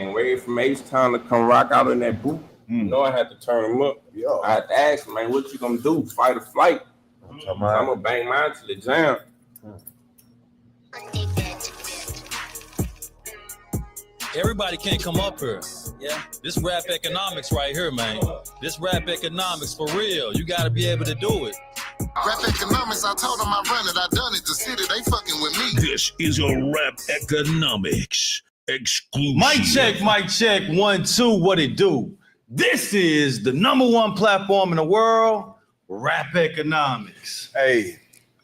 Can't wait for H-Town to come rock out in that booth. You know I had to turn him up. Yo. I had to ask him, man, what you gonna do? Fight or flight? I'm gonna bang mine to the jam. Everybody can't come up here. Yeah. This rap economics right here, man. This rap economics for real. You gotta be able to do it. Rap economics, I told them I run it, I done it. The city, they fucking with me. This is a rap economics exclusive. Mic check, 1, 2, what it do? This is the #1 platform in the world, rap economics. Hey,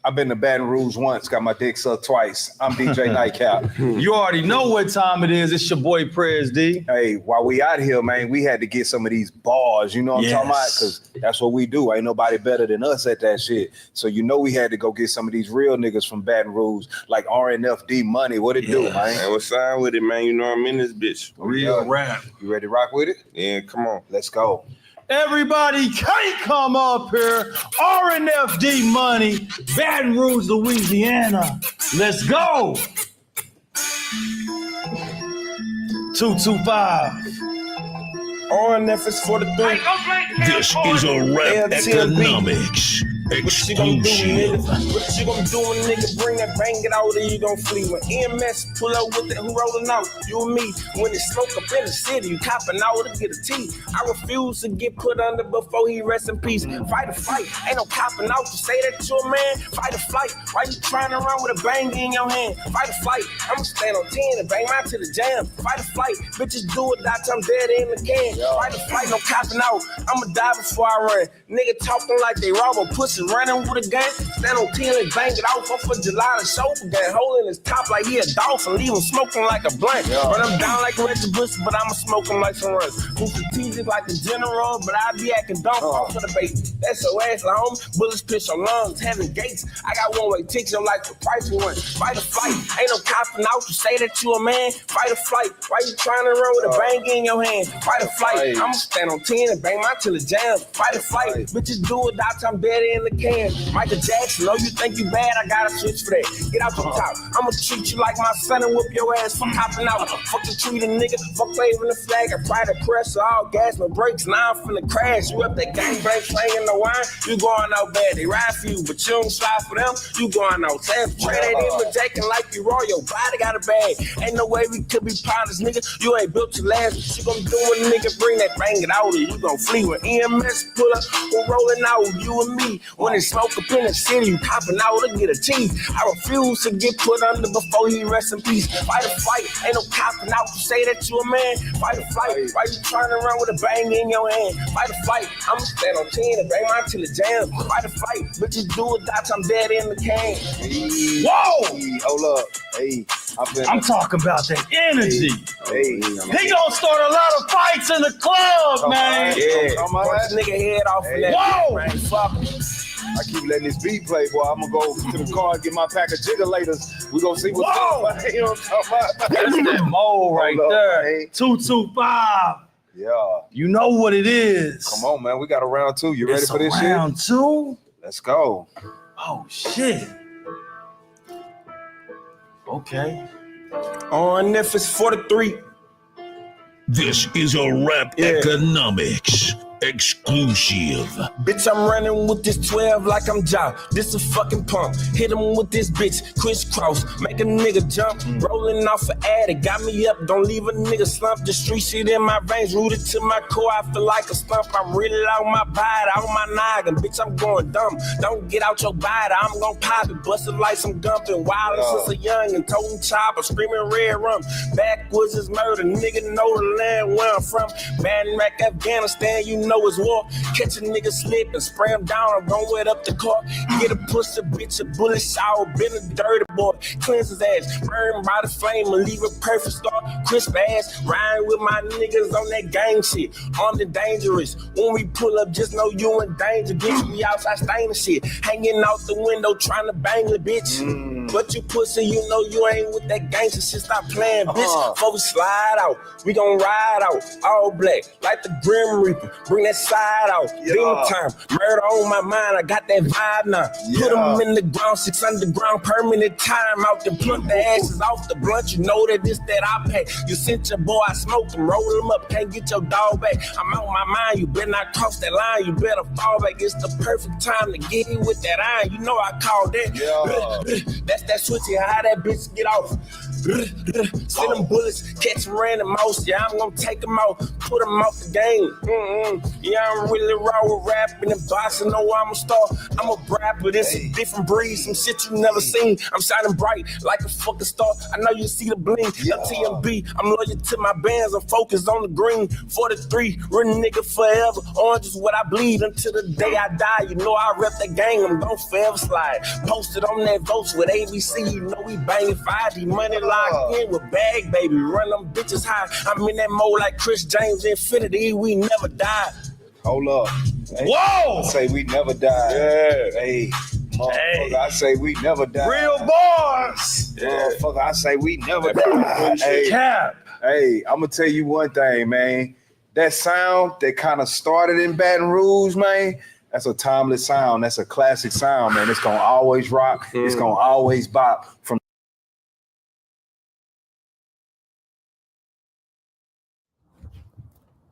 I've been to Baton Rouge once, got my dick sucked twice. I'm DJ Nightcap. You already know what time it is. It's your boy Prez D. Hey, while we out here, man, we had to get some of these bars, you know what I'm talking about? Because that's what we do. Ain't nobody better than us at that shit. So you know we had to go get some of these real niggas from Baton Rouge, like RNFD Money. What it do, man? Hey, what's up with it, man? You know I'm in this bitch. Real rap. You ready to rock with it? Yeah, come on. Let's go. Everybody can't come up here. RNFD Money, Baton Rouge, Louisiana. Let's go. 225. RNF is for the three. This is a rap economics What you gonna do, nigga? exclusive. What you gonna do, nigga? Bring that bang it out, or you gonna flee? When EMS pull up with it, who rolling out? You and me. When it smoke up in the city, you copping out to get a T. I refuse to get put under before he rest in peace. Fight or flight, ain't no copping out. You say that to a man. Fight or flight, why you trying to run with a bang in your hand? Fight or flight, I'ma stand on 10 and bang mine to the jam. Fight or flight, bitches do it, that I'm dead in the can. Fight or flight, no copping out. I'ma die before I run. Nigga talking like they robber pussy running with a gun. Stand on 10 and bang it out for July and show again. Holding his top like he a dolphin, leave him smoking like a blunt. Run him down like a Reggie Bush, but I'ma smoke him like some runs. Who's strategic like the general, but I be acting dumb off for the bait. That's your ass, long. Bullets pitch your lungs, having gates. I got one-way tickets, I'm like the price of one. Fight or flight, ain't no copping out. You say that you a man. Fight or flight, why you trying to run with a bang in your hand? Fight or flight, I'ma stand on 10 and bang mine till the jam. Fight or flight, bitches do it, that I'm dead in the can. Michael Jackson, know you think you bad, I gotta switch for that. Get out the top, I'ma treat you like my son and whoop your ass for hopping out. Fuck the treat a nigga, fuck waving the flag. I try to press all gas, no brakes, now I'm finna crash. You up that gangbang slanging the wine, you going out bad. They ride for you, but you don't slide for them, you going out. Sam, trade that in with Jakin' like you raw, your body got a bag. Ain't no way we could be partners, nigga. You ain't built to last. What you gonna do when nigga bring that bang it out, or you gon' flee when EMS pull up, we're rolling out, you and me. When they smoke up in the city, you copping out to get a cheese. I refuse to get put under before he rest in peace. Fight or flight, ain't no copping out. You say that you a man. Fight or flight, why you trying to run with a bang in your hand? Fight or flight, I'ma stand on 10 and bang mine till the jam. Fight or flight, bitches do it, that I'm dead in the can. Whoa! Hey, hold up. Hey, I'm talking about that energy. Hey, He gonna start a lot of fights in the club, man. Yeah, punch nigga head off of that. Whoa! Man, fuck him. I keep letting this beat play, boy. I'm gonna go to the car and get my pack of jiggerlators. We gonna see what's up. You know what I'm talking about? That's that mole right Hold up, there. man. 225. Yeah. You know what it is. Come on, man. We got a round two. You ready It's for this shit? round two? Let's go. Oh, shit. Okay. RNF is 43. This is a rap economics exclusive. Bitch, I'm running with this 12 like I'm Ja. This a fucking pump. Hit him with this bitch, crisscross. Make a nigga jump. Rolling off an addict. Got me up, don't leave a nigga slump. The street shit in my veins, rooted to my core. I feel like a stump. I'm really out my body, out my noggin. Bitch, I'm going dumb. Don't get out your body, I'm gon' pop it. Bust it like some gumping. Wild since a young and toting chopper. Screaming red rum. Backwoods is murder. Nigga know the land where I'm from. Baton Rouge, Afghanistan, you know it's war. Catch a nigga slip and spray him down. I'm gon' wet up the car. Get a pussy bitch, a bullet shower. Been a dirty boy. Cleanse his ass. Burn by the flame and leave a perfect scar. Crisp ass. Riding with my niggas on that gang shit. Armed and dangerous. When we pull up, just know you in danger. Bitch, we outside staining shit. Hanging out the window trying to bang the bitch. But you pussy, you know you ain't with that gangster shit. Stop playing, bitch. Before we slide out, we gon' ride out. All black, like the Grim Reaper. Bring that side out. Demon time, murder on my mind. I got that vibe now. Put them in the ground, 6 underground, permanent time out. Then pluck the ashes off the blunt. You know that this that I pay. You sent your boy, I smoked him, roll him up. Can't get your dog back. I'm out my mind. You better not cross that line. You better fall back. It's the perfect time to get in with that iron. You know I call that. That's that switchy. How that bitch get off. Send them bullets, catch them random mouse. Yeah, I'm gonna take them out, put them out the game. Yeah, I'm really raw with rapping and bossing. Know I'm a star. I'm a rapper. This is different breed, some shit you never seen. I'm shining bright like a fucking star. I know you see the bling. LTMB, I'm loyal to my bands. I'm focused on the green. 43, real nigga forever. Orange is what I bleed until the day I die. You know I rep that gang. I'm gon' forever slide. Posted on that votes with ABC. You know we banging 5D money locked in with bag, baby. Run them bitches high. I'm in that mode like Chris James Infinity. We never die. Hold up. Hey, Whoa! I say we never die. Yeah. Hey, motherfucker, I say we never die. Real bars. Motherfucker, I say we never die. Hey, Cap. hey, I'm gonna tell you one thing, man. That sound that kind of started in Baton Rouge, man, that's a timeless sound. That's a classic sound, man. It's gonna always rock. It's gonna always bop. From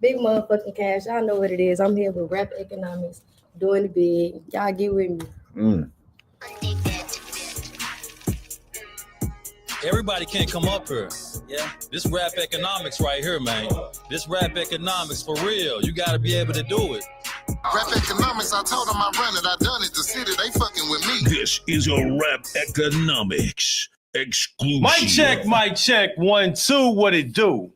Big motherfucking cash. Y'all know what it is. I'm here with Rap Economics, doing it big. Y'all get with me. Everybody can't come up here. Yeah. This rap economics right here, man. This rap economics for real. You gotta be able to do it. Rap economics, I told them I run it, I done it. The city, they fucking with me. This is a Rap Economics exclusive. Mic check, 1, 2, what it do?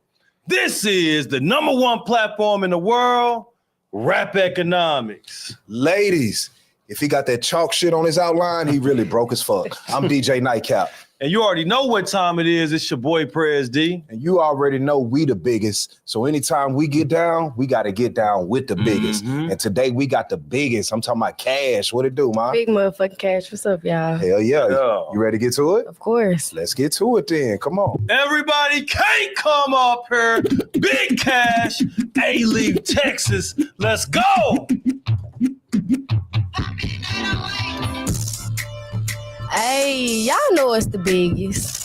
This is the #1 platform in the world, Rap Economics. ladies, if he got that chalk shit on his outline, he really broke as fuck. I'm DJ Nightcap. And you already know what time it is. It's your boy Prez D. And you already know we the biggest. So anytime we get down, we got to get down with the biggest. And today we got the biggest. I'm talking about Cash. What it do, man? Big motherfucking cash. What's up, y'all? Hell yeah. Yeah. You ready to get to it? Of course. Let's get to it then. Come on. Everybody can't come up here. Big Cash, A-League, Texas. Let's go. Hey, y'all know it's the biggest.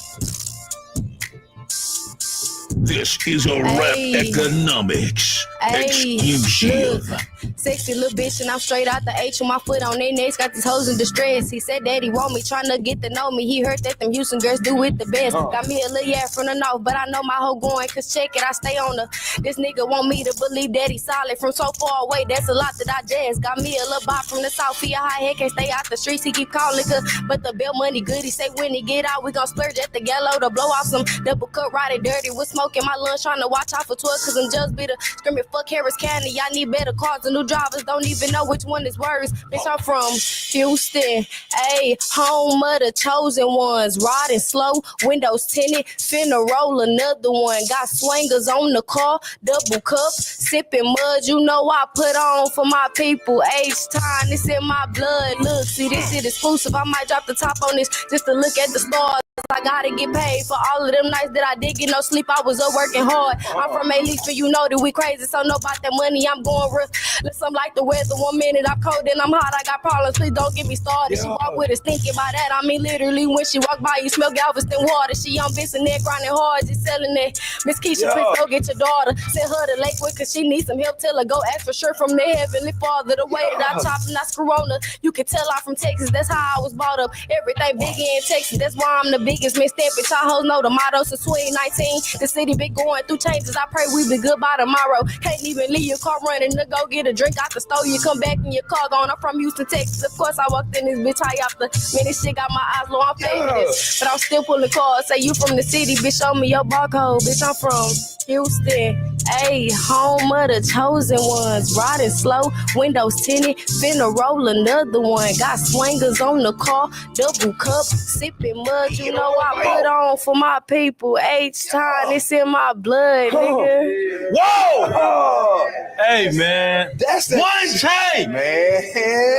This is a Rap Economics exclusive. Look, sexy little bitch, and I'm straight out the H with my foot on their necks. Got these hoes in distress. He said that he want me, trying to get to know me. He heard that them Houston girls do it the best. Got me a little yeah from the north, but I know my hoe going, cause check it, I stay on the. This nigga want me to believe that he's solid from so far away. That's a lot that I just got me a little bop from the south. He a high head, can't stay out the streets. He keep calling, but the bill money good. He say when he get out, we gon' splurge at the gallows to blow off some double cut, ride it dirty with smoke in my lunch, trying to watch out for 12, cause I'm just bitter. Screaming fuck Harris County, y'all need better cars and new drivers. Don't even know which one is worse. Bitch, I'm from Houston, ayy, home of the chosen ones. Riding slow, windows tinted, finna roll another one. Got swingers on the car, double cup, sipping mud. You know I put on for my people. Age time, it's in my blood. Look, see this shit exclusive. I might drop the top on this just to look at the stars. I gotta get paid for all of them nights that I did get no sleep. I was up working hard. I'm from A-Leaf, and you know that we crazy, so know about that money. I'm going real. Listen, like the weather. 1 minute I'm cold, then I'm hot. I got problems. Please don't get me started. She walk with a stinking by that. I mean, literally, when she walk by, you smell Galveston water. She on Vincent there grinding hard, just selling that. Miss Keisha, please go get your daughter. Send her to Lakewood, cause she needs some help. Tell her go ask for sure from the heavenly Father. The way that I chop and I screw on her. You can tell I'm from Texas. That's how I was brought up. Everything big in Texas. That's why I'm the biggest. Miss Stampin', y'all hoes know the motto since 2019. The city been going through changes. I pray we be good by tomorrow. Can't even leave your car running to go get a drink out the store. You come back in your car gone. I'm from Houston, Texas. Of course, I walked in this bitch high off the minute shit got my eyes low. I'm famous, but I'm still pulling cars. Say you from the city, bitch. Show me your barcode, bitch. I'm from Houston. Ayy, home of the chosen ones. Riding slow, windows tinted. Finna roll another one. Got swingers on the car, double cup, sipping mud. You know I put on for my people. H time, it's in my blood, nigga. Whoa! Hey, man. That's that one take, man.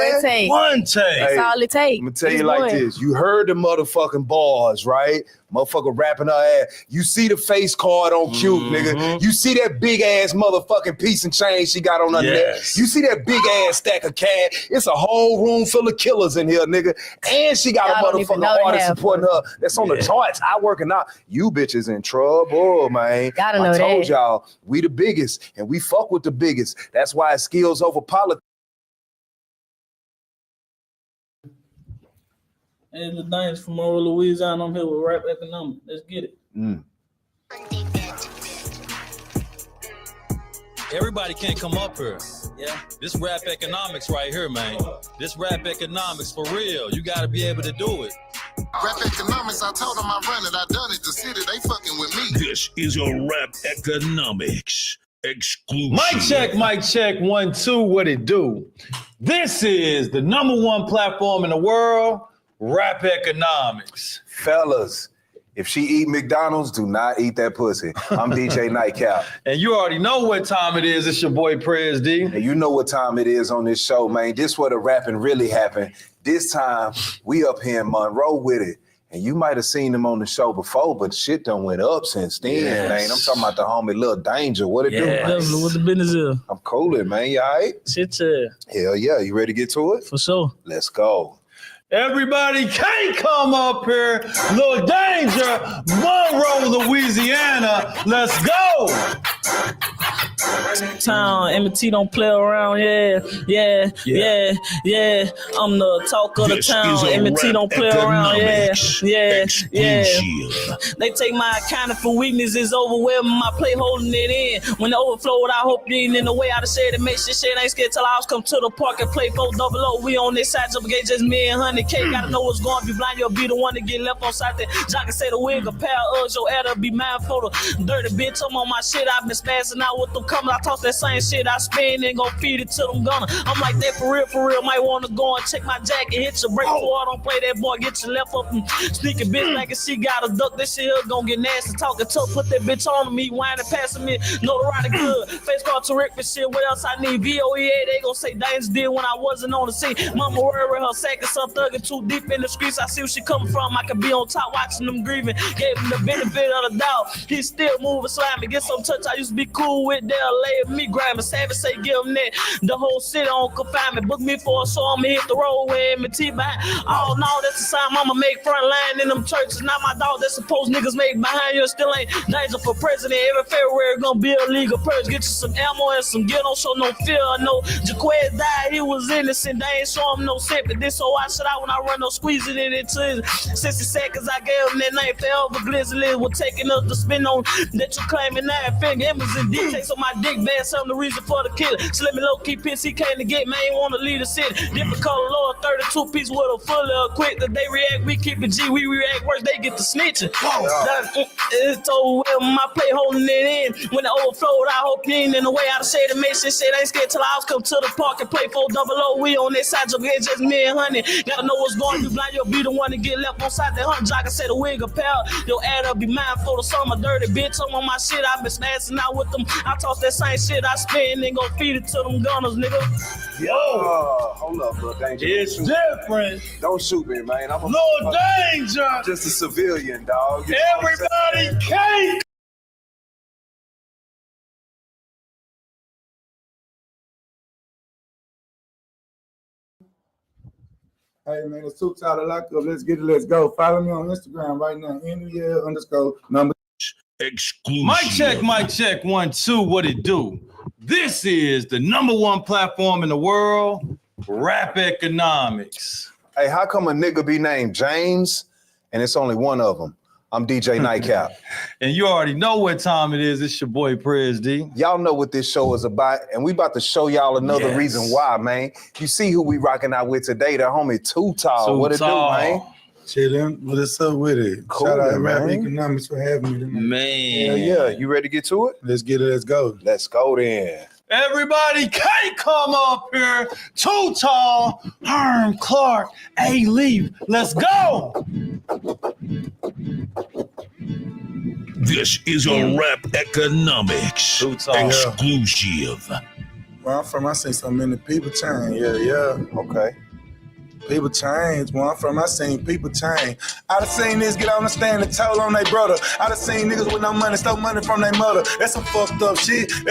One take. One take. That's all it takes. I'm gonna tell you like this. You heard the motherfucking bars, right? Motherfucker rapping her ass. You see the face card on Cute, nigga. You see that big ass motherfucking piece and chain she got on her neck. You see that big ass stack of cash. It's a whole room full of killers in here, nigga. And she got a motherfucking artist supporting her that's on the charts. I working out. You bitches in trouble, man. Gotta know I told that. y'all, we the biggest and we fuck with the biggest. That's why it's skills over politics. Hey, the Dines from Monroe, Louisiana. I'm here with Rap Economics. Let's get it. Everybody can't come up here. Yeah, this rap economics right here, man. This rap economics for real. You got to be able to do it. Rap economics, I told them I run it, I done it. The city, they fucking with me. This is a Rap Economics exclusive. Mic check, 1, 2, what it do? This is the #1 platform in the world, Rap Economics. Fellas, if she eat McDonald's, do not eat that pussy. I'm DJ Nightcap. And you already know what time it is. It's your boy Prez D. And you know what time it is on this show, man. This where the rapping really happened. This time, we up here in Monroe with it. And you might have seen him on the show before, but shit done went up since then, man. I'm talking about the homie Lil Danger. What it do, man? Definitely. What the business is? I'm coolin', man. You all right? Shit, Hell yeah. You ready to get to it? for sure. Let's go. Everybody can't come up here. Lil Danger, Monroe, Louisiana. Let's go. Town, M&T don't play around, yeah. I'm the talk of the This town, is a M&T don't play around, Economics exclusive. They take my accounting for weaknesses overwhelming my plate, holding it in. When it overflowed, I hope you ain't in the way out of shade and make shit ain't scared till I was come to the park and play 4-0. We on this side, jump against just me and 100K. Gotta know what's going to be blind, you'll be the one to get left on side there. Jock can say the wig, a pair of Uggs, your adder be mindful of dirty bitch. I'm on my shit, I've been spazzing out with them coming. I talk that same shit, I spin and gon' feed it to them gunner. I'm like that for real. Might wanna go and check my jacket, hit your break before I don't play that boy. Get your left up and sneaking bitch like a she got a duck. This shit here gon' get nasty. Talking tough, put that bitch on me, whining passing me. Know the ride good. Face card terrific shit. What else I need? VOEA, they gon' say Danes did when I wasn't on the scene. Mama worried her sack and some thugging too deep in the streets. I see where she coming from. I could be on top watching them grieving. Gave him the benefit of the doubt. He still moving, slamming. Get some touch. I used to be cool with. They'll lay me grabbing. Savage say give them that. The whole city on confinement. Book me for a show. I'ma hit the road with M&T behind. Oh no, that's the sign. I'ma make front line in them churches. Not my dog. That's supposed niggas make behind you. Still ain't danger for president. Every February gonna be a legal purge. Get you some ammo and some gear. Don't show no fear. No Jaquez died. He was innocent. They ain't show him no sympathy. This so I shit out when I run no squeezing it into his 60 seconds. I gave him that night forever. Glizzly was taking us to spin on that you claiming that finger. Images and dictates on my dick bad. Some the reason for the kill. Slim and low key piss he came to get. Man, ain't wanna leave the city. Different color Lord 32 piece with a full of quick. That they react, we keep it G. We react worse, they get the snitching. It's over with my play holding it in. When it overflowed, I hope you ain't in the way out of shade and make shit ain't scared till I was come to the park and play 4-0. We on this side, it's just me and honey. Gotta know what's going to be blind. You'll be the one to get left on side that hunt. Jock say the wig a pal. Your ad up be mindful of some dirty bitch. I'm on my shit. I've been smashing out with them. I talk that same shit. I spin and go feed it to them gunners, nigga. Hold up, Lil Danger. It's different. Don't shoot me, man. I'm Lil Danger. just a civilian, dog. You know what I'm saying? Everybody can't. Hey man, it's too tight to lock up. Let's get it. Let's go. Follow me on Instagram right now. NDL_number. Exclusive. Mic check, 1, 2, what it do? This is the #1 platform in the world, Rap Economics. Hey, how come a nigga be named James and it's only one of them? I'm DJ Nightcap. And you already know what time it is. It's your boy Prez D. Y'all know what this show is about, and we about to show y'all another reason why, man. You see who we rocking out with today, the homie Too Tall. What it do, man? Chillin'. What's up with it? Cool, Shout out man. Rap Economics for having me tonight. Man. Yeah. You ready to get to it? Let's get it. Let's go. Let's go then. Everybody can't come up here. Too Tall, Herm Clark, A-Leaf. Let's go. This is a Rap Economics Too Tall. exclusive. Where I'm from, I seen so many people change. Yeah. Okay. People change. Where I'm from, I seen people change. I done seen niggas get on the stand and told on their brother. I done seen niggas with no money stole money from their mother. That's some fucked up shit. I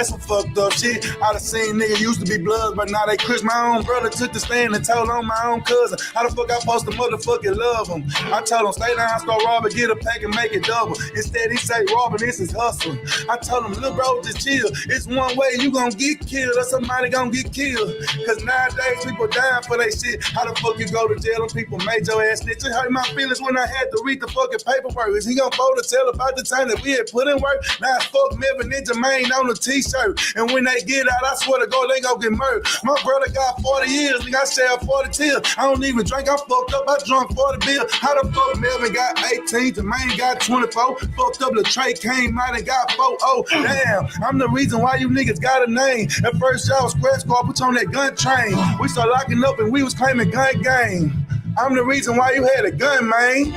done seen niggas used to be bloods, but now they Chris. My own brother took the stand and told on my own cousin. How the fuck I supposed to motherfucking love him? I told him stay down, start robbing, get a pack and make it double. Instead he say robbing, this is hustle. I told him, look bro, just chill. It's one way you gon' get killed or somebody gon' get killed. Cause nowadays people dying for they shit. How the fuck you go to jail and people made your ass snitch? It hurt my feelings when I had to read the fucking paperwork. Is he gonna go to tell about the time that we had put in work? Now it's fuck Melvin and Jermaine on the t-shirt. And when they get out, I swear to God, they gon' get murdered. My brother got 40 years, nigga, I share 40 tears. I don't even drink, I'm fucked up, I drunk 40 bills. How the fuck Melvin got 18, Jermaine got 24, fucked up, Trey came out and got 4. Oh, damn, I'm the reason why you niggas got a name. At first y'all was scratch squad, put you on that gun train. We started locking up and we was claiming gun game. I'm the reason why you had a gun, man.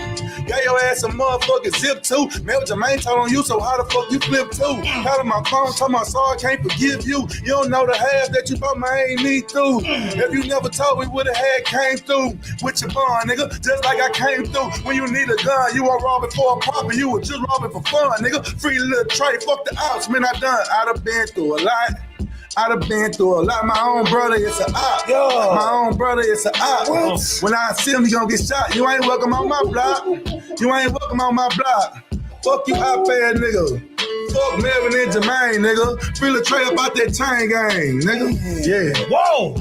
Got your ass a motherfucking zip too. Mel Jermaine told on you, so how the fuck you flip too? Called my phone, told my sorry, I can't forgive you. You don't know the half that you bought my ain't me through. If you never told, we would've had came through with your bond, nigga. Just like I came through. When you need a gun, you weren't robbing for a profit, you were just robbing for fun, nigga. Free little Trey, fuck the ops, man, I done been through a lot. I done been through a lot. My own brother is a op. Yo. My own brother is a op. What? When I see him, he gonna get shot. You ain't welcome on my block. You ain't welcome on my block. Fuck you, op ass nigga. Fuck Melvin and Jermaine, nigga. Free the Trey about that chain gang, nigga. Yeah. Whoa.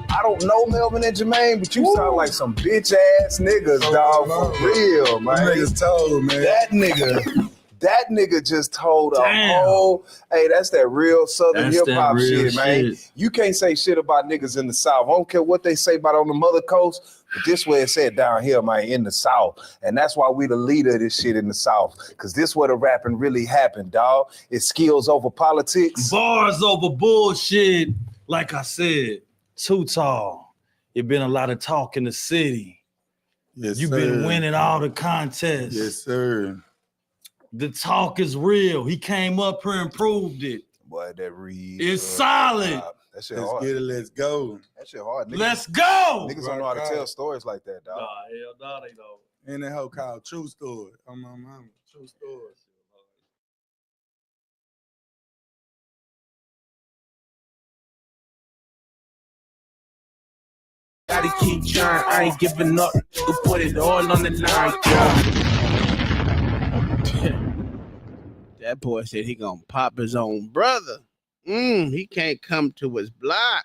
I don't know Melvin and Jermaine, but you sound like some bitch ass niggas, dog. For real, man. Them niggas told, man. That nigga just told a whole, hey, that's that real Southern hip hop shit, man. You can't say shit about niggas in the South. I don't care what they say about on the mother coast, but this way it said down here, man, in the South. And that's why we the leader of this shit in the South. Cause this where the rapping really happened, dog. It's skills over politics. Bars over bullshit. Like I said, Too Tall. It been a lot of talk in the city. Yes, You've been winning all the contests. Yes, sir. The talk is real. He came up here and proved it. Boy, that read. It's solid. That shit Let's hard. get it. Let's go. That shit hard. Niggas, Let's go. Niggas don't know how to tell stories like that, dog. Nah, hell nah, they don't. And that hoe called True Story. On my mama. True Story. Gotta keep trying, I ain't giving up. You put it all on the line. That boy said he gonna pop his own brother. He can't come to his block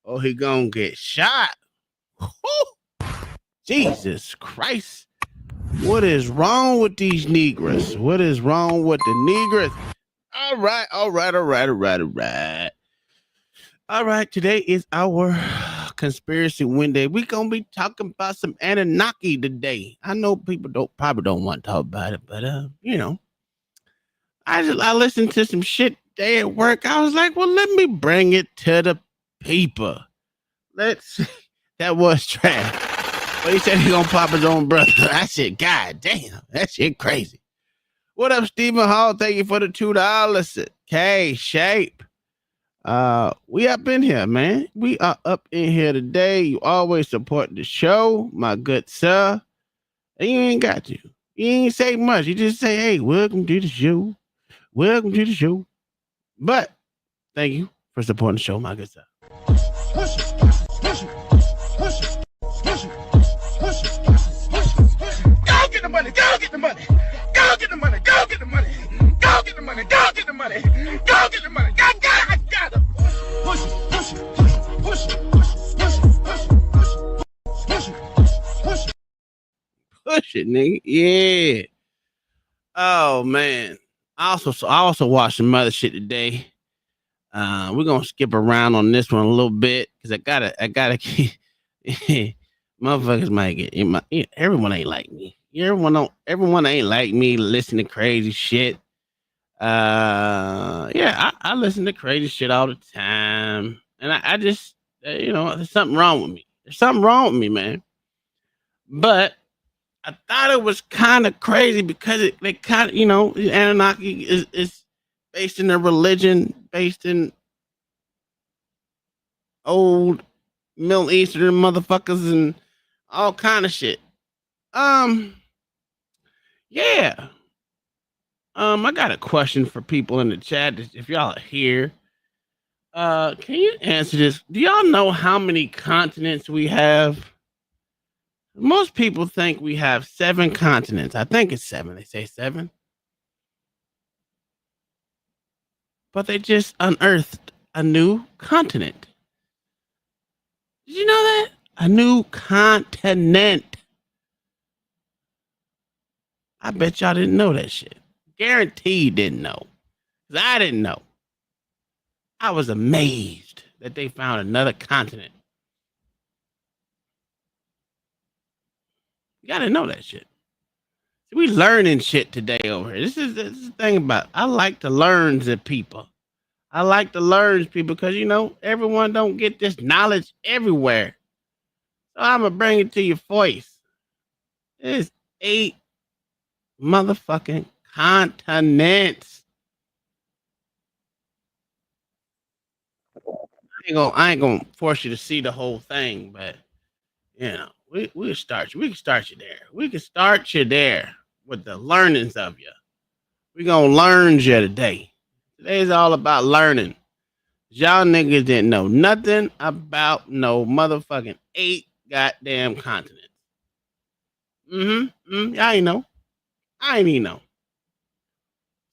or he gonna get shot. Whew. Jesus Christ. What is wrong with these Negroes? What is wrong with the Negroes? All right, today is our Conspiracy Wednesday. We gonna be talking about some Anunnaki today. I know people probably don't want to talk about it, but you know, I listened to some shit today at work. I was like, well, let me bring it to the people. Let's see. That was trash. But he said he gonna pop his own brother. I said, God damn, that shit crazy. What up, Stephen Hall? Thank you for the $2. K-Shape. We up in here, man. We are up in here today. You always support the show, my good sir. And you ain't got to. You ain't say much. You just say, hey, welcome to the show. Welcome to the show. But thank you for supporting the show, my good sir. Go get the money, go get the money. Go get the money, go get the money. Go get the money, go get the money. Go get the money. I got it. Push it, push it, push it, push it, push it, push it, push it, push it. Push it, nigga. Yeah. Oh man. I also watched some other shit today. We're gonna skip around on this one a little bit because I gotta keep Motherfuckers might get everyone ain't like me. Everyone ain't like me. Listen to crazy shit. Yeah, I listen to crazy shit all the time, and I just there's something wrong with me. There's something wrong with me, man. But I thought it was kind of crazy because they kind of Anunnaki is based in a religion based in old Middle Eastern motherfuckers and all kind of shit. Yeah. I got a question for people in the chat. If y'all are here, can you answer this? Do y'all know how many continents we have? Most people think we have 7 continents. I think it's 7. They say 7. But they just unearthed a new continent. Did you know that? A new continent. I bet y'all didn't know that shit. Guaranteed didn't know. 'Cause I didn't know. I was amazed that they found another continent. You gotta know that shit. We learning shit today over here. This is the thing about it. I like to learn the people. I like to learn people because everyone don't get this knowledge everywhere. So I'm gonna bring it to your voice. There's 8 motherfucking continents. I ain't gonna force you to see the whole thing, but we'll start you. We can start you there. We can start you there with the learnings of you. We're gonna learn you today. Today's all about learning. Y'all niggas didn't know nothing about no motherfucking 8 goddamn continents. I ain't know. I ain't even know.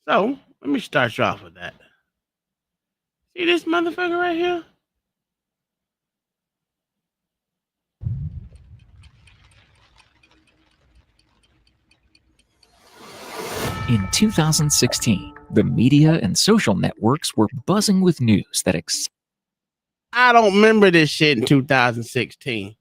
So let me start you off with that. See this motherfucker right here? In 2016, the media and social networks were buzzing with news that I don't remember this shit in 2016.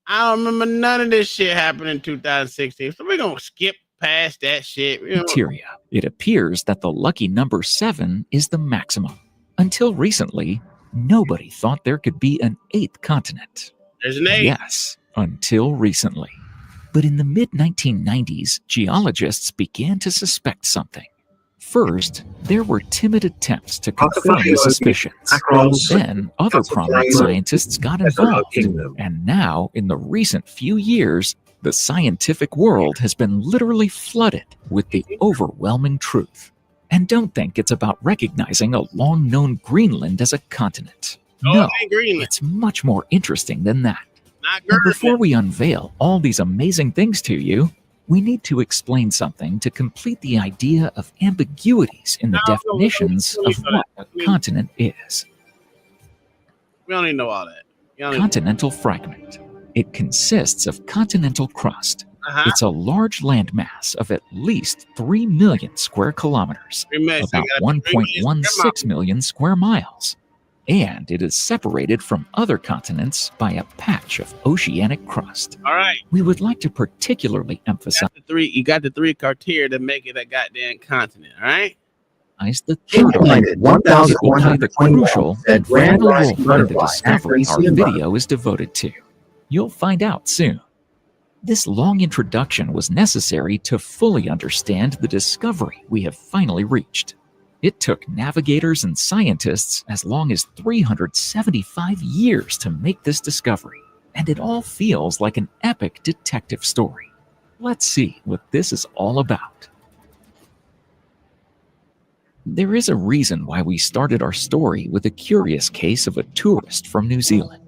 I don't remember none of this shit happened in 2016. So we're going to skip past that shit. Criteria. It appears that the lucky number 7 is the maximum. Until recently, nobody thought there could be an 8th continent. There's an 8. Yes, until recently. But in the mid-1990s, geologists began to suspect something. First, there were timid attempts to confirm the suspicions. Then, other prominent scientists got involved. And now, in the recent few years, the scientific world has been literally flooded with the overwhelming truth. And don't think it's about recognizing a long-known Greenland as a continent. No, it's much more interesting than that. And before we unveil all these amazing things to you, we need to explain something to complete the idea of ambiguities in the definitions of what a continent is. We don't even know all that. Continental fragment. It consists of continental crust. It's a large landmass of at least 3 million square kilometers, about 1.16 million square miles. And it is separated from other continents by a patch of oceanic crust. All right. We would like to particularly emphasize you got the 3 criteria to make it a goddamn continent, all right? The third item, the crucial and vital role in the discovery our video is devoted to. You'll find out soon. This long introduction was necessary to fully understand the discovery we have finally reached. It took navigators and scientists as long as 375 years to make this discovery, and it all feels like an epic detective story. Let's see what this is all about. There is a reason why we started our story with a curious case of a tourist from New Zealand.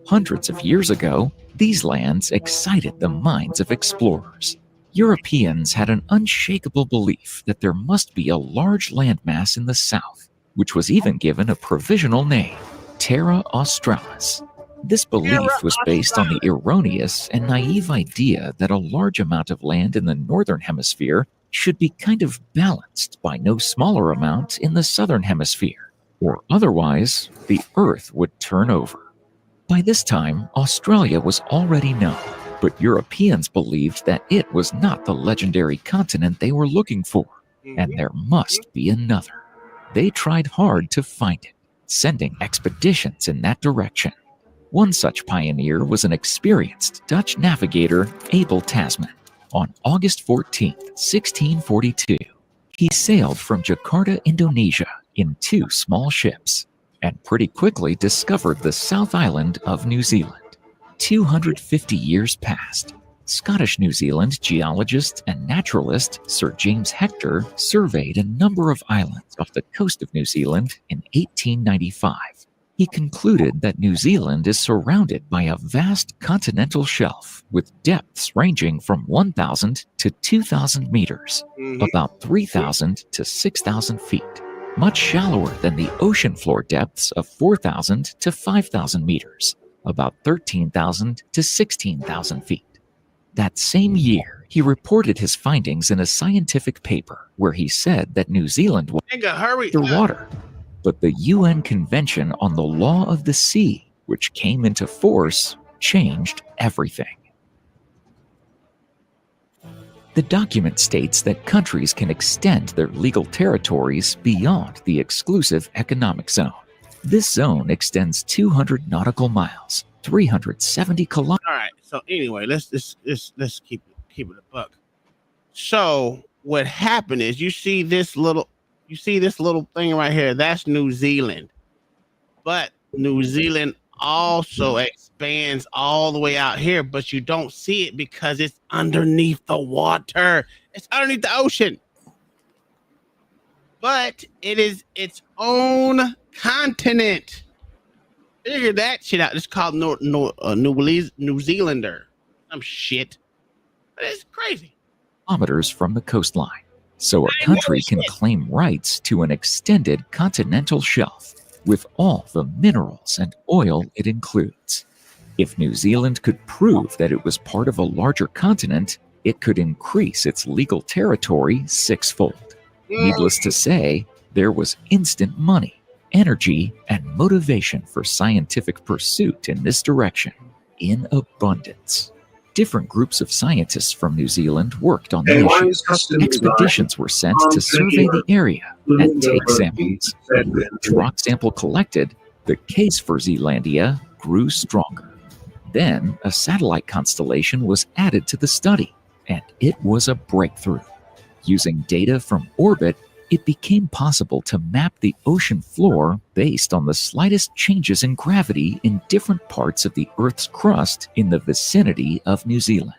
Hundreds of years ago, these lands excited the minds of explorers. Europeans had an unshakable belief that there must be a large landmass in the south, which was even given a provisional name, Terra Australis. This belief was based on the erroneous and naive idea that a large amount of land in the northern hemisphere should be kind of balanced by no smaller amount in the southern hemisphere, or otherwise the Earth would turn over. By this time, Australia was already known, but Europeans believed that it was not the legendary continent they were looking for, and there must be another. They tried hard to find it, sending expeditions in that direction. One such pioneer was an experienced Dutch navigator, Abel Tasman. On August 14, 1642, he sailed from Jakarta, Indonesia, in 2 small ships, and pretty quickly discovered the South Island of New Zealand. 250 years passed. Scottish New Zealand geologist and naturalist Sir James Hector surveyed a number of islands off the coast of New Zealand in 1895. He concluded that New Zealand is surrounded by a vast continental shelf with depths ranging from 1,000 to 2,000 meters, about 3,000 to 6,000 feet, much shallower than the ocean floor depths of 4,000 to 5,000 meters, about 13,000 to 16,000 feet. That same year, he reported his findings in a scientific paper where he said that New Zealand was underwater. But the UN Convention on the Law of the Sea, which came into force, changed everything. The document states that countries can extend their legal territories beyond the exclusive economic zone. This zone extends 200 nautical miles, 370 kilometers. All right. So anyway, let's keep it a buck. So what happened is you see this little thing right here. That's New Zealand, but New Zealand also expands all the way out here, but you don't see it because it's underneath the water. It's underneath the ocean, but it is its own continent. Figure that shit out. It's called New Zealander. Some shit, but it's crazy. Kilometers from the coastline, so a country can claim rights to an extended continental shelf with all the minerals and oil it includes. If New Zealand could prove that it was part of a larger continent, it could increase its legal territory 6-fold. Needless to say, there was instant money, energy, and motivation for scientific pursuit in this direction, in abundance. Different groups of scientists from New Zealand worked on the issue. Expeditions were sent to survey the area and take samples. Each rock sample collected, the case for Zealandia grew stronger. Then a satellite constellation was added to the study, and it was a breakthrough. Using data from orbit, it became possible to map the ocean floor based on the slightest changes in gravity in different parts of the Earth's crust in the vicinity of New Zealand.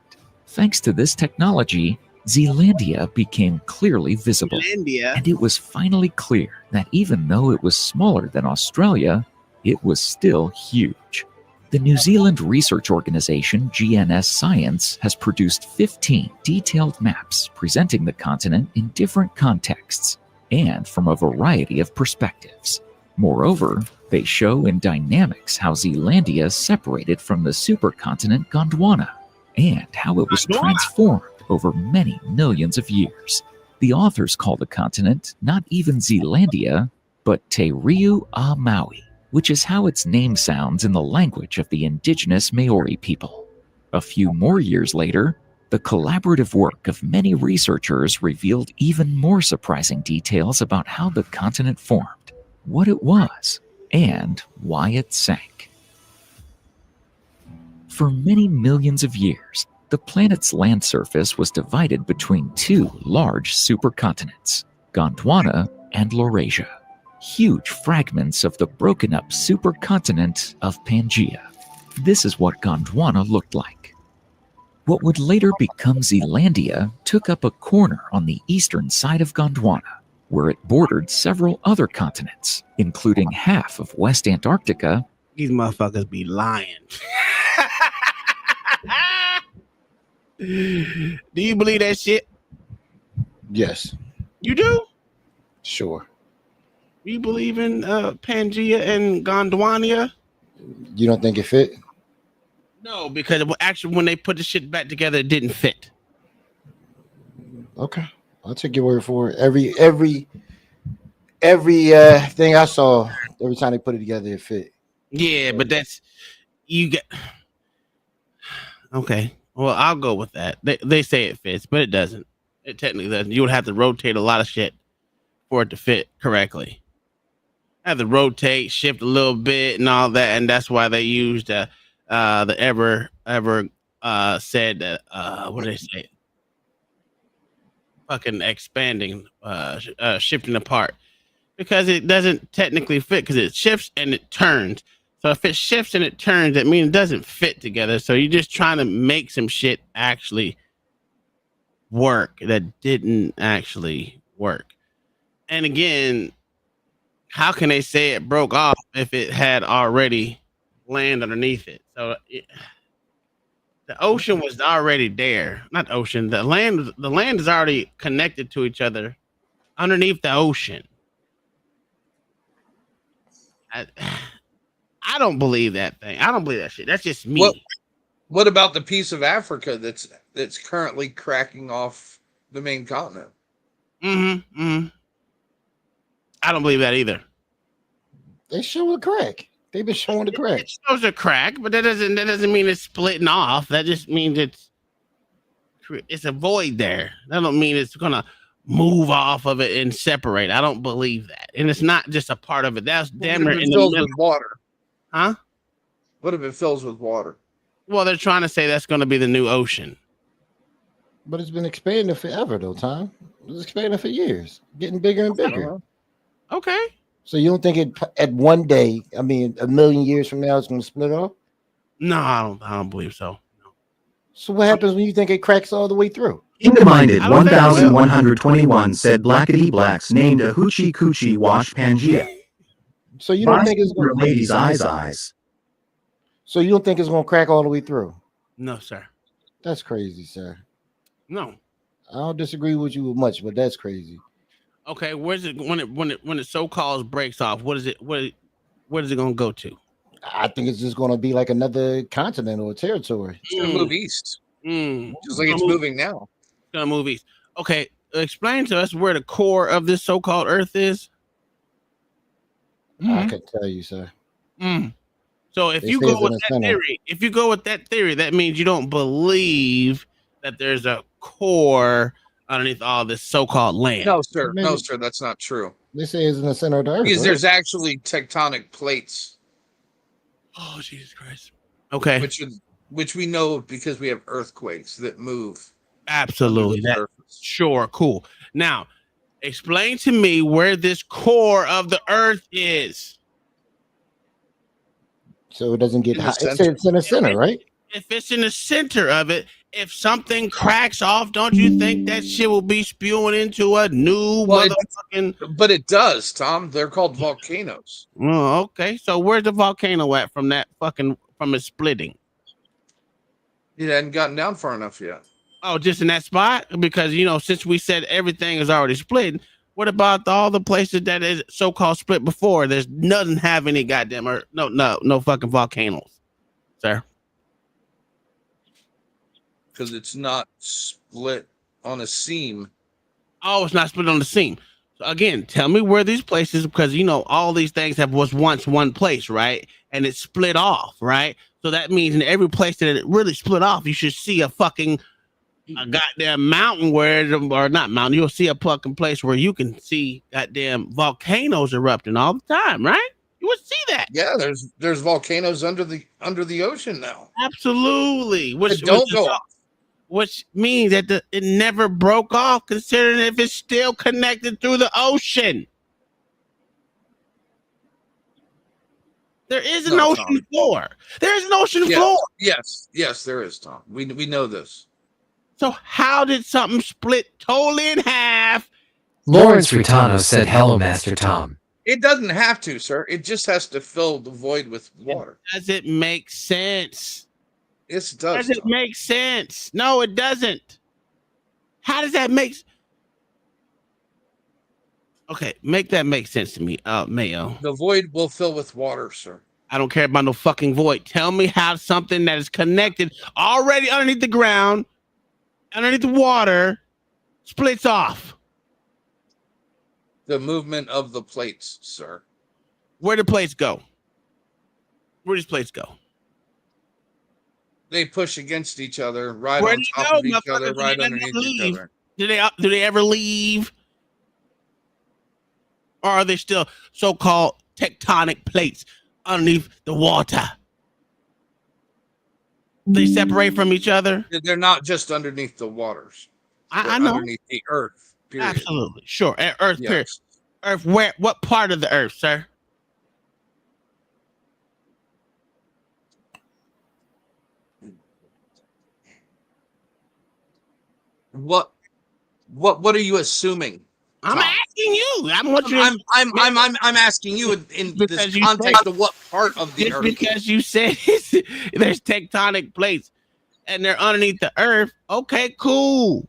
Thanks to this technology, Zealandia became clearly visible. And it was finally clear that even though it was smaller than Australia, it was still huge. The New Zealand research organization GNS Science has produced 15 detailed maps presenting the continent in different contexts and from a variety of perspectives. Moreover, they show in dynamics how Zealandia separated from the supercontinent Gondwana and how it was transformed over many millions of years. The authors call the continent not even Zealandia, but Te Reo a Maui, which is how its name sounds in the language of the indigenous Maori people. A few more years later, the collaborative work of many researchers revealed even more surprising details about how the continent formed, what it was, and why it sank. For many millions of years, the planet's land surface was divided between 2 large supercontinents, Gondwana and Laurasia, huge fragments of the broken-up supercontinent of Pangaea. This is what Gondwana looked like. What would later become Zealandia took up a corner on the eastern side of Gondwana, where it bordered several other continents, including half of West Antarctica. These motherfuckers be lying. Do you believe that shit? Yes. You do? Sure. You believe in Pangaea and Gondwana? You don't think it fit? No, because actually when they put the shit back together, it didn't fit. Okay. I'll take your word for it. Every thing I saw, every time they put it together, it fit. Yeah, but that's you get okay. Well, I'll go with that. They say it fits, but it doesn't. It technically doesn't. You would have to rotate a lot of shit for it to fit correctly. Have to rotate, shift a little bit, and all that, and that's why they used the ever said that what did they say? Fucking expanding, shifting apart, because it doesn't technically fit because it shifts and it turns. So if it shifts and it turns, that means it doesn't fit together. So you're just trying to make some shit actually work that didn't actually work. And again, how can they say it broke off if it had already land underneath it? So the ocean was already there. Not the ocean. The land is already connected to each other underneath the ocean. I don't believe that thing. I don't believe that shit. That's just me. What about the piece of Africa that's currently cracking off the main continent? I don't believe that either. They show a crack. They've been showing the crack. It shows a crack, but that doesn't mean it's splitting off. That just means it's a void there. That don't mean it's gonna move off of it and separate. I don't believe that. And it's not just a part of it. That's damn near in the middle. With water. Huh? What if it fills with water? Well, they're trying to say that's going to be the new ocean. But it's been expanding forever, though, Tom. It's expanding for years, getting bigger and bigger. Okay. So you don't think it at one day, I mean, a million years from now, it's going to split off? No, I don't believe so. No. So what happens when you think it cracks all the way through? Kingdom-minded 1121 said Blackety Blacks named a Hoochie Coochie Wash Pangea. So you don't think it's going to lady's eyes. So you don't think it's going to crack all the way through? No, sir. That's crazy, sir. No. I don't disagree with you much, but that's crazy. Okay, where's it when it so-called breaks off? Where is it going to go to? I think it's just going to be like another continent or territory. It's going to move east. Just like it's moving now. It's going to move east. Okay, explain to us where the core of this so-called Earth is. I can tell you, sir. So if you go with that theory, that means you don't believe that there's a core underneath all this so-called land. No, sir. No, sir. That's not true. They say it's in the center of the Earth. Because there's actually tectonic plates. Oh, Jesus Christ. Okay. Which we know because we have earthquakes that move. Absolutely. Sure. Cool. Now, explain to me where this core of the Earth is. So it doesn't get hot. It's in the center, right? If it's in the center of it, if something cracks off, don't you think that shit will be spewing into a new motherfucking... But it does, Tom. They're called volcanoes. Oh, okay. So where's the volcano at from it splitting? It hadn't gotten down far enough yet. Oh, just in that spot? Because, since we said everything is already split, what about all the places that is so-called split before? There's doesn't have any goddamn no fucking volcanoes, sir. Because it's not split on a seam. Oh, it's not split on the seam. So again, tell me where these places, because all these things was once one place, right? And it split off, right? So that means in every place that it really split off, you should see a goddamn mountain or not mountain. You'll see a fucking place where you can see goddamn volcanoes erupting all the time, right? You would see that. Yeah, there's volcanoes under the ocean now. Absolutely. Which means that it never broke off, considering if it's still connected through the ocean. There is an ocean floor. There is an ocean floor. Yes, there is, Tom. We know this. So how did something split totally in half? Lawrence Rutano said, "Hello, Master Tom." It doesn't have to, sir. It just has to fill the void with water. Does it make sense? Yes, it does. Does it make sense? No, it doesn't. How does that make? Okay, make that make sense to me, Mayo. The void will fill with water, sir. I don't care about no fucking void. Tell me how something that is connected already underneath the ground, underneath the water, splits off. The movement of the plates, sir. Where do plates go? Where does plates go? they push against each other, right Where on do you top go, of each motherfuckers? other, Do right they underneath each leave? other. Do they ever leave? Or are they still so-called tectonic plates underneath the water? They separate from each other? They're not just underneath the waters. They're I know. underneath the earth. Period. Absolutely. Sure. Earth, Yes. period. Earth, where? What part of the earth, sir? What are you assuming? I'm Tom? asking you. I'm asking you in this context of what part of the just earth. because you said there's tectonic plates and they're underneath the earth. Okay, cool.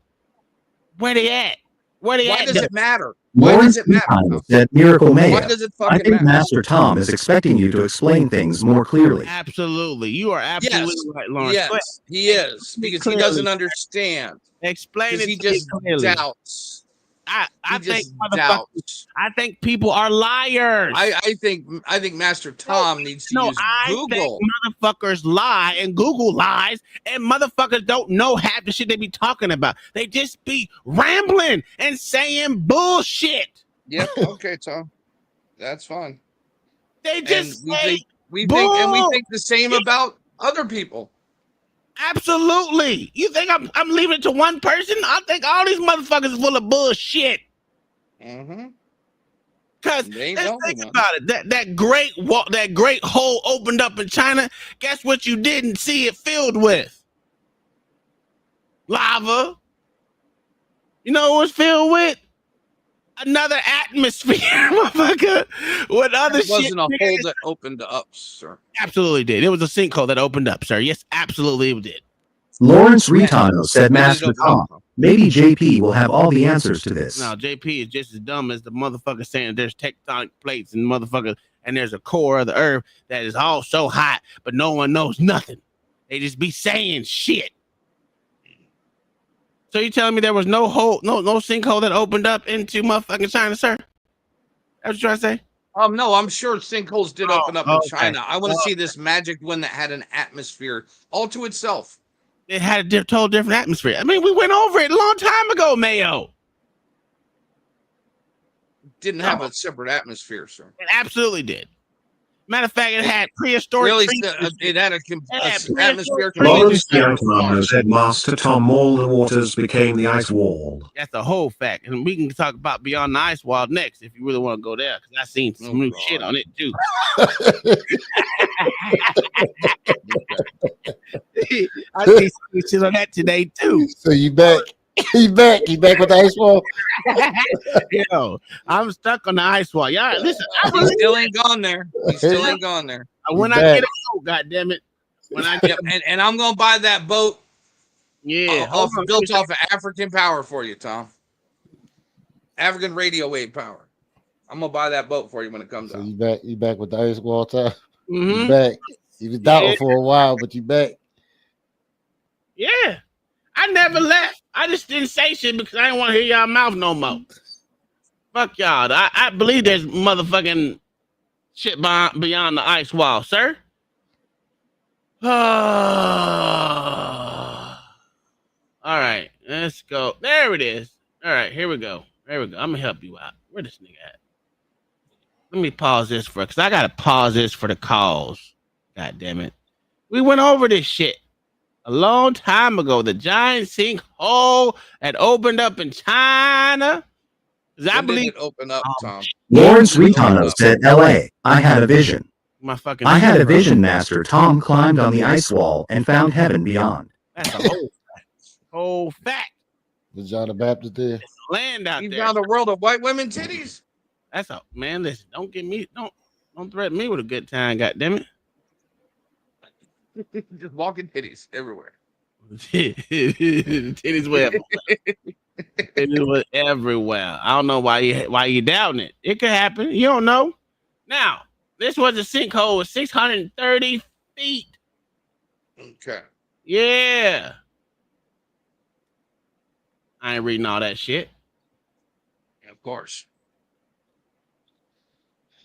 Where they at? Where they Why at? does it matter? Why Lawrence does it matter? said Miracle Why Maya. does it I fucking think matter? Master Tom is expecting you to explain things more clearly. Absolutely. You are absolutely Yes, right, Lawrence. Go yes, he is, because he doesn't understand. Explain Because it he to me just clearly. doubts. I He think just motherfuckers. doubts. I think people are liars. I think Master Tom needs to use Google. Think motherfuckers lie and Google lies, and motherfuckers don't know half the shit they be talking about. They just be rambling and saying bullshit. Yep. Okay, Tom. That's fine. They just we think the same about other people. Absolutely. You think I'm leaving it to one person? I think all these motherfuckers is full of bullshit. Mm-hmm. Because let's think about it. That great hole opened up in China. Guess what you didn't see it filled with? Lava. You know what it was filled with? Another atmosphere, motherfucker. With other shit. It wasn't a hole that opened up, sir. Absolutely did. It was a sinkhole that opened up, sir. Yes, absolutely it did. Lawrence Ritano said Master Tom. Maybe JP will have all the answers to this. No, JP is just as dumb as the motherfucker saying that there's tectonic plates and motherfucker and there's a core of the earth that is all so hot, but no one knows nothing. They just be saying shit. So you telling me there was no hole, no sinkhole that opened up into motherfucking China, sir? That's what you trying to say? No, I'm sure sinkholes did open up in okay. China. I want to see this magic one that had an atmosphere all to itself. It had a total different atmosphere. I mean, we went over it a long time ago, Mayo. Didn't have a separate atmosphere, sir. It absolutely did. Matter of fact, it had prehistoric. Really, it had a atmosphere. Lawrence Ritano said Master Tom, all the waters became the ice wall. That's a whole fact, and we can talk about Beyond the Ice Wall next if you really want to go there, because I seen some new shit on it too. I see some shit on that today too. So you back? You back with the ice wall? Yo, I'm stuck on the ice wall. Y'all, listen, He still ain't gone there. He still ain't gone there. When I get a boat, goddamn it. When I get and I'm gonna buy that boat. Yeah, built off of African power for you, Tom. African radio wave power. I'm gonna buy that boat for you when it comes out. You back with the ice wall, Tom? Mm-hmm. You back? You was doubting for a while, but you back. Yeah, I never left. I just didn't say shit because I didn't want to hear y'all mouth no more. Fuck y'all. I believe there's motherfucking shit beyond the ice wall, sir. All right, let's go. There it is. All right, here we go. I'm gonna help you out. Where this nigga at? Let me pause this because I gotta pause this for the calls. God damn it. We went over this shit a long time ago. The giant sinkhole that opened up in China. I believe it opened up, Tom. Lawrence Ritano said LA. I had a vision. I had a vision, Master Tom climbed on the ice wall and found heaven beyond. That's a whole fact. Was John the Baptist there? Land out You there. found a world of white women titties. That's a man. Listen, don't threaten me with a good time. God damn it. Just walking titties everywhere. Titties were everywhere. I don't know why you doubting it. It could happen. You don't know. Now, this was a sinkhole with 630 feet. Okay. Yeah. I ain't reading all that shit. Of course.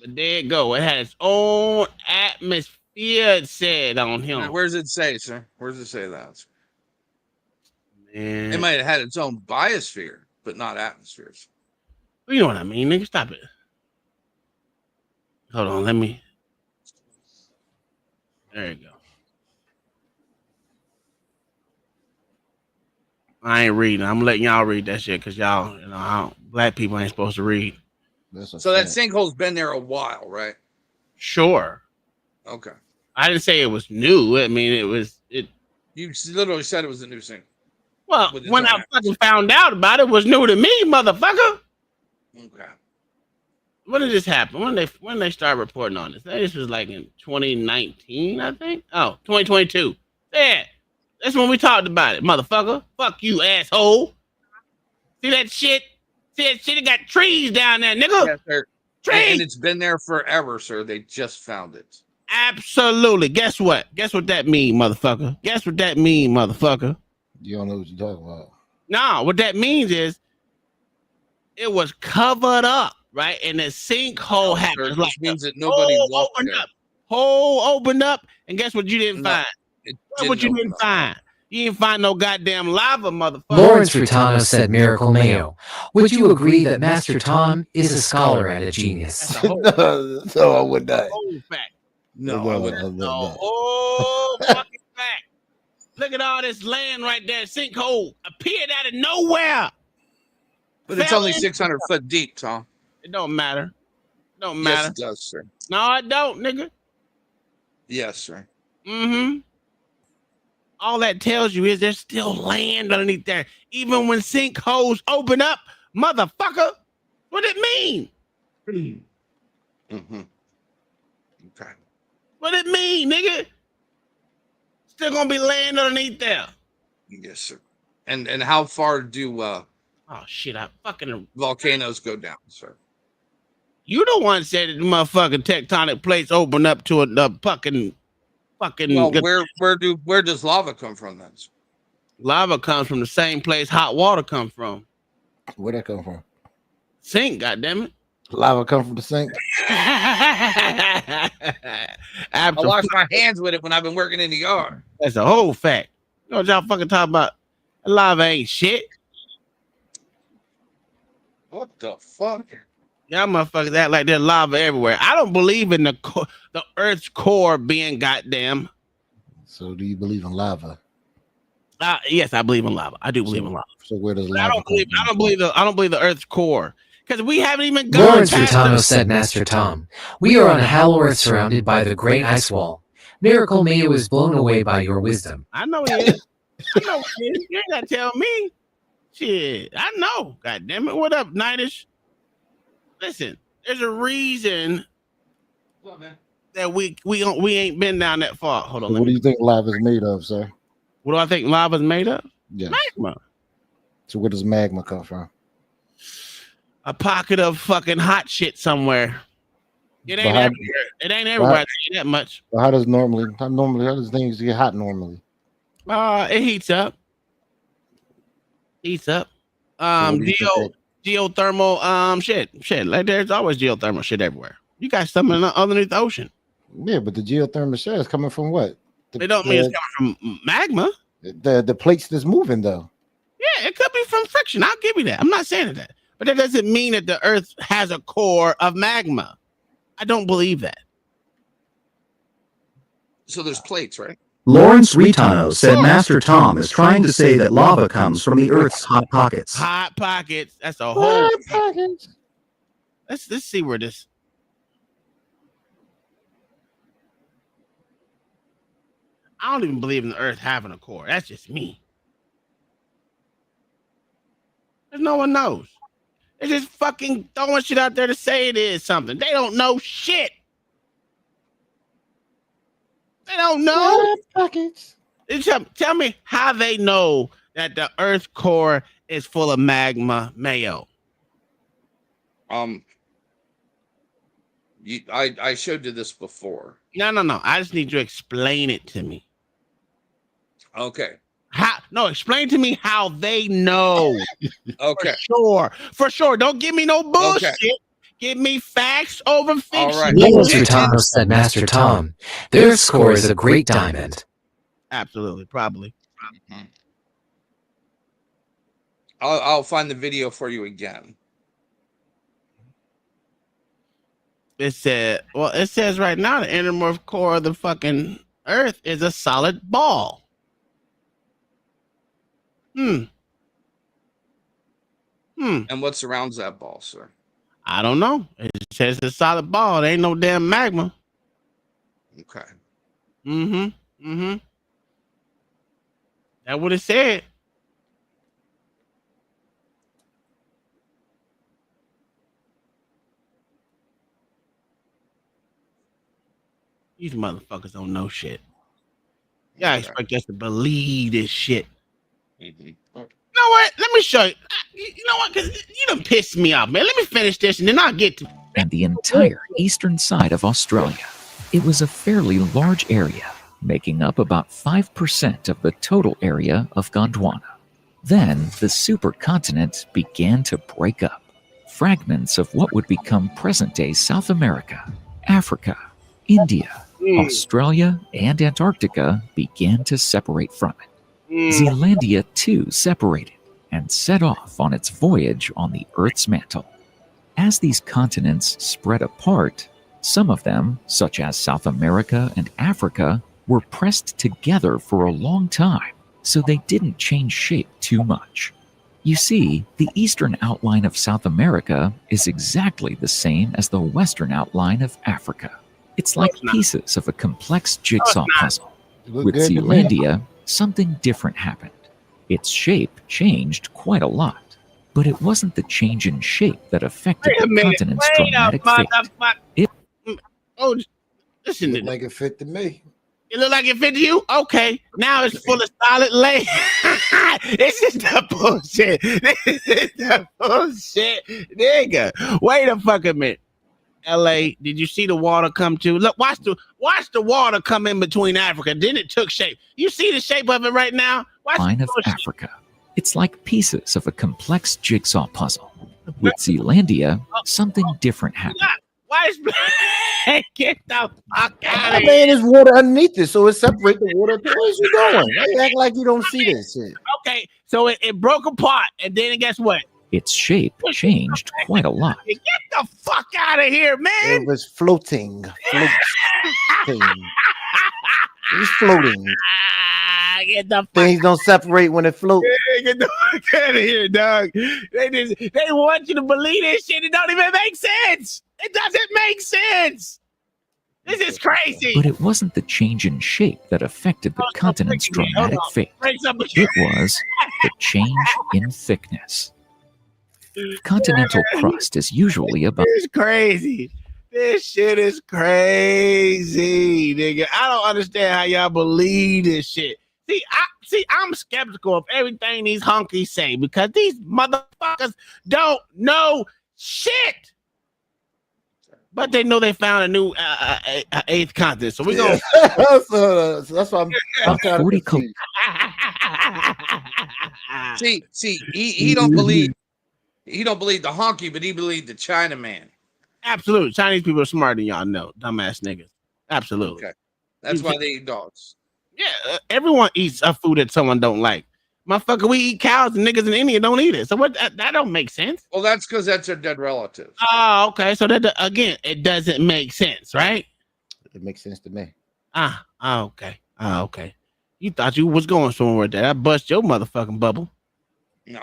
But there it go. It had its own atmosphere. Yeah, it said on him. Where's it say, sir? Where's it say that? Man. It might have had its own biosphere, but not atmospheres. You know what I mean, nigga. Stop it. Hold on, let me. There you go. I ain't reading. I'm letting y'all read that shit because y'all, black people ain't supposed to read. So that sinkhole's been there a while, right? Sure. Okay. I didn't say it was new. I mean, it. You literally said it was a new sinkhole. Well, when I fucking found out about it, was new to me, motherfucker. Okay. When did this happen? When they start reporting on this? This was like in 2019, I think. Oh, 2022. Yeah. That's when we talked about it, motherfucker. Fuck you, asshole. See that shit? See that shit? It got trees down there, nigga. Yes, sir. Trees. And it's been there forever, sir. They just found it. Absolutely. Guess what? Guess what that mean, motherfucker? Guess what that mean, motherfucker? You don't know what you're talking about. No, what that means is it was covered up, right? And the sinkhole happened. Which means that nobody walked opened there. up. Hole opened up, and guess what you didn't No, find? Guess what you didn't find? You didn't find no goddamn lava, motherfucker. Lawrence Rutano said Miracle Mayo. Would you agree that Master Tom is a scholar and a genius? No, I would not. Whole fact. No, I wouldn't. No, whole fucking fact. Look at all this land right there. Sinkhole appeared out of nowhere. But it's only 600 foot deep, Tom. It don't matter. Don't Yes, matter. it does, sir. No, it don't, nigga. Yes, sir. Mm-hmm. All that tells you is there's still land underneath there. Even when sinkholes open up, motherfucker. What it mean? Mm-hmm. Okay. What it mean, nigga? Still gonna be land underneath there. Yes, sir. And how far do Oh shit, I fucking volcanoes go down, sir? You the one said that the motherfucking tectonic plates open up to a fucking. Well, where does lava come from then? Lava comes from the same place hot water comes from. Where'd that come from? Sink, goddammit. Lava come from the sink. I wash my hands with it when I've been working in the yard. That's a whole fact. You know what y'all fucking talking about? Lava ain't shit. What the fuck? Y'all motherfuckers act like there's lava everywhere. I don't believe in the Earth's core being goddamn. So do you believe in lava? Yes, I believe in lava. I do believe in lava. So where does But lava I don't believe the Earth's core because we haven't even gone. Lawrence Rutano said Master Tom. We are on a hollow earth surrounded by the great ice wall. Miracle Mayo is blown away by your wisdom. I know he is. I know he is. You ain't gotta tell me. Shit, I know. God damn it. What up, Nightish? Listen, there's a reason that we ain't been down that far. Hold on. So what do you think lava is made of, sir? What do I think lava's made of? Yes. Magma. So where does magma come from? A pocket of fucking hot shit somewhere. It ain't everywhere. It ain't everywhere. I tell you that much. How does things get hot normally? It heats up. Geothermal shit. Like there's always geothermal shit everywhere. You got something underneath the ocean. Yeah, but the geothermal shit is coming from what? They don't mean it's coming from magma. The plates that's moving though. Yeah, it could be from friction. I'll give you that. I'm not saying that. But that doesn't mean that the earth has a core of magma. I don't believe that. So there's plates, right? Lawrence Rutano said Master Tom is trying to say that lava comes from the Earth's hot pockets. Hot pockets. That's a whole. Hot pockets. Let's see where this. I don't even believe in the Earth having a core. That's just me. There's no one knows. They're just fucking throwing shit out there to say it is something. They don't know shit. They don't know. Pockets. Tell me how they know that the Earth core is full of magma, Mayo. I showed you this before. No. I just need you to explain it to me. Okay. Explain to me how they know. Okay. For sure. Don't give me no bullshit. Okay. Give me facts over fiction. All right. Master Tom said, Master Tom, their score is a great diamond. Absolutely, probably. Mhm. I'll find the video for you again. It says right now the innermost core of the fucking Earth is a solid ball. And what surrounds that ball, sir? I don't know. It says it's a solid ball. There ain't no damn magma. Okay. That's what it said. These motherfuckers don't know shit. Y'all expect us to believe this shit. Mm-hmm. You know what? Let me show you. You know what? Because you done pissed me off, man. Let me finish this and then I'll get to And the entire eastern side of Australia. It was a fairly large area, making up about 5% of the total area of Gondwana. Then the supercontinent began to break up. Fragments of what would become present-day South America, Africa, India, Australia, and Antarctica began to separate from it. Zealandia too separated and set off on its voyage on the Earth's mantle. As these continents spread apart, some of them, such as South America and Africa, were pressed together for a long time, so they didn't change shape too much. You see, the eastern outline of South America is exactly the same as the western outline of Africa. It's like pieces of a complex jigsaw puzzle. With Zealandia, something different happened. Its shape changed quite a lot, but it wasn't the change in shape that affected the continent's dramatic fate. Oh, listen to like it fit to me. It look like it fit to you? Okay. Now it's full of solid land. This is the bullshit. This is the bullshit. Nigga. Wait a fucking minute. LA, did you see the water come to? Look, watch the water come in between Africa. Then it took shape. You see the shape of it right now? Line of Africa. It's like pieces of a complex jigsaw puzzle. With Zealandia, something different happened. Why is get the fuck out of Man, here? there's water underneath it, so it separates the water. Where's you going? Why you act like you don't see this shit? Okay, so it broke apart, and then guess what? Its shape changed quite a lot. Get the fuck out of here, man! It was floating. It was floating. Get the fuck Things don't separate when it floats. Get the fuck out of here, dog. They want you to believe this shit. It don't even make sense. It doesn't make sense. This is crazy. But it wasn't the change in shape that affected the continent's dramatic fate. It was the change in thickness. Continental crust is usually about... It's crazy. This shit is crazy, nigga. I don't understand how y'all believe this shit. I'm skeptical of everything these honkies say because these motherfuckers don't know shit. But they know they found a new eighth continent, so we go. So that's why I'm kind of confused. See, he don't believe the honky, but he believed the Chinaman. Absolutely, Chinese people are smarter than y'all know, dumbass niggas. Absolutely. Okay, that's why they eat dogs. Yeah, everyone eats a food that someone don't like. Motherfucker, we eat cows and niggas in India don't eat it. So what? That don't make sense. Well, that's because that's their dead relatives. Oh, okay. So that again, it doesn't make sense, right? It makes sense to me. Okay. Okay. You thought you was going somewhere with that. I bust your motherfucking bubble. No.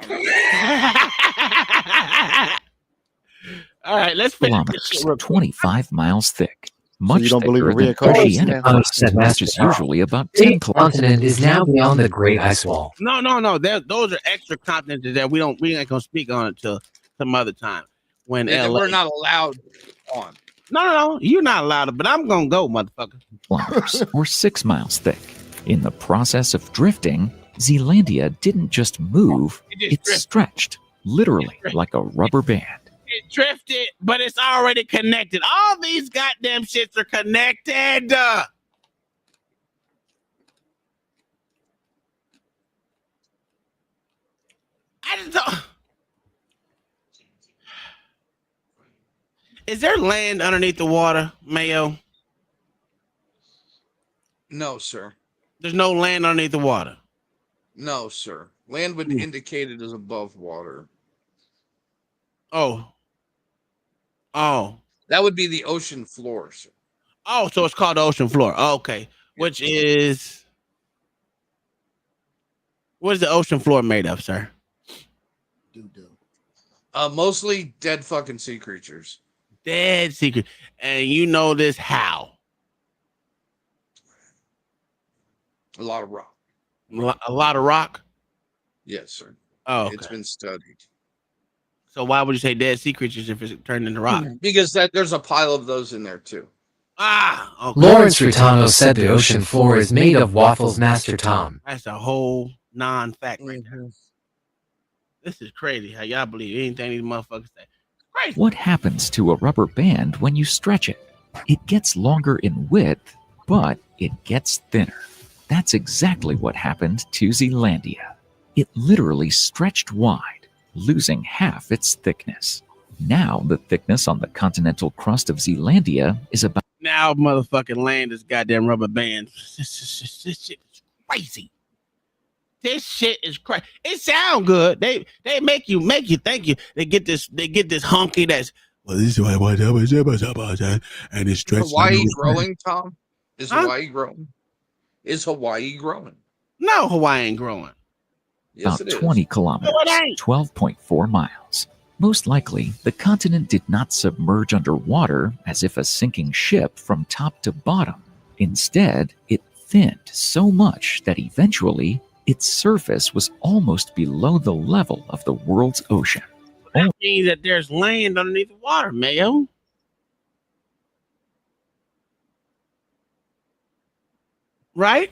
All right, let's finish kilometers, 25 miles thick. Much you don't believe in thicker than reincarnation? oceanic crust, which is usually about 10 The continent is now beyond the Great Ice Wall. No. Those are extra continents that we ain't gonna speak on until some other time. When We're not allowed on. No. You're not allowed, but I'm gonna go, motherfucker. kilometers or 6 miles thick. In the process of drifting, Zealandia didn't just move, it stretched, literally like a rubber band. It drifted, but it's already connected. All these goddamn shits are connected. I just don't. Is there land underneath the water, Mayo? No, sir. There's no land underneath the water. No, sir. Land would indicate it is above water. Oh. That would be the ocean floor, sir. Oh, so it's called the ocean floor. Oh, okay. What is the ocean floor made of, sir? Mostly dead fucking sea creatures. Dead secret. And you know this how? A lot of rock. A lot of rock? Yes, sir. Oh, okay. It's been studied. So why would you say dead sea creatures if it's turned into rock? Because there's a pile of those in there too. Ah, okay. Lawrence Rutano said the ocean floor is made of waffles, Master Tom. That's a whole non-fact right there. This is crazy how y'all believe anything these motherfuckers say. Crazy. What happens to a rubber band when you stretch it? It gets longer in width, but it gets thinner. That's exactly what happened to Zealandia. It literally stretched wide, losing half its thickness. Now the thickness on the continental crust of Zealandia is about... Now motherfucking land is goddamn rubber bands. This shit is crazy. This shit is crazy. It sound good. They make you think you. They get this hunky that's well. This is why and it's stretched. Hawaii growing, Tom? Is Hawaii growing? Is Hawaii growing? No, Hawaii ain't growing. Yes, about 20 kilometers, 12.4 miles. Most likely, the continent did not submerge underwater as if a sinking ship from top to bottom. Instead, it thinned so much that eventually its surface was almost below the level of the world's ocean. That means that there's land underneath the water, Mayo. Right?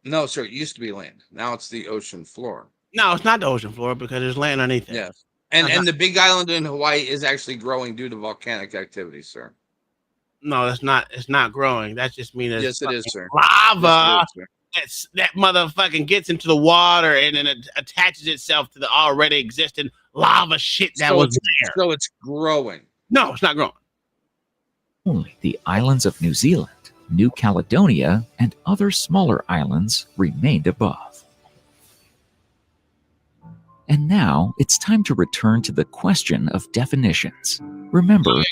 No, sir. It used to be land. Now it's the ocean floor. No, it's not the ocean floor because there's land underneath it. Yes. And the big island in Hawaii is actually growing due to volcanic activity, sir. No, that's not. It's not growing. That just means yes, it is, sir. Lava. Yes, it is, that motherfucking gets into the water and then it attaches itself to the already existing lava shit that was there. So it's growing. No, it's not growing. Only the islands of New Zealand, New Caledonia, and other smaller islands remained above. And now it's time to return to the question of definitions. Remember,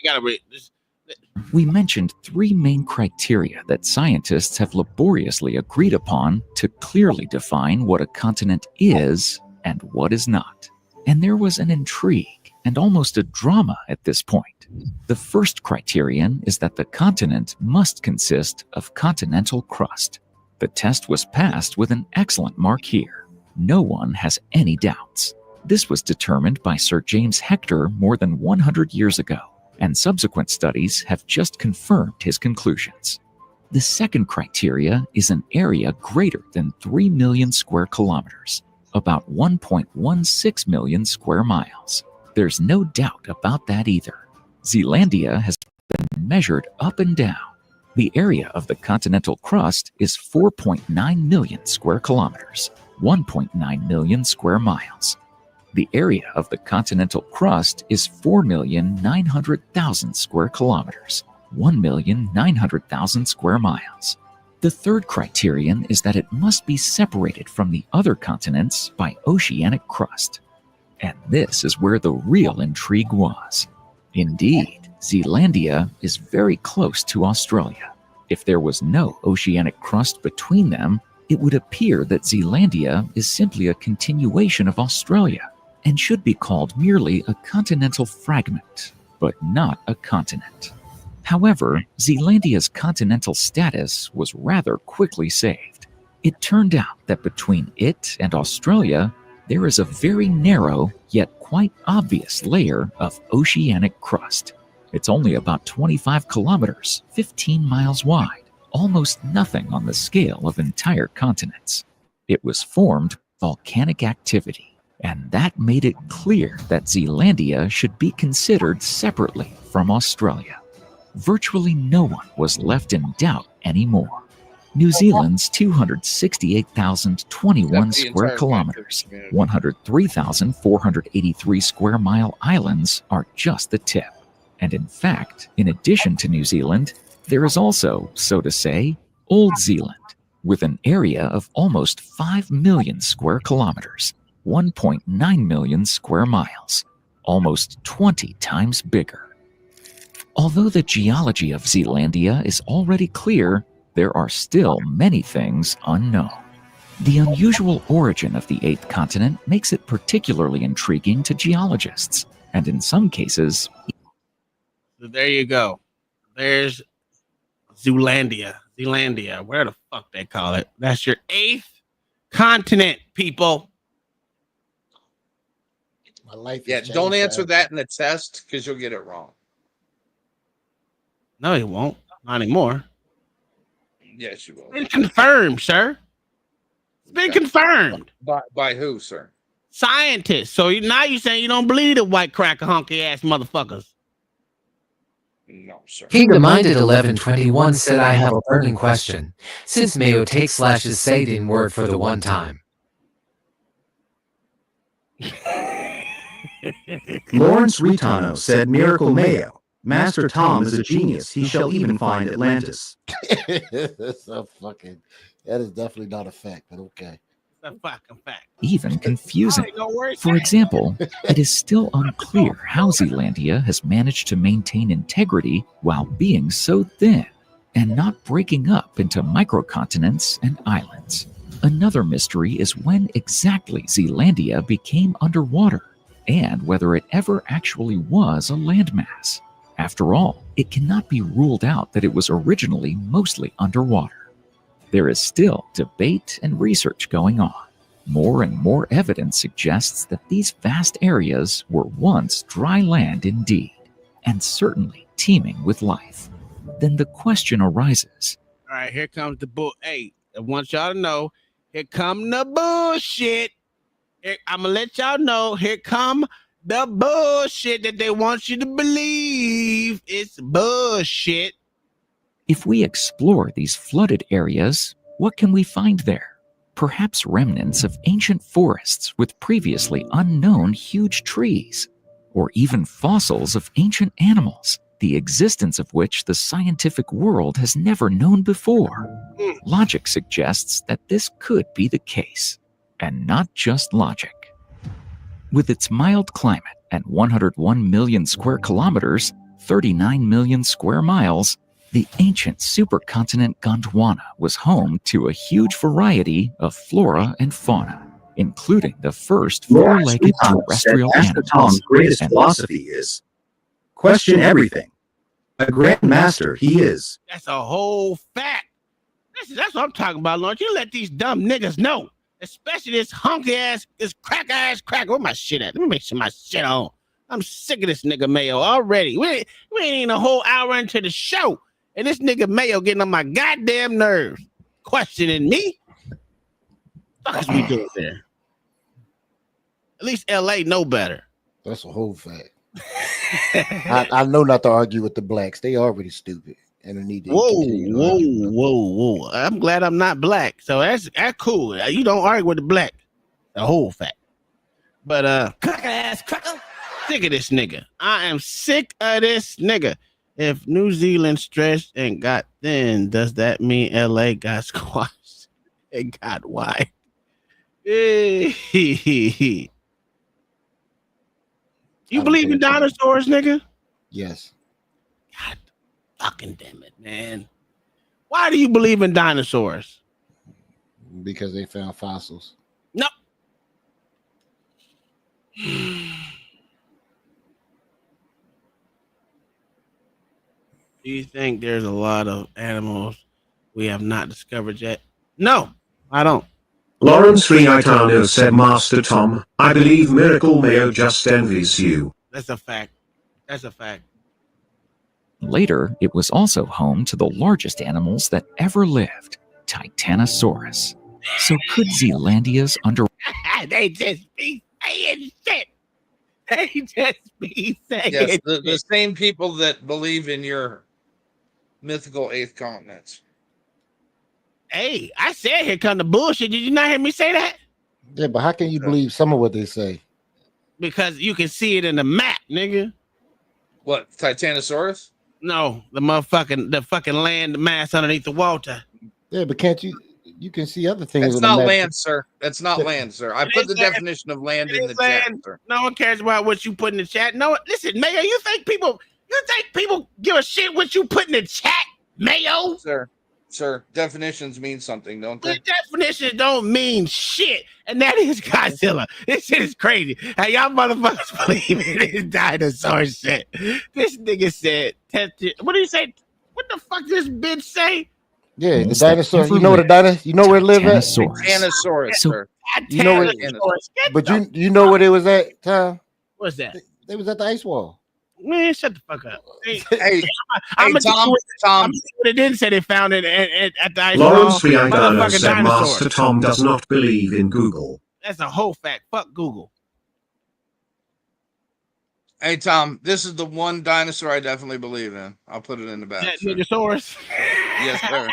we mentioned three main criteria that scientists have laboriously agreed upon to clearly define what a continent is and what is not. And there was an intrigue and almost a drama at this point. The first criterion is that the continent must consist of continental crust. The test was passed with an excellent mark here. No one has any doubts. This was determined by Sir James Hector more than 100 years ago, and subsequent studies have just confirmed his conclusions. The second criteria is an area greater than 3 million square kilometers, about 1.16 million square miles. There's no doubt about that either. Zealandia has been measured up and down. The area of the continental crust is 4.9 million square kilometers, 1.9 million square miles. The area of the continental crust is 4,900,000 square kilometers, 1,900,000 square miles. The third criterion is that it must be separated from the other continents by oceanic crust. And this is where the real intrigue was. Indeed, Zealandia is very close to Australia. If there was no oceanic crust between them, it would appear that Zealandia is simply a continuation of Australia and should be called merely a continental fragment, but not a continent. However, Zealandia's continental status was rather quickly saved. It turned out that between it and Australia, there is a very narrow yet quite obvious layer of oceanic crust. It's only about 25 kilometers, 15 miles wide, almost nothing on the scale of entire continents. It was formed by volcanic activity, and that made it clear that Zealandia should be considered separately from Australia. Virtually no one was left in doubt anymore. New Zealand's 268,021 square kilometers, 103,483 square mile islands are just the tip. And in fact, in addition to New Zealand, there is also, so to say, Old Zealand, with an area of almost 5 million square kilometers, 1.9 million square miles, almost 20 times bigger. Although the geology of Zealandia is already clear, there are still many things unknown. The unusual origin of the eighth continent makes it particularly intriguing to geologists, and in some cases... So there you go. There's Zealandia. Zealandia, where the fuck they call it. That's your eighth continent, people. My life. Yeah, don't answer that in the test because you'll get it wrong. No, he won't. Not anymore. Yes, you will. It's been confirmed, sir. It's been confirmed. By who, sir? Scientists. So now you're saying you don't believe the white cracker honky ass motherfuckers. No, sir. Kingdom-minded 1121 said, I have a burning question. Since Mayo takes Slash's Satan word for the one time. Lawrence Ritano said, Miracle Mayo. Master Tom is a genius. He shall even find Atlantis. That's a fucking. That is definitely not a fact, but okay. That's a fucking fact. Even confusing. For example, it is still unclear how Zealandia has managed to maintain integrity while being so thin and not breaking up into microcontinents and islands. Another mystery is when exactly Zealandia became underwater and whether it ever actually was a landmass. After all, it cannot be ruled out that it was originally mostly underwater. There is still debate and research going on. More and more evidence suggests that these vast areas were once dry land indeed, and certainly teeming with life. Then the question arises. All right, here comes the bull. Hey, I want y'all to know, here come the bullshit. I'm going to let y'all know, here come the bullshit that they want you to believe. It's bullshit. If we explore these flooded areas, what can we find there? Perhaps remnants of ancient forests with previously unknown huge trees, or even fossils of ancient animals, the existence of which the scientific world has never known before. Logic suggests that this could be the case, and not just logic. With its mild climate and 101 million square kilometers, 39 million square miles, the ancient supercontinent Gondwana was home to a huge variety of flora and fauna, including the first four-legged terrestrial Master animals. Tom's greatest and philosophy is question everything. A grand master he is. That's a whole fact. That's what I'm talking about, Lawrence. You let these dumb niggas know, especially this hunky ass, this crack ass cracker. Where my shit at? Let me make sure my shit on. I'm sick of this nigga Mayo already. We ain't even a whole hour into the show, and this nigga Mayo getting on my goddamn nerves, questioning me. What the fuck is we doing there? At least LA know better. That's a whole fact. I know not to argue with the blacks. They already stupid and they need to. Whoa. I'm glad I'm not black. So that's cool. You don't argue with the black. The whole fact. But cracker ass cracker. Sick of this nigga. I am sick of this nigga. If New Zealand stretched and got thin, does that mean LA got squashed and got wide? You believe in dinosaurs, nigga? Yes. God fucking damn it, man. Why do you believe in dinosaurs? Because they found fossils. No. Do you think there's a lot of animals we have not discovered yet? No, I don't. Lawrence Riaitano said, Master Tom, I believe Miracle Mayo just envies you. That's a fact. That's a fact. Later, it was also home to the largest animals that ever lived, Titanosaurus. So could Zealandia's under... They just be saying shit. They just be saying Yes, the same people that believe in your mythical eighth continents. Hey, I said here come the bullshit. Did you not hear me say that? Yeah, but how can you believe some of what they say? Because you can see it in the map, nigga. What, Titanosaurus? No, the fucking land mass underneath the water. Yeah, but can't you can see other things That's in the not map. land, sir. That's not land, sir. I put the definition of land in the chat, sir. No one cares about what you put in the chat. No, listen, Mayo, you think people give a shit what you put in the chat, Mayo? Sir, definitions mean something, don't they? The definitions don't mean shit, and that is Godzilla. This shit is crazy. How y'all motherfuckers believe in this dinosaur shit? This nigga said, what did he say? What the fuck did this bitch say? Yeah, the dinosaur. You know what a dinosaur? You know where it live at? Titanosaurus, sir. You know where? But you know where they was at, Tom? What's that? They was at the ice wall. Man, shut the fuck up. Hey, I'm Tom. what it didn't say they found it at the ice Lawrence wall. Fiagano Motherfucking said dinosaur. Master Tom does not believe in Google. That's a whole fact. Fuck Google. Hey, Tom, this is the one dinosaur I definitely believe in. I'll put it in the back. That Niggasaurus. Yes, sir.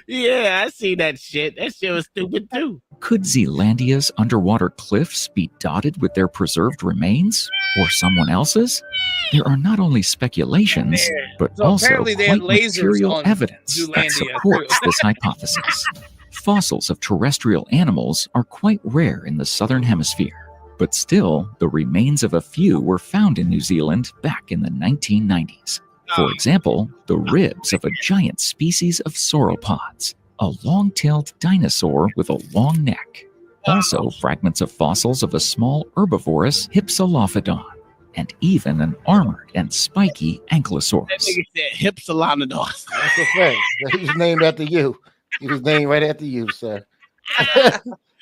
Yeah, I see that shit. That shit was stupid too. Could Zealandia's underwater cliffs be dotted with their preserved remains? Or someone else's? There are not only speculations, but So also apparently they quite had lasers material on evidence that Zealandia, supports too. this hypothesis. Fossils of terrestrial animals are quite rare in the southern hemisphere, but still, the remains of a few were found in New Zealand back in the 1990s. For example, the ribs of a giant species of sauropods, a long-tailed dinosaur with a long neck. Also, fragments of fossils of a small herbivorous Hypsilophodon, and even an armored and spiky That Ankylosaurus. nigga said Hypsilophodon. That's a fact. He was named after you. He was named right after you, sir.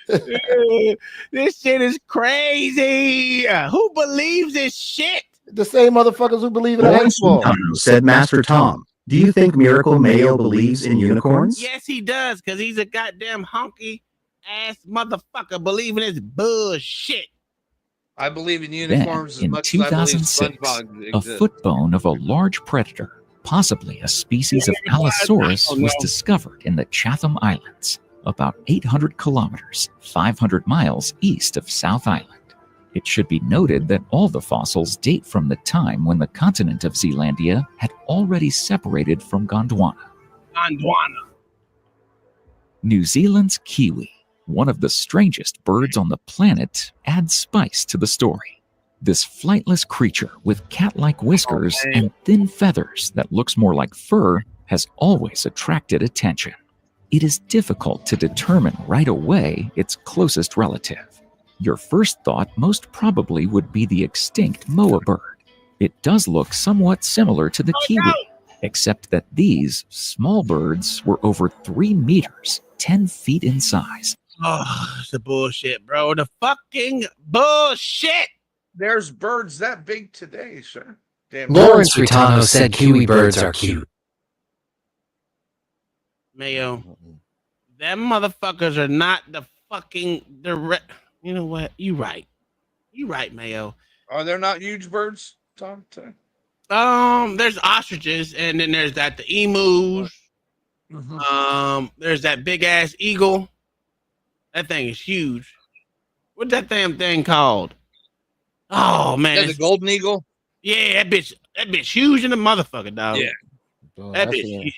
This shit is crazy. Who believes this shit? The same motherfuckers who believe in the Lawrence ice wall. Fiagano said Master Tom, do you think Miracle Mayo believes in unicorns? Yes, he does, because he's a goddamn honky ass motherfucker believing this bullshit. I believe in Then, unicorns as in much as I believe 2006, SpongeBob a exists. foot bone of a large predator, possibly a species of Allosaurus, was discovered in the Chatham Islands, about 800 kilometers, 500 miles east of South Island. It should be noted that all the fossils date from the time when the continent of Zealandia had already separated from Gondwana. New Zealand's kiwi, one of the strangest birds on the planet, adds spice to the story. This flightless creature with cat-like whiskers and thin feathers that looks more like fur has always attracted attention. It is difficult to determine right away its closest relative. Your first thought most probably would be the extinct moa bird. It does look somewhat similar to the kiwi, except that these small birds were over 3 meters, 10 feet in size. Oh, it's the bullshit, bro. The fucking bullshit. There's birds that big today, sir. Damn. Lawrence Ritano said kiwi birds are cute. Mayo, them motherfuckers are not the fucking direct. You know what? You right. You right, Mayo. Are there not huge birds, Tom? There's ostriches, and then there's the emus. There's that big ass eagle. That thing is huge. What's that damn thing called? Oh man, Yeah, the golden eagle. Yeah, that bitch huge in the motherfucker, dog. Yeah. That bitch.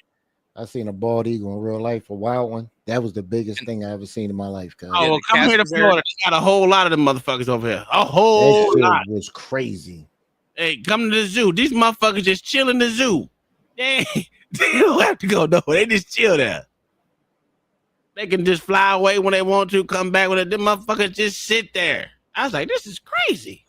I seen a bald eagle in real life, a wild one. That was the biggest thing I ever seen in my life. Cuz. Oh, well, come here to Florida. They got a whole lot of them motherfuckers over here. A whole that lot. shit was crazy. Hey, come to the zoo. These motherfuckers just chill in the zoo. They don't have to go nowhere. They just chill there. They can just fly away when they want to, come back when them motherfuckers just sit there. I was like, this is crazy.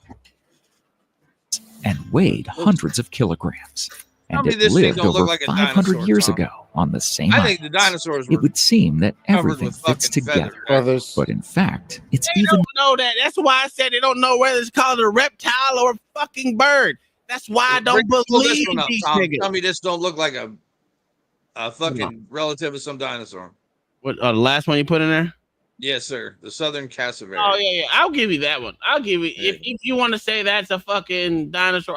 And weighed hundreds of kilograms. Tell And me it this thing lived don't over look like a 500 dinosaur, years Tom. ago on the same I island. think the dinosaurs It were would seem that covered everything with fits fucking together. feathers. But in fact, it's They even don't know that. That's why I said they don't know whether it's called a reptile or a fucking bird. That's why I don't Pull this believe one up, these Tom. niggas. Tell me this don't look like a fucking relative of some dinosaur. What? The last one you put in there? Yes, sir. The southern cassowary. Oh yeah. I'll give you that one. I'll give you if you want to say that's a fucking dinosaur.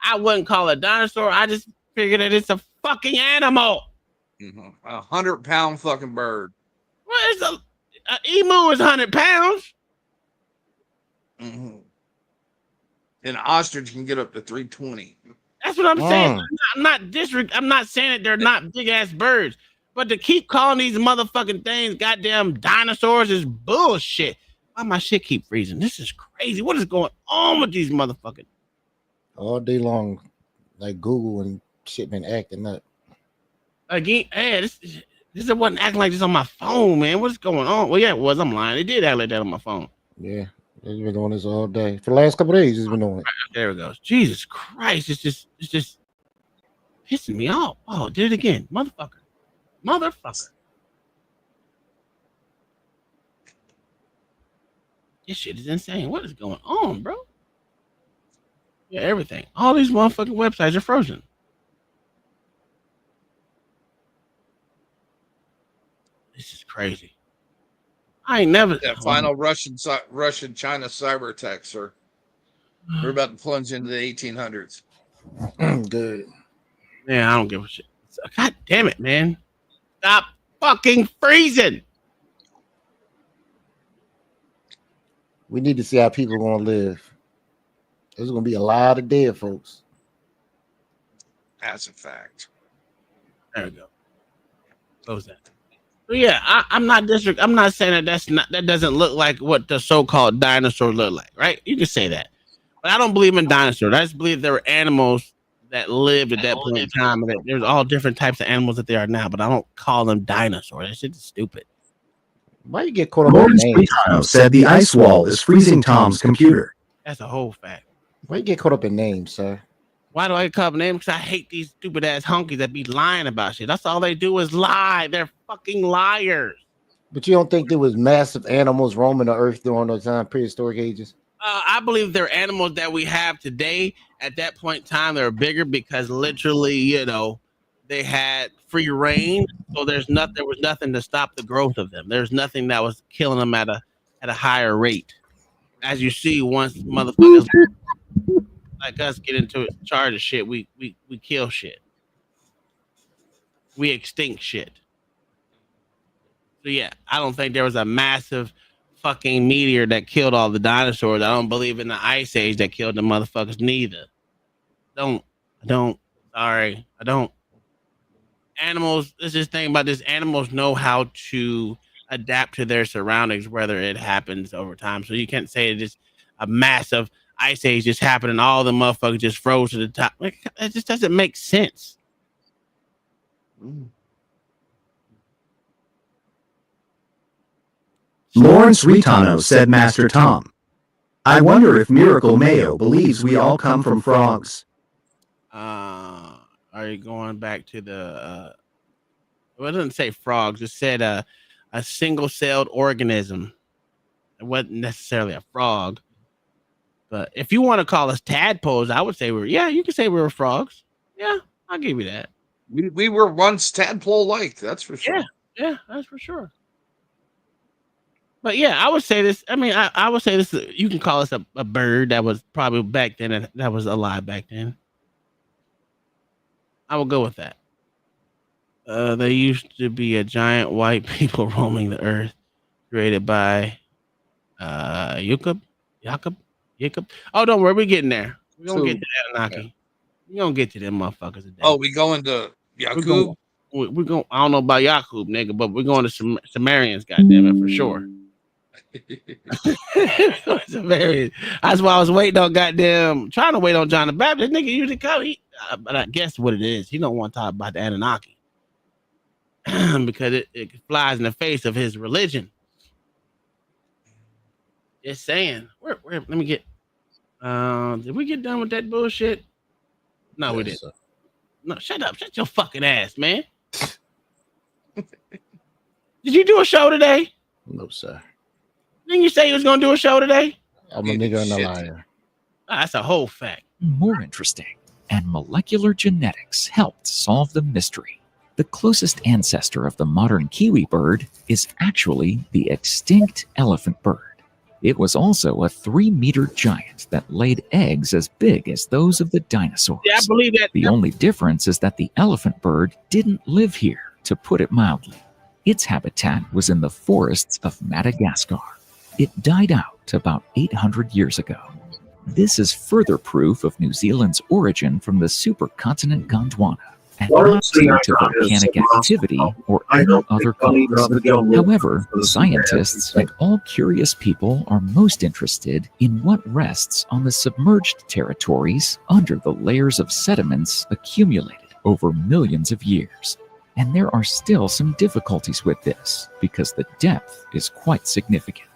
I wouldn't call it a dinosaur. I just figured that it's a fucking animal. 100-pound fucking bird. What is a emu is 100 pounds? An ostrich can get up to 320. That's what I'm saying. I'm not saying that they're not big ass birds, but to keep calling these motherfucking things goddamn dinosaurs is bullshit. Why my shit keep freezing? This is crazy. What is going on with these motherfucking? All day long, like Google and shit been acting up. Again, hey, this wasn't acting like this on my phone, man. What's going on? Well, yeah, it was. I'm lying. It did act like that on my phone. Yeah, it's been doing this all day. For the last couple of days, it's been doing it. There it goes. Jesus Christ. It's just pissing me off. Oh, did it again. Motherfucker. This shit is insane. What is going on, bro? Yeah, everything. All these motherfucking websites are frozen. This is crazy. I ain't never. That final Russian-China cyber attack, sir. We're about to plunge into the 1800s. Good. Man, I don't give a shit. God damn it, man. Stop fucking freezing. We need to see how people are going to live. There's going to be a lot of dead folks. That's a fact. There we go. Close that. But yeah, I'm not saying that doesn't look like what the so-called dinosaurs look like, right? You can say that. But I don't believe in dinosaurs. I just believe there were animals that lived at that point in time. That there's all different types of animals that they are now, but I don't call them dinosaurs. That shit's stupid. Why you get caught up Lawrence in names? Britano said the ice wall is freezing Tom's computer. That's a whole fact. Why you get caught up in names, sir? Why do I get caught up in names? Because I hate these stupid ass honkies that be lying about shit. That's all they do is lie. They're fucking liars. But you don't think there was massive animals roaming the earth during those prehistoric ages? I believe they're animals that we have today. At that point in time, they were bigger because literally, they had free reign. So there was nothing to stop the growth of them. There's nothing that was killing them at a higher rate. As you see, once motherfuckers like us get into charge of shit, we kill shit. We extinct shit. So yeah, I don't think there was a massive fucking meteor that killed all the dinosaurs. I don't believe in the ice age that killed the motherfuckers neither. I don't. Animals, let's just think about this. Animals know how to adapt to their surroundings, whether it happens over time. So you can't say it's just a massive ice age just happened and all the motherfuckers just froze to the top. Like, it just doesn't make sense. Lawrence Ritano said Master Tom. I wonder if Miracle Mayo believes we all come from frogs. Are you going back to the well, it doesn't say frogs, it said a single-celled organism. It wasn't necessarily a frog. But if you want to call us tadpoles, I would say you can say we were frogs. Yeah, I'll give you that. We were once tadpole-like, that's for sure. Yeah, that's for sure. But yeah, I would say this. I mean, I would say this. You can call us a bird that was probably back then, that was alive back then. I will go with that. There used to be a giant white people roaming the earth, created by Jacob. Oh, don't worry, we're getting there. We're gonna get to Anunnaki. We're gonna get to them motherfuckers today. Oh, we going to Yakub? We're going. I don't know about Yakub, nigga, but we're going to Sumerians, goddamn it, for sure. Sumerians. That's why I was waiting on trying to wait on John the Baptist. Nigga usually come. But I guess what it is, he don't want to talk about the Anunnaki because it flies in the face of his religion. Just saying. Where let me get. Did we get done with that bullshit? No, we didn't. Sir. No, shut up. Shut your fucking ass, man. Did you do a show today? No, sir. Didn't you say you was gonna do a show today? I'm a nigga and a liar. That's a whole fact. More interesting, and molecular genetics helped solve the mystery. The closest ancestor of the modern kiwi bird is actually the extinct elephant bird. It was also a 3-meter giant that laid eggs as big as those of the dinosaurs. Yeah, I believe that. The only difference is that the elephant bird didn't live here, to put it mildly. Its habitat was in the forests of Madagascar. It died out about 800 years ago. This is further proof of New Zealand's origin from the supercontinent Gondwana, and Lawrence not due to Leonardo volcanic said, activity or I any don't other think cause. Brother John However, was scientists and all curious people are most interested in what rests on the submerged territories under the layers of sediments accumulated over millions of years. And there are still some difficulties with this because the depth is quite significant.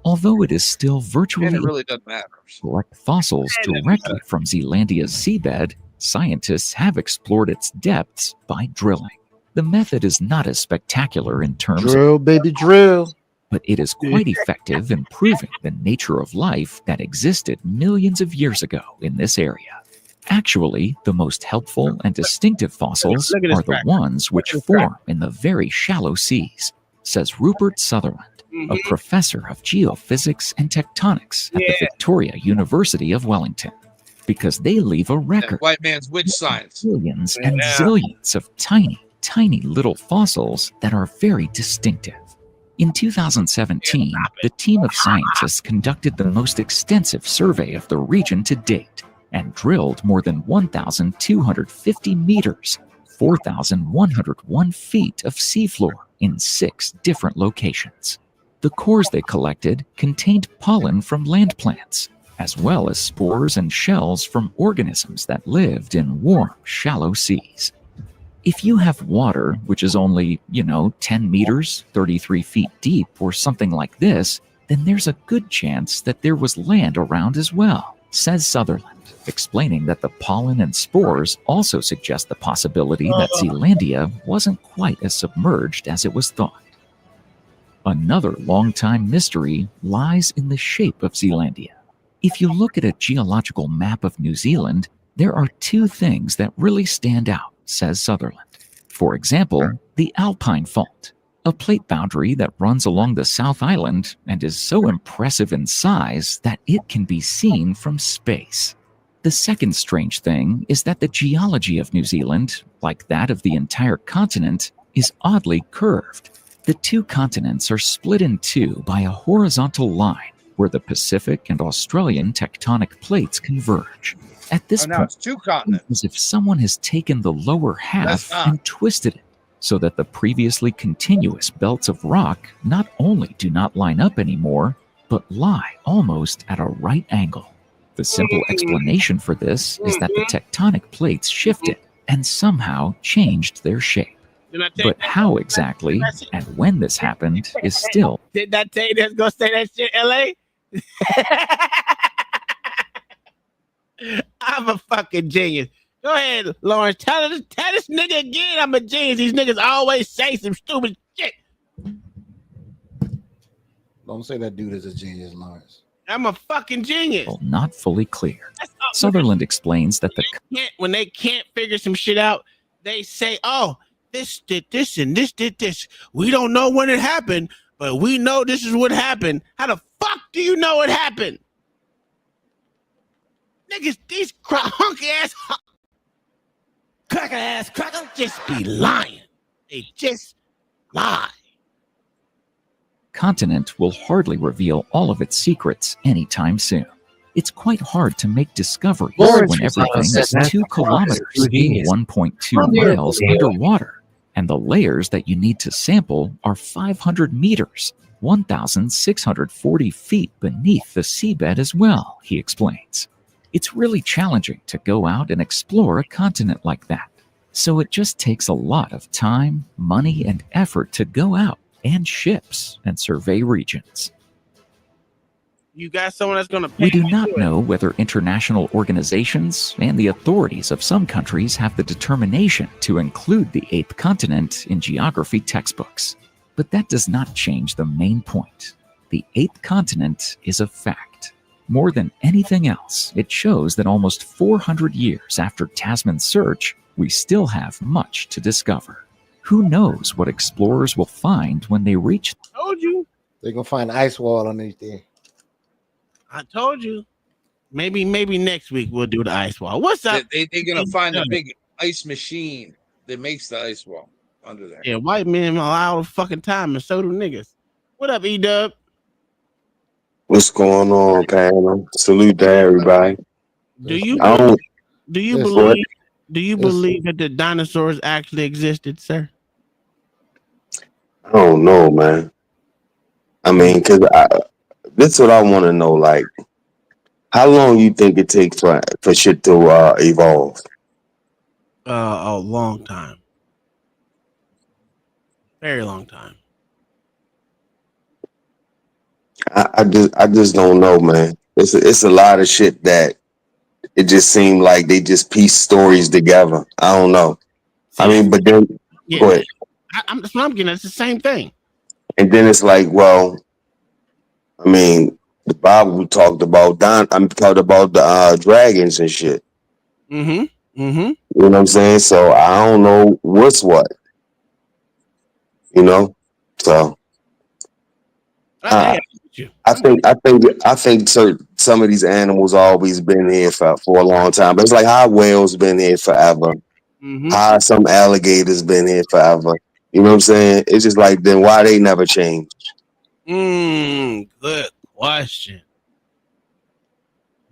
Although it is still And virtually it really doesn't matter. to collect fossils directly from Zealandia's seabed, scientists have explored its depths by drilling. The method is not as spectacular in terms Drill, baby, drill. but it is quite effective in proving the nature of life that existed millions of years ago in this area. Actually, the most helpful and distinctive fossils Look at this are the cracker. ones which form in the very shallow seas, says Rupert Sutherland, a professor of geophysics and tectonics at the Victoria University of Wellington, because they leave a record That white man's witch science. zillions and zillions of tiny, tiny little fossils that are very distinctive. In 2017, the team of scientists conducted the most extensive survey of the region to date and drilled more than 1,250 meters, 4,101 feet of seafloor in 6 different locations. The cores they collected contained pollen from land plants, as well as spores and shells from organisms that lived in warm, shallow seas. If you have water, which is only, 10 meters, 33 feet deep, or something like this, then there's a good chance that there was land around as well, says Sutherland, explaining that the pollen and spores also suggest the possibility that Zealandia wasn't quite as submerged as it was thought. Another long-time mystery lies in the shape of Zealandia. If you look at a geological map of New Zealand, there are 2 things that really stand out, says Sutherland. For example, the Alpine Fault, a plate boundary that runs along the South Island and is so impressive in size that it can be seen from space. The second strange thing is that the geology of New Zealand, like that of the entire continent, is oddly curved. The 2 continents are split in 2 by a horizontal line where the Pacific and Australian tectonic plates converge. At this now point, it's 2 continents. it's as if someone has taken the lower half and twisted it so that the previously continuous belts of rock not only do not line up anymore, but lie almost at a right angle. The simple explanation for this is that the tectonic plates shifted and somehow changed their shape. But how exactly and when this happened is still. Did I tell you that's gonna say that shit, LA? I'm a fucking genius. Go ahead, Lawrence. Tell this nigga again I'm a genius. These niggas always say some stupid shit. Don't say that dude is a genius, Lawrence. I'm a fucking genius. Not fully clear. Sutherland explains that when they can't figure some shit out, they say, oh, this did this and this did this. We don't know when it happened, but we know this is what happened. How the fuck do you know it happened? Niggas, these hunky ass crackers just be lying. They just lie. continent will hardly reveal all of its secrets anytime soon. It's quite hard to make discoveries when everything is 2 kilometers, 1.2 miles underwater, and the layers that you need to sample are 500 meters, 1,640 feet beneath the seabed as well, he explains. It's really challenging to go out and explore a continent like that, so it just takes a lot of time, money, and effort to go out and ships and survey regions. You got someone that's going to pay. We do not know whether international organizations and the authorities of some countries have the determination to include the 8th continent in geography textbooks. But that does not change the main point. The 8th continent is a fact. More than anything else, it shows that almost 400 years after Tasman's search, we still have much to discover. Who knows what explorers will find when they reach? Told you. They're going to find an ice wall underneath there. I told you. Maybe next week we'll do the ice wall. What's up? They're going to find a big ice machine that makes the ice wall under there. Yeah, white men allow the fucking time, and so do niggas. What up, E-Dub? What's going on, panel? Salute to everybody. Do you I believe, don't. do you What? believe do you believe that the dinosaurs actually existed, sir? I don't know, man. I mean, cause this is what I want to know. Like, how long you think it takes for shit to evolve? A long time. Very long time. I just don't know, man. It's a lot of shit that it just seemed like they just piece stories together. I don't know. See, I mean, but then Yeah, go ahead. that's what I'm getting. It's the same thing. And then it's like, well, I mean, the Bible talked about I'm talking about the dragons and shit. Mm-hmm. Mm-hmm. You know what I'm saying? So I don't know what's what. You know, so I think some of these animals always been here for a long time. But it's like how whales been here forever. Mm-hmm. How some alligators been here forever. You know what I'm saying? It's just like then why they never changed? Good question.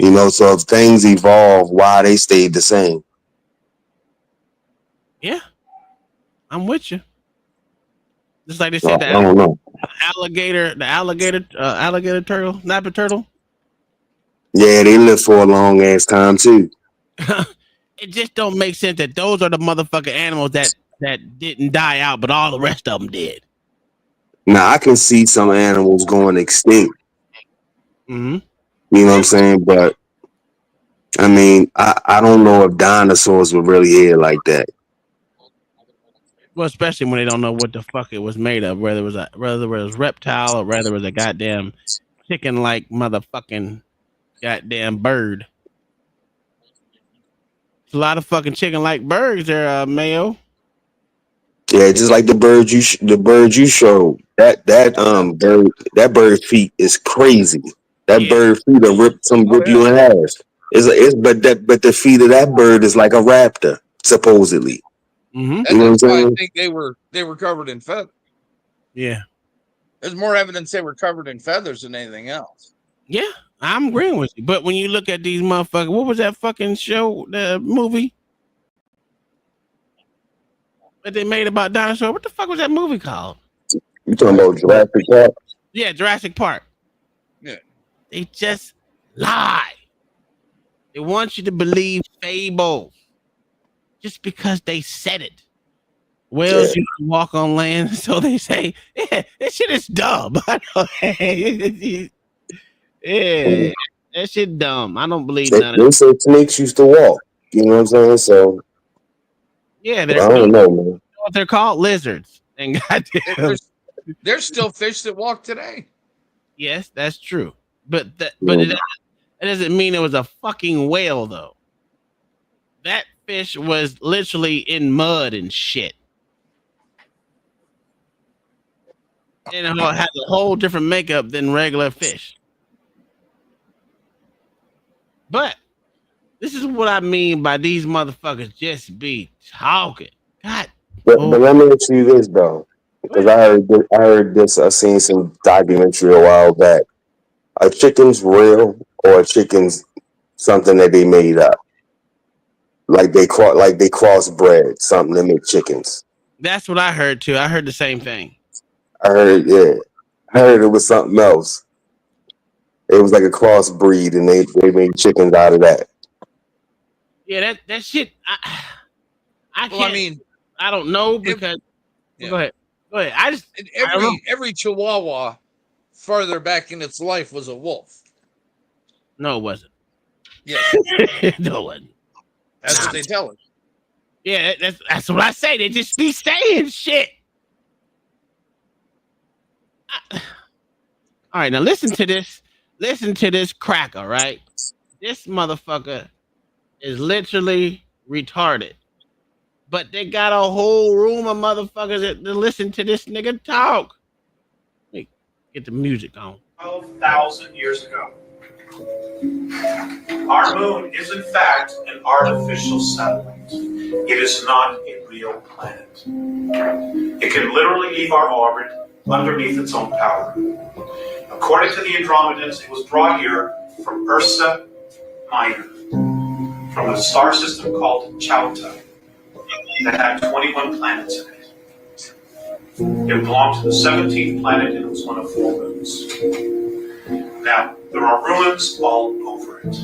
You know, so if things evolve, why they stayed the same? Yeah, I'm with you. Just like they So said, I don't know. alligator turtle, snapper turtle. Yeah, they live for a long ass time too. It just don't make sense that those are the motherfucking animals that didn't die out, but all the rest of them did. Now I can see some animals going extinct. Mm-hmm. You know what I'm saying? But I mean, I don't know if dinosaurs were really here like that. Well, especially when they don't know what the fuck it was made of, whether it was reptile or whether it was a goddamn chicken like motherfucking goddamn bird. It's a lot of fucking chicken like birds there, Mayo. Yeah, just like the bird you showed. That bird feet is crazy. That bird feet will rip you in half. But the feet of that bird is like a raptor, supposedly. Mm-hmm. You know what I'm That's why I saying? think they were covered in feathers. Yeah. There's more evidence they were covered in feathers than anything else. Yeah, I'm agreeing with you. But when you look at these motherfuckers, what was that fucking show, the movie that they made about dinosaurs? What the fuck was that movie called? You talking about Jurassic Park? Yeah, Jurassic Park. Yeah. They just lie. They want you to believe fables just because they said it. Whales used to walk on land, so they say, yeah, that shit is dumb. Yeah, that shit dumb. I don't believe none of They it. said snakes used to walk. You know what I'm saying? So Yeah, I they're don't know, man. what they're called, lizards. And goddamn, There's still fish that walk today. yes, that's true. But it doesn't mean it was a fucking whale though. That fish was literally in mud and shit. And it has a whole different makeup than regular fish. But this is what I mean by these motherfuckers just be talking. God. But let me ask you this though, because I seen some documentary a while back. Are chickens real or are chickens something that they made up? Like they crossbred something to make chickens. That's what I heard too. I heard the same thing. I heard it was something else. It was like a crossbreed, and they made chickens out of that. Yeah, that shit. I can't. I don't know because. Go ahead. Go ahead. I just every Chihuahua farther back in its life was a wolf. No, it wasn't. Yeah. No, it wasn't. That's what they tell us. Yeah, that's what I say. They just be saying shit. All right, now listen to this. Listen to this cracker, right? This motherfucker is literally retarded. But they got a whole room of motherfuckers that listen to this nigga talk. Let me get the music on. 12,000 years ago. Our moon is in fact an artificial satellite. It is not a real planet. It can literally leave our orbit underneath its own power. According to the Andromedans, it was brought here from Ursa Minor, from a star system called Chauta that had 21 planets in it. It belonged to the 17th planet and it was one of 4 moons. Now, there are ruins all over it.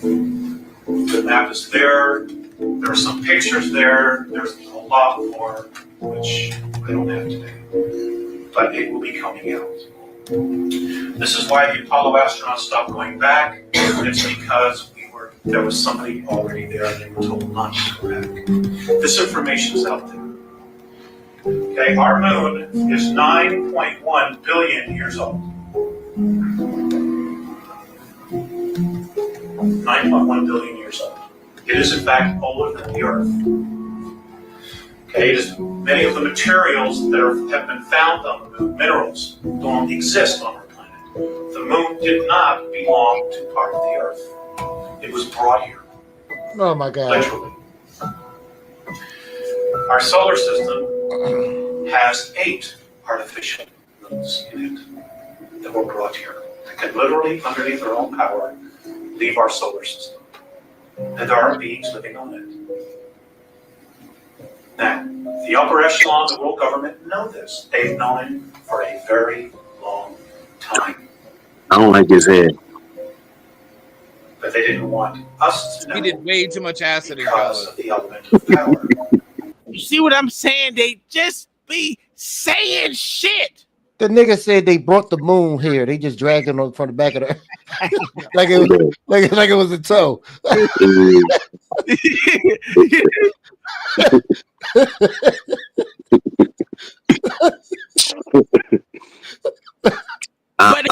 The map is there. There are some pictures there. There's a lot more, which I don't have today. But it will be coming out. This is why the Apollo astronauts stopped going back. It's because there was somebody already there and they were told not to go back. This information is out there. Okay, our moon is 9.1 billion years old. 9.1 billion years old. It is in fact older than the Earth. Okay, it is, many of the materials that have been found on the moon, minerals, don't exist on our planet. The moon did not belong to part of the Earth. It was brought here. Oh my God. Literally. Our solar system has 8 artificial moons in it that were brought here. That can literally, underneath their own power, leave our solar system. And there are beings living on it. Now, the upper echelon of the world government know this. They've known it for a very long time. I don't like his head. But they didn't want us to know. He did way too much acid in because college. of the element of power. You see what I'm saying? They just be saying shit. The nigga said they brought the moon here. They just dragged it on from the back of the like it was like it was a toe. I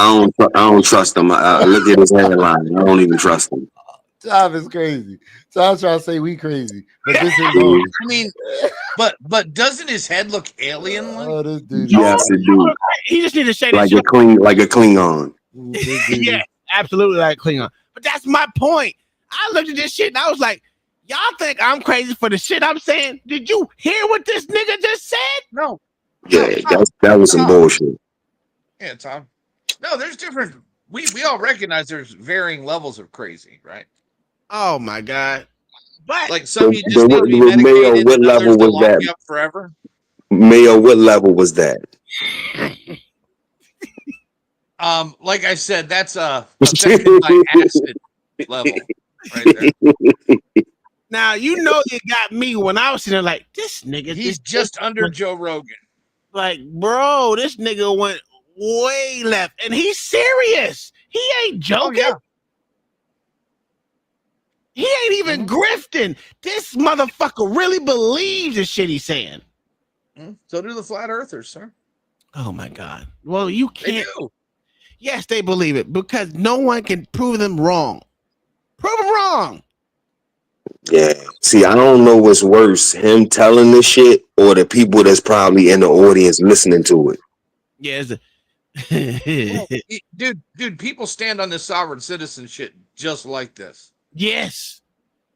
don't trust him. Look at his hairline. I don't even trust him. Tom is crazy. Tom's trying to say we crazy, but this is I mean, but doesn't his head look alien-like? Oh, this dude. Yes, it do. He just need to say that Like shit. a Klingon. Yeah, absolutely like Klingon. But that's my point. I looked at this shit and I was like, y'all think I'm crazy for the shit I'm saying? Did you hear what this nigga just said? No. Yeah, that was some bullshit. Yeah, Tom. No, there's different. We all recognize there's varying levels of crazy, right? Oh my God. But like some you just need to be medicated, what and others level to was lock that? you up forever. Mayo, what level was that? Like I said, that's affected by acid level right there. now you know it got me when I was sitting there like, this nigga. He's just under Joe Rogan. Like, bro, this nigga went way left, and he's serious. He ain't joking. Oh, yeah. He ain't even grifting. This motherfucker really believes the shit he's saying. So do the flat earthers, sir. Oh my God. Well, you can't. They do. Yes, they believe it because no one can prove them wrong. Prove them wrong. Yeah. See, I don't know what's worse, him telling this shit or the people that's probably in the audience listening to it. Yeah, dude, people stand on this sovereign citizen shit just like this. Yes.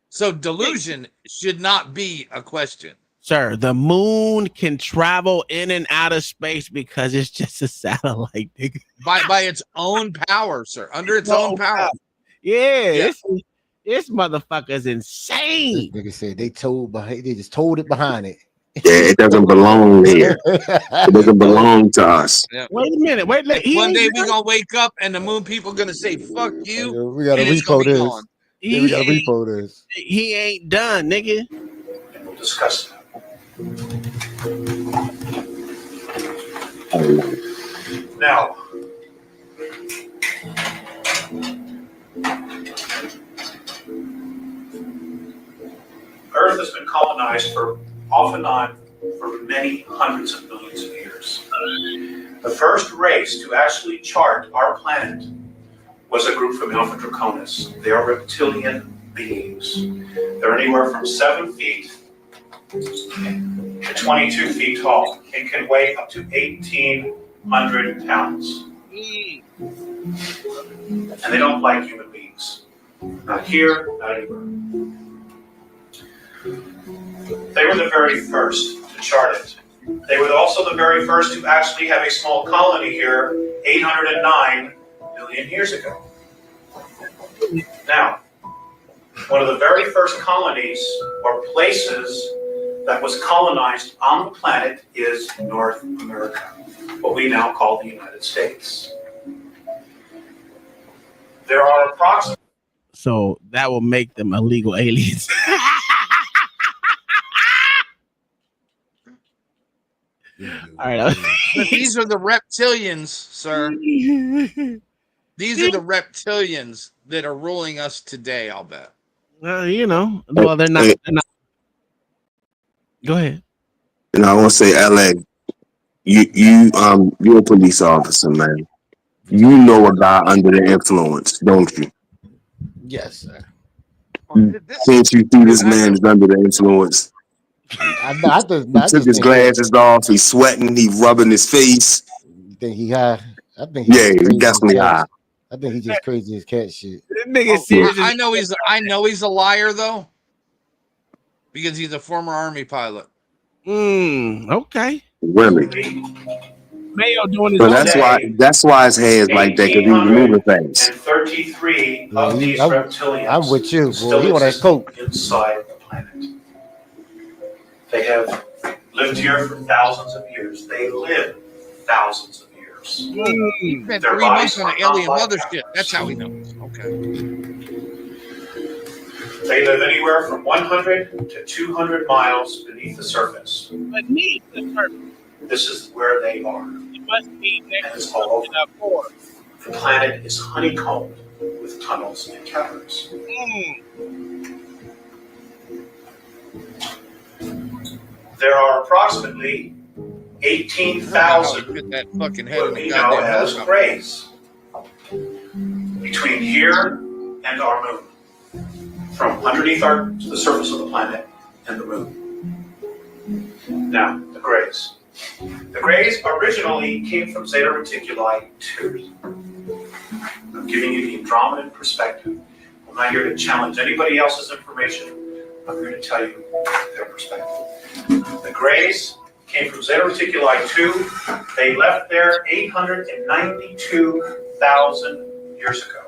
So delusion should not be a question. Sir, the moon can travel in and out of space because it's just a satellite. Nigga. By its own power, sir. Under its own power. Yeah. This motherfucker's insane. This nigga said they just told it behind it. Yeah, it doesn't belong here. It doesn't belong to us. Yeah. Wait a minute. One day we're gonna wake up and the moon people gonna say, fuck you. We gotta repo this. We gotta repo this. He ain't done, nigga. And we'll discuss that. Now, Earth has been colonized off and on for many hundreds of millions of years. The first race to actually chart our planet was a group from Alpha Draconis. They are reptilian beings. They're anywhere from 7 feet to 22 feet tall and can weigh up to 1,800 pounds. And they don't like human beings. Not here, not anywhere. They were the very first to chart it They were also the very first to actually have a small colony here 809 million years ago. Now, one of the very first colonies or places that was colonized on the planet is North America, what we now call the United States. There are approximately... So that will make them illegal aliens. All right. But these are the reptilians, sir. These are the reptilians that are ruling us today, I'll bet. You know, well, they're not. They're not. Go ahead. And I want to say, LA, you're a police officer, man. You know a guy under the influence, don't you? Yes, sir. Can't you see this man is under the influence? I He took his glasses off. He's sweating. He's rubbing his face. You think he high? I think He's definitely high. I think he's just crazy as cat shit. I know he's a liar though, because he's a former Army pilot. Okay. Really? Mayo doing his But own that's why his hair's like that, because he was moving fast. 33 of these reptilians I'm with you, boy. still He on that exist coke. inside the planet. They have lived here for thousands of years. They live thousands of years. He spent Their 3 months bodies on are an not alien like mothership. That's how we know. Okay. They live anywhere from 100 to 200 miles beneath the surface. Beneath the surface. This is where they are. It must be next to all something up for. The planet is honeycombed with tunnels and caverns. There are approximately 18,000 that fucking head what in we the know goddamn as helicopter. grays between here and our moon, from underneath the surface of the planet and the moon. Now, the grays. The grays originally came from Zeta Reticuli 2. I'm giving you the Andromedan perspective. I'm not here to challenge anybody else's information. I'm here to tell you their perspective. The grays came from Zeta Reticuli 2. They left there 892,000 years ago.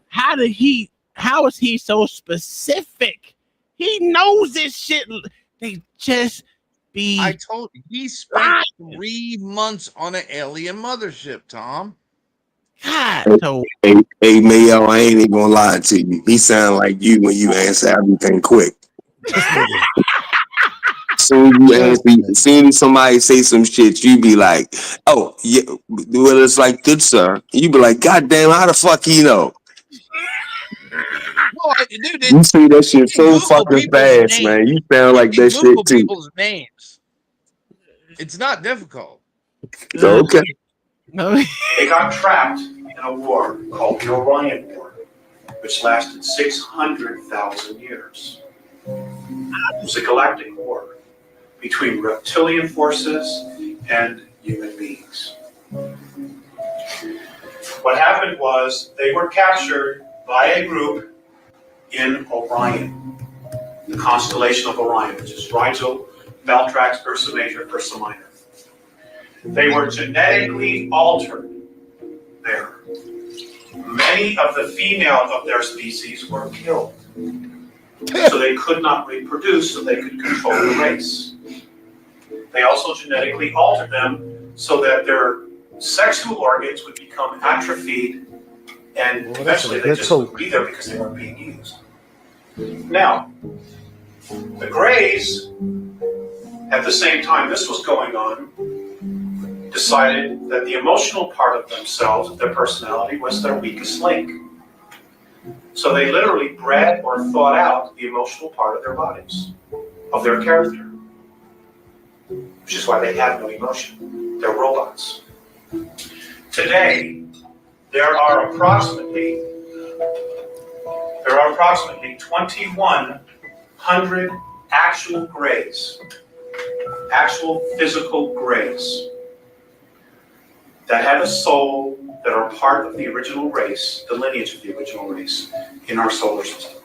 How is he so specific? He knows this shit. They just be. I told you, he spent 3 months on an alien mothership, Tom. God, Hey, Mayo, I ain't even gonna lie to you. He sound like you when you answer everything quick. Soon as somebody say some shit, you be like, "Oh, yeah, well, it's like good, sir." You be like, "God damn, how the fuck he know?" No, dude, You see that shit so Google fucking people's fast, names. man. You sound like that Google shit too. people's names. It's not difficult. Okay. They got trapped in a war called the Orion War, which lasted 600,000 years. It was a galactic war between reptilian forces and human beings. What happened was they were captured by a group in Orion, the constellation of Orion, which is Rigel, Valtrax, Ursa Major, Ursa Minor. They were genetically altered there. Many of the females of their species were killed, so they could not reproduce, so they could control the race. They also genetically altered them so that their sexual organs would become atrophied, and eventually they just wouldn't be there because they weren't being used. Now, the Greys, at the same time this was going on, decided that the emotional part of themselves, of their personality, was their weakest link. So they literally bred or thought out the emotional part of their bodies, of their character, which is why they have no emotion. They're robots. Today, there are approximately 2,100 actual Greys, actual physical Greys, that have a soul, that are part of the original race, the lineage of the original race in our solar system.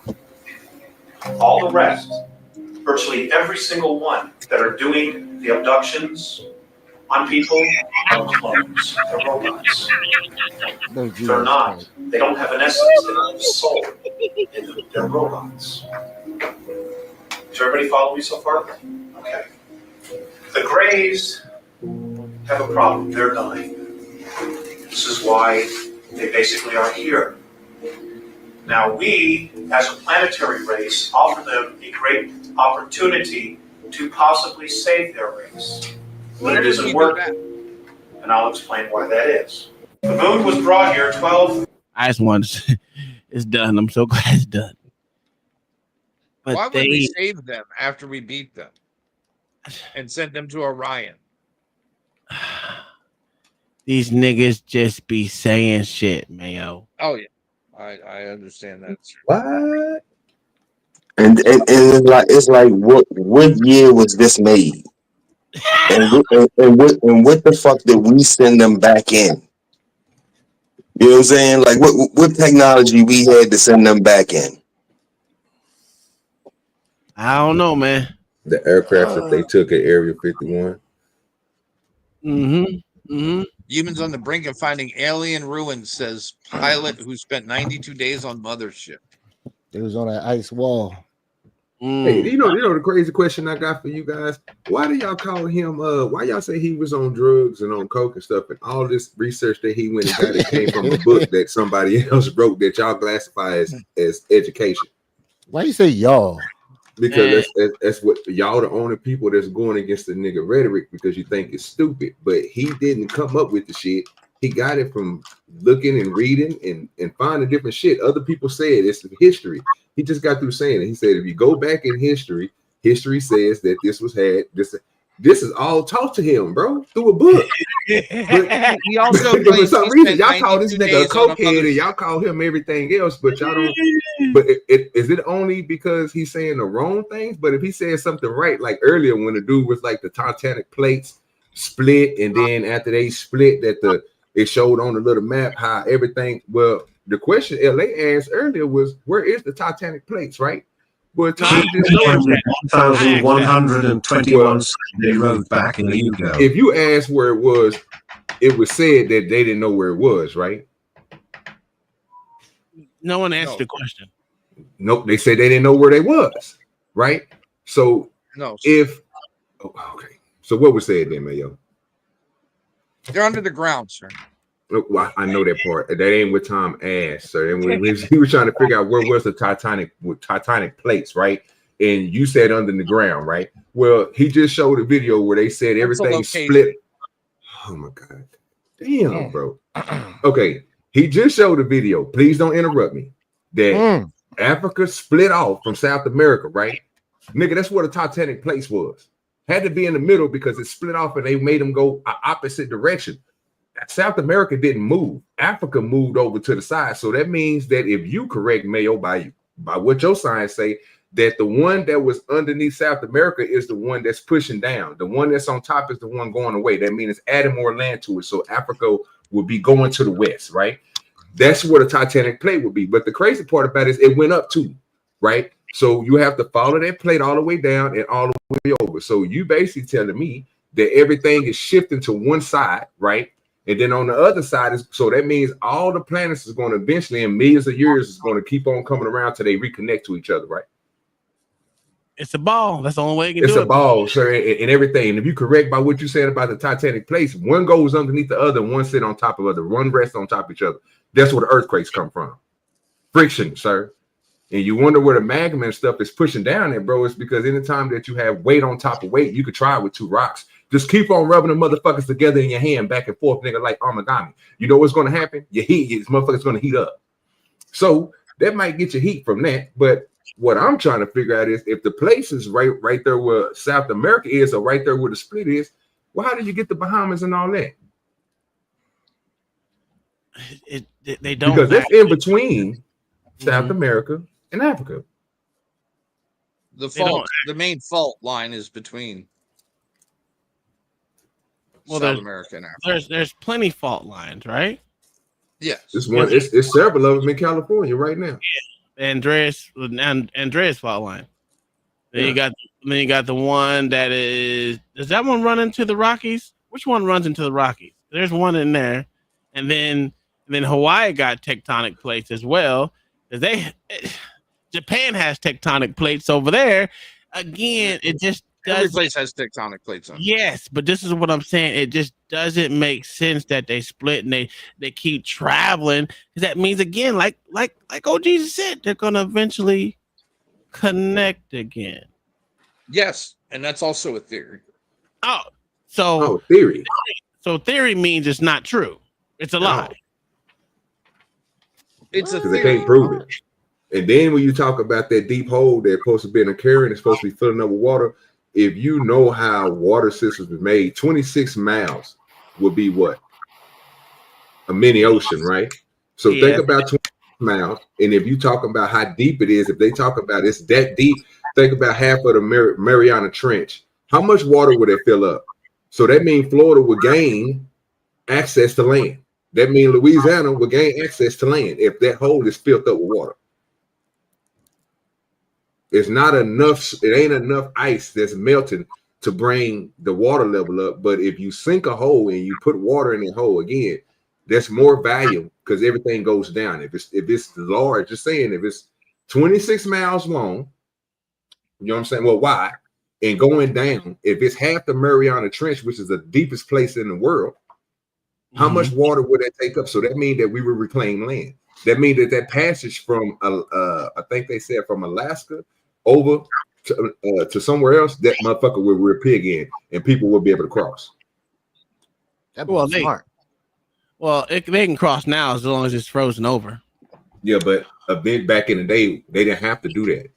All the rest, virtually every single one, that are doing the abductions on people are clones. They're robots. They're not. They don't have an essence. They don't have a soul in them. They're robots. Does everybody follow me so far? Okay. The Greys have a problem. They're dying. This is why they basically are here. Now we, as a planetary race, offer them a great opportunity to possibly save their race. But it isn't working. And I'll explain why that is. The moon was brought here 12... I just want to it's done. I'm so glad it's done. But why would we save them after we beat them and send them to Orion? These niggas just be saying shit, Mayo. Oh yeah, I understand that. What? And it's like what year was this made? And what the fuck did we send them back in? You know what I'm saying? Like what technology we had to send them back in? I don't know, man. The aircraft that they took at Area 51. Humans on the brink of finding alien ruins, says pilot who spent 92 days on mothership. It was on that ice wall. Hey, you know the crazy question I got for you guys? Why do y'all call him why y'all say he was on drugs and on coke and stuff, and all this research that he went and got, it came from a book that somebody else wrote that y'all classify as education? Why you say y'all? Because that's what y'all the only people that's going against the nigga rhetoric because you think it's stupid. But he didn't come up with the shit. He got it from looking and reading and finding different shit. Other people said it's history. He just got through saying it. He said if you go back in history, history says that this was had this. This is all taught to him, bro, through a book. But he also for some reason y'all call this nigga a cokehead and y'all call him everything else, but y'all don't. But is it only because he's saying the wrong things? But if he says something right, like earlier when the dude was like the Titanic plates split, and then after they split, it showed on the little map how everything. Well, the question LA asked earlier was, where is the Titanic plates, right? Well, time just 1,121 they wrote back in the Hugo. If you ask where it was said that they didn't know where it was, right? No one answered the question. Nope, they said they didn't know where they was, right? So okay. So what was said then, Mayo? They're under the ground, sir. Well, I know that part. That ain't what Tom asked, sir. And he was trying to figure out where was the Titanic plates, right? And you said under the ground, right? Well, he just showed a video where they said everything split. Oh my God. Damn, bro. Okay. He just showed a video. Please don't interrupt me. That Africa split off from South America, right? Nigga, that's where the Titanic plates was. Had to be in the middle because it split off and they made them go opposite direction. South America didn't move. Africa moved over to the side. So that means that if you correct Mayo by what your science say, that the one that was underneath South America is the one that's pushing down. The one that's on top is the one going away. That means it's adding more land to it. So Africa will be going to the west, right? That's where the Titanic plate would be. But the crazy part about it is it went up too, right? So you have to follow that plate all the way down and all the way over. So you basically telling me that everything is shifting to one side, right? And then on the other side is, so that means all the planets is going to eventually in millions of years is going to keep on coming around till they reconnect to each other, right? It's a ball. That's the only way you can do it. It's a ball, sir, and everything. And if you correct by what you said about the Titanic plates, one goes underneath the other, one sit on top of the other, one rests on top of each other. That's where the earthquakes come from. Friction, sir. And you wonder where the magma and stuff is pushing down there, bro. It's because anytime that you have weight on top of weight, you could try it with two rocks. Just keep on rubbing the motherfuckers together in your hand, back and forth, nigga, like origami. You know what's going to happen? Your motherfucker's going to heat up. So that might get you heat from that. But what I'm trying to figure out is if the place is right there where South America is, or right there where the split is, well, how did you get the Bahamas and all that? They don't, because that's in between South America and Africa. The main fault line is between South America and Africa. There's plenty fault lines, right? Yes. It's several of them in California right now. Yeah. Andreas fault line. Then you got the one that is. Does that one run into the Rockies? Which one runs into the Rockies? There's one in there, and then Hawaii got tectonic plates as well. Japan has tectonic plates over there. Again, it just every place has tectonic plates on. Yes, but this is what I'm saying. It just doesn't make sense that they split and they keep traveling, because that means, again, like OG said, they're gonna eventually connect again. Yes, and that's also a theory. Theory. So theory means it's not true. It's a lie. It's a Because they theory. can't prove it. And then when you talk about that deep hole that's supposed to be in a current, it's supposed to be filling up with water. If you know how water systems are made, 26 miles would be what? A mini ocean, right? So think about 26 miles. And if you talk about how deep it is, if they talk about it's that deep, think about half of the Mariana Trench. How much water would it fill up? So that means Florida would gain access to land. That means Louisiana would gain access to land if that hole is filled up with water. It's not enough. It ain't enough ice that's melting to bring the water level up. But if you sink a hole and you put water in that hole again, that's more value because everything goes down. If it's large, just saying, if it's 26 miles long, you know what I'm saying? Well, why? And going down, if it's half the Mariana Trench, which is the deepest place in the world, how much water would that take up? So that means that we would reclaim land. That means that passage from, I think they said from Alaska over to somewhere else, that motherfucker will rear pig in, and people will be able to cross. Smart. They can cross now as long as it's frozen over. Yeah, but a bit back in the day, they didn't have to do that.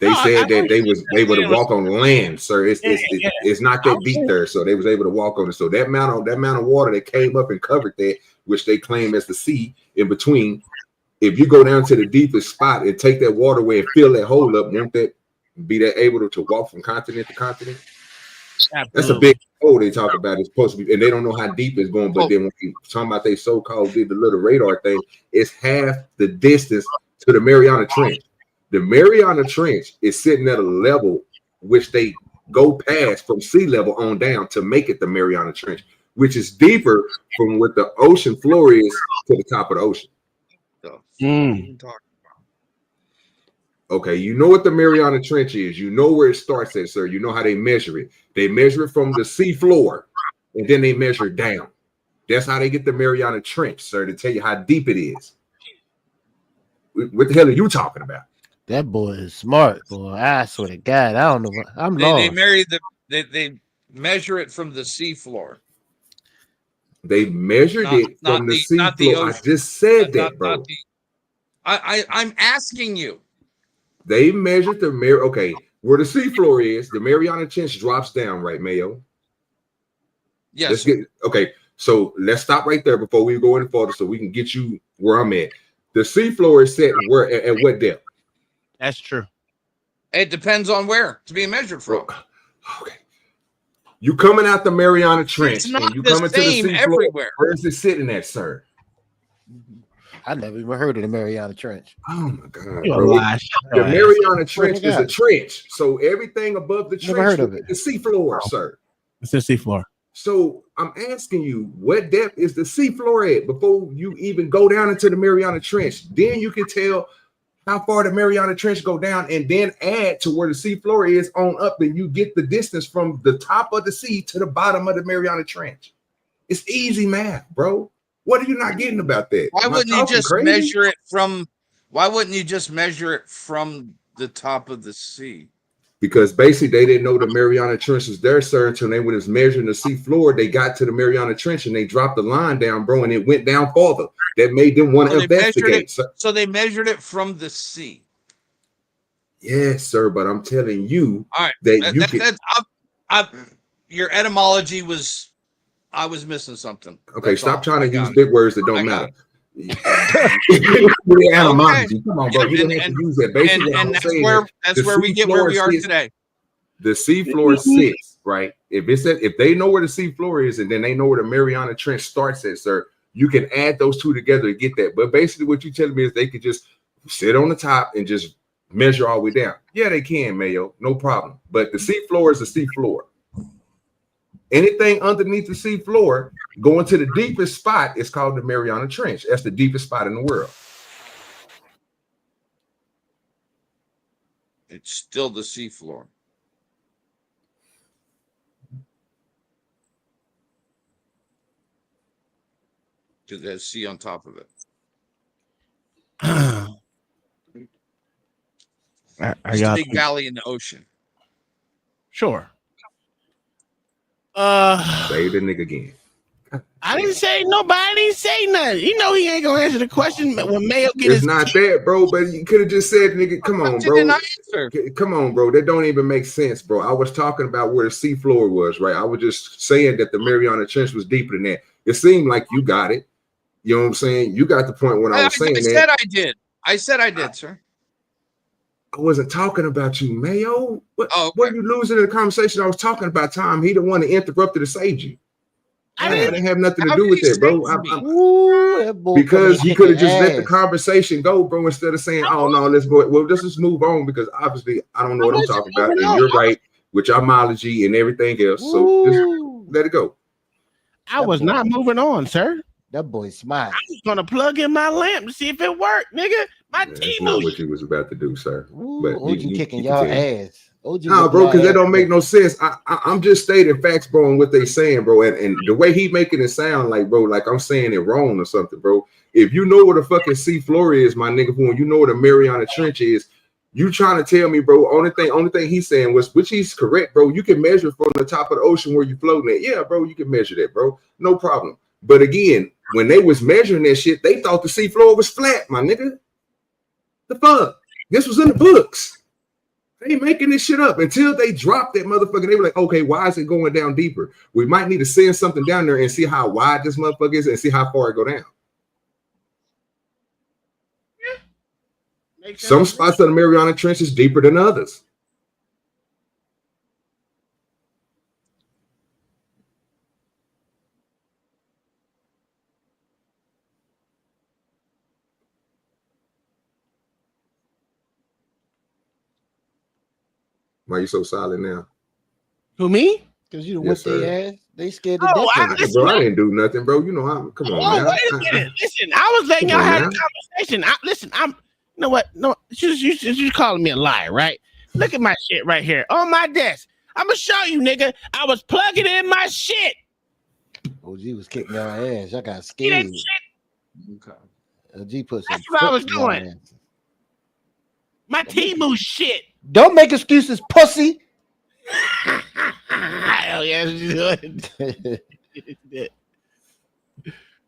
They said that they would have walked on land, sir. It's not that deep there, so they was able to walk on it. So that amount of water that came up and covered that, which they claim as the sea in between. If you go down to the deepest spot and take that water away and fill that hole up, won't that be that able to walk from continent to continent? Absolutely. That's a big hole they talk about. It's supposed to be, and they don't know how deep it's going. But then when we talking about they so-called did the little radar thing, it's half the distance to the Mariana Trench. The Mariana Trench is sitting at a level which they go past from sea level on down to make it the Mariana Trench, which is deeper from what the ocean floor is to the top of the ocean. Okay, you know what the Mariana Trench is. You know where it starts at, sir. You know how they measure it. They measure it from the sea floor, and then they measure down. That's how they get the Mariana Trench, sir, to tell you how deep it is. What the hell are you talking about? That boy is smart, boy. I swear to God, I don't know. I'm lost. They measure it from the seafloor. They measured it from the seafloor. I just said that, bro. I'm asking you. They measured the okay, where the seafloor is, the Mariana Trench drops down, right, Mayo? Yes. Okay, so let's stop right there before we go any further so we can get you where I'm at. The seafloor is set where at what depth? That's true. It depends on where it's being measured from. Okay. You coming out the Mariana Trench and you coming to the seafloor. Everywhere. Where is it sitting at, sir? I never even heard of the Mariana Trench. Oh my God, You're bro. lying. The Mariana Trench is a trench. So everything above the Never heard trench of is it. the seafloor, sir. It's the seafloor. So I'm asking you, what depth is the seafloor at before you even go down into the Mariana Trench? Then you can tell how far the Mariana Trench go down and then add to where the seafloor is on up, and you get the distance from the top of the sea to the bottom of the Mariana Trench. It's easy math, bro. What are you not getting about that? Why wouldn't you just measure it from? Why wouldn't you just measure it from the top of the sea? Because basically they didn't know the Mariana Trench was there, sir, until they was measuring the sea floor. They got to the Mariana Trench and they dropped the line down, bro, and it went down farther. That made them want to investigate. So they measured it from the sea. Yes, sir, but I'm telling you that your etymology was. I was missing something. Okay, stop trying to use big words that don't matter. Animosity. Come on, bro. You don't have to use that. Basically, and that's where we get where we are today. The seafloor sits, right? If they know where the seafloor is, and then they know where the Mariana Trench starts at, sir, you can add those two together to get that. But basically, what you're telling me is they could just sit on the top and just measure all the way down. Yeah, they can, Mayo, no problem. But the sea floor is the sea floor. Anything underneath the sea floor going to the deepest spot is called the Mariana Trench. That's the deepest spot in the world. It's still the seafloor. Because there's sea on top of it. It's a big valley in the ocean. Sure. Say the nigga again. I didn't say nobody. I didn't say nothing. You know he ain't gonna answer the question when Mayo get It's his. not that, bro. But you could have just said, "Nigga, come on, bro. Come on, bro. That don't even make sense, bro." I was talking about where the sea floor was, right? I was just saying that the Mariana Trench was deeper than that. It seemed like you got it. You know what I'm saying? You got the point when I was saying that. I said I did. I said I did, sir. I wasn't talking about you, Mayo. What are you losing in the conversation? I was talking about Tom. He the one that interrupted to save you. I didn't have nothing to do with that, bro. Because he could have just let the conversation go, bro, instead of saying, "Oh no, let's go." Well, let's just move on because obviously I don't know what I'm talking about, and you're right with your homology and everything else. So just let it go. I was not moving on, sir. That boy smart. I was gonna plug in my lamp to see if it worked, nigga. My That's team not was what you was about to do, sir. But OG kicking y'all ass. OG no, bro, because that don't make no sense. I'm just stating facts, bro, and what they saying, bro. And the way he making it sound like, bro, like I'm saying it wrong or something, bro. If you know what a fucking sea floor is, my nigga, when you know what a Mariana Trench is, you trying to tell me, bro, only thing he's saying was, which he's correct, bro. You can measure from the top of the ocean where you floating at. Yeah, bro, you can measure that, bro. No problem. But again, when they was measuring that shit, they thought the sea floor was flat, my nigga. The fuck? This was in the books. They ain't making this shit up until they dropped that motherfucker. They were like, okay, why is it going down deeper? We might need to send something down there and see how wide this motherfucker is and see how far it go down. Some spots of the Mariana Trench is deeper than others. Why you so silent now? Who, me? Because you Yes, whipped sir. their ass. They scared to death. Bro, I didn't do nothing, bro. You know, I'm come on, man. Wait a minute. Listen, I was letting Come y'all on have now. a conversation. You know what? No, you calling me a liar, right? Look at my shit right here on my desk. I'm gonna show you, nigga. I was plugging in my shit. OG was kicking y'all ass. Y'all got scared. Okay. OG put some. That's what I was foot in y'all doing. ass. My Timu shit. Don't make excuses, pussy. Hell yeah.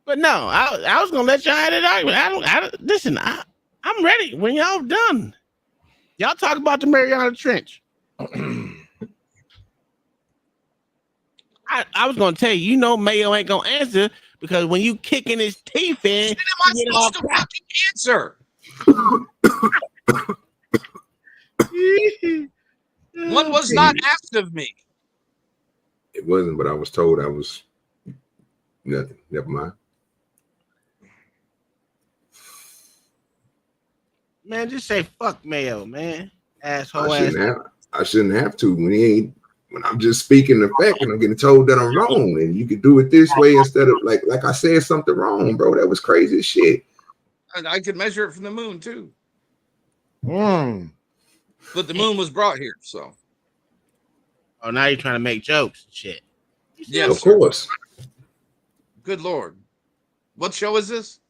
But no, I was gonna let y'all have that argument. Listen, I'm ready when y'all done. Y'all talk about the Mariana Trench. I was gonna tell you, Mayo ain't gonna answer because when you kicking his teeth in, am I supposed to fucking answer? One was not asked of me. It wasn't, but I was told I was nothing. Never mind. Man, just say fuck Mayo, man. Asshole I ass. shouldn't have to when I'm just speaking the fact and I'm getting told that I'm wrong and you could do it this way instead of like I said something wrong, bro. That was crazy as shit. And I could measure it from the moon too. But the moon was brought here, so. Oh, now you're trying to make jokes and shit. Yes, of course. Good Lord. What show is this?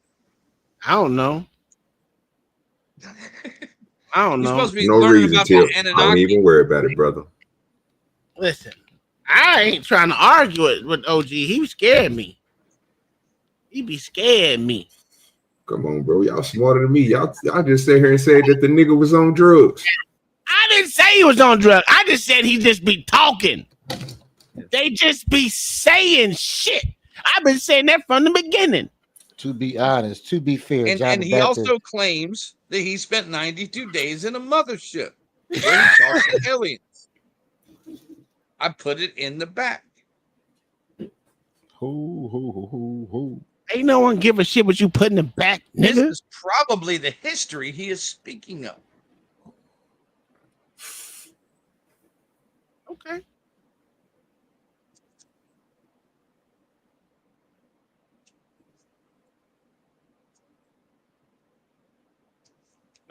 I don't know. I don't You're know. supposed to be No learning reason about to. the Don't Anunnaki. even worry about it, brother. Listen, I ain't trying to argue it with OG. He scared me. He be scaring me. Come on, bro. Y'all smarter than me. Y'all just sat here and said that the nigga was on drugs. I didn't say he was on drugs. I just said he just be talking. They just be saying shit. I've been saying that from the beginning. To be honest, to be fair, And he also claims that he spent 92 days in a mothership where he talks to aliens. I put it in the back. Ain't no one give a shit what you put in the back, nigga. This is probably the history he is speaking of. Okay.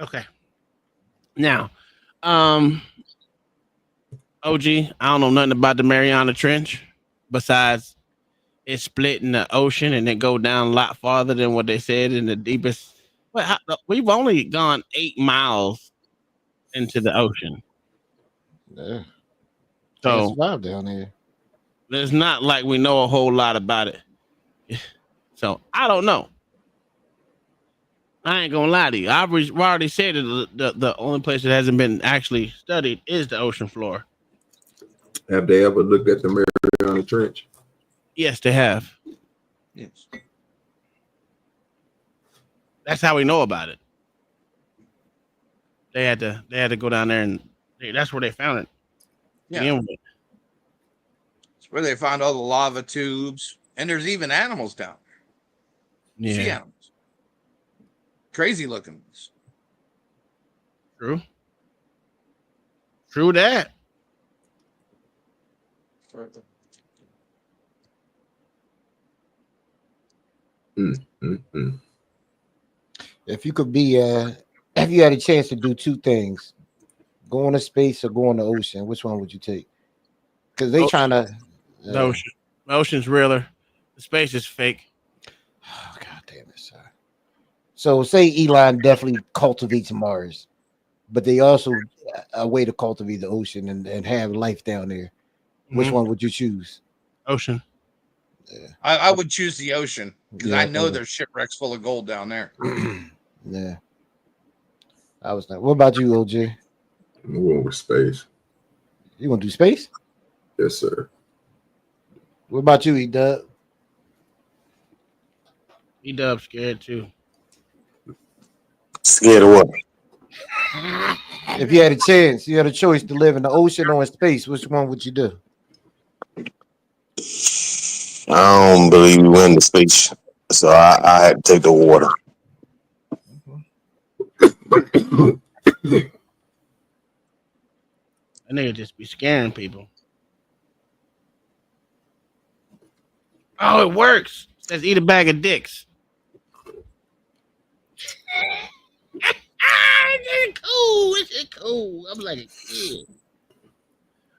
Okay. Now, OG, I don't know nothing about the Mariana Trench besides it's split in the ocean and it go down a lot farther than what they said in the deepest. We've only gone 8 miles into the ocean. Yeah. Can't So survive down there. it's not like we know a whole lot about it. So I don't know. I ain't gonna lie to you. I've already said that the only place that hasn't been actually studied is the ocean floor. Have they ever looked at the Mariana Trench? Yes, they have. Yes. That's how we know about it. They had to go down there and that's where they found it. Yeah. It's where they found all the lava tubes, and there's even animals down there. Sea Yeah. animals. Crazy looking ones. True. True that. If you could be, if you had a chance to do two things, go into space or go in the ocean, which one would you take? Because they trying to. The ocean. The ocean's realer. The space is fake. Oh, God damn it, sir. So say Elon definitely cultivates Mars, but they also a way to cultivate the ocean and have life down there. Which one would you choose? Ocean. Yeah. I would choose the ocean because Yeah, I know there's shipwrecks full of gold down there. Yeah. I was like, what about you, OJ? I'm going with space. You want to do space? Yes, sir. What about you, E-Dub? E-Dub scared too. Scared of what? If you had a chance, you had a choice to live in the ocean or in space, which one would you do? I don't believe we went into space, so I had to take the water. That nigga just be scaring people. Oh, it works. Let's eat a bag of dicks. It's cool. It's cool. I'm like a kid.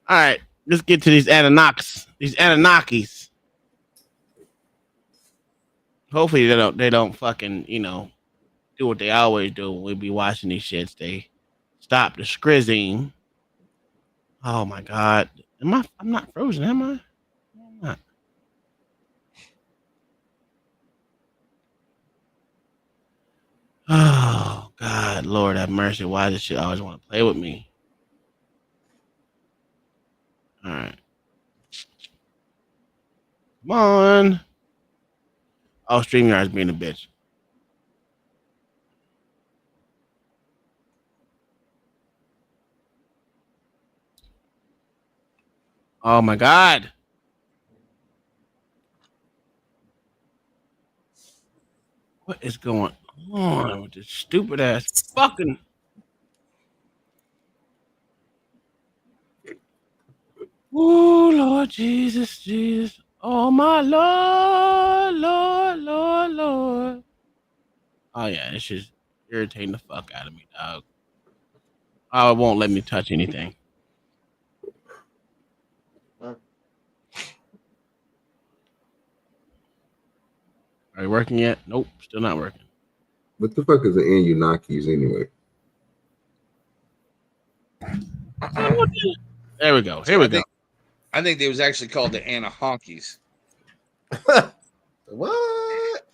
All right, let's get to these Anunnakis. These Anunnakis. Hopefully they don't fucking, do what they always do when we be watching these shits. They stop the scrizzing. Oh my God. I'm not frozen, am I? I'm not. Oh God, Lord have mercy. Why does shit always want to play with me? All right. Come on. Oh, StreamYard's being a bitch. Oh my God. What is going on with this stupid ass fucking? Oh Lord Jesus, Jesus. Oh my Lord, Lord, Lord, Lord. Oh yeah, it's just irritating the fuck out of me, dog. Oh, it won't let me touch anything. Are you working yet? Nope, still not working. What the fuck is an Anunnakis anyway? There we go. Here we go. I think they was actually called the Anahonkies. What?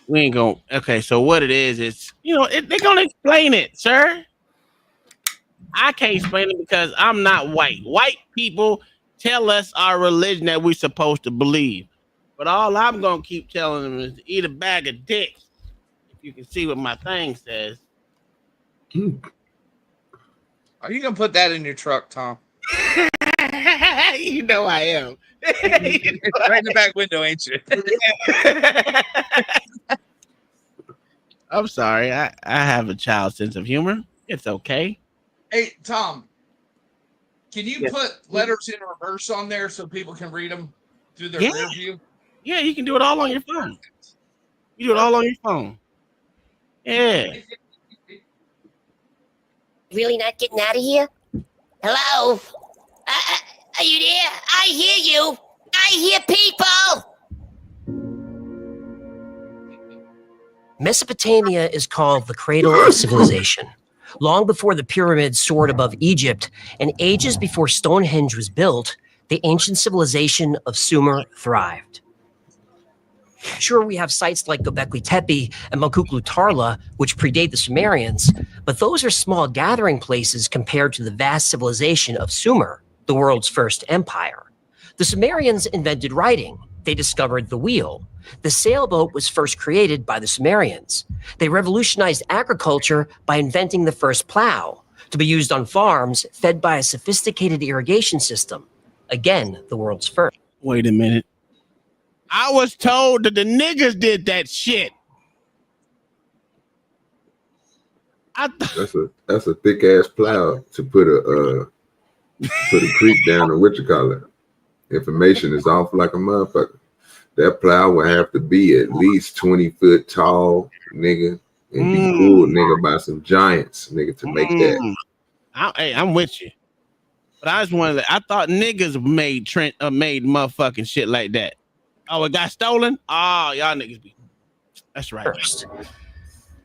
We ain't going. Okay, so what it is, it's they're gonna explain it, sir. I can't explain it because I'm not white. White people tell us our religion that we're supposed to believe, but all I'm gonna keep telling them is to eat a bag of dicks. If you can see what my thing says. Are you gonna put that in your truck, Tom? You know I am. Right in the back window, ain't you? I'm sorry. I have a child sense of humor. It's okay. Hey, Tom, can you put letters in reverse on there so people can read them through their rear view? Yeah, you can do it all on your phone. You do it all on your phone. Yeah. Really not getting out of here? Hello? Are you there? I hear you. I hear people. Mesopotamia is called the cradle of civilization. Long before the pyramids soared above Egypt and ages before Stonehenge was built, the ancient civilization of Sumer thrived. Sure, we have sites like Göbekli Tepe and Möküklu Tarla, which predate the Sumerians, but those are small gathering places compared to the vast civilization of Sumer, the world's first empire. The Sumerians invented writing. They discovered the wheel. The sailboat was first created by the Sumerians. They revolutionized agriculture by inventing the first plow, to be used on farms fed by a sophisticated irrigation system. Again, the world's first. Wait a minute. I was told that the niggas did that shit. That's a thick ass plow to put a creek down or what you call it. Information is off like a motherfucker. That plow will have to be at least 20 foot tall, nigga, and be pulled, nigga, by some giants, nigga, to make that. I'm with you. But I just wanted I thought niggas made made motherfucking shit like that. Oh, it got stolen? Oh, y'all niggas be. That's right. First.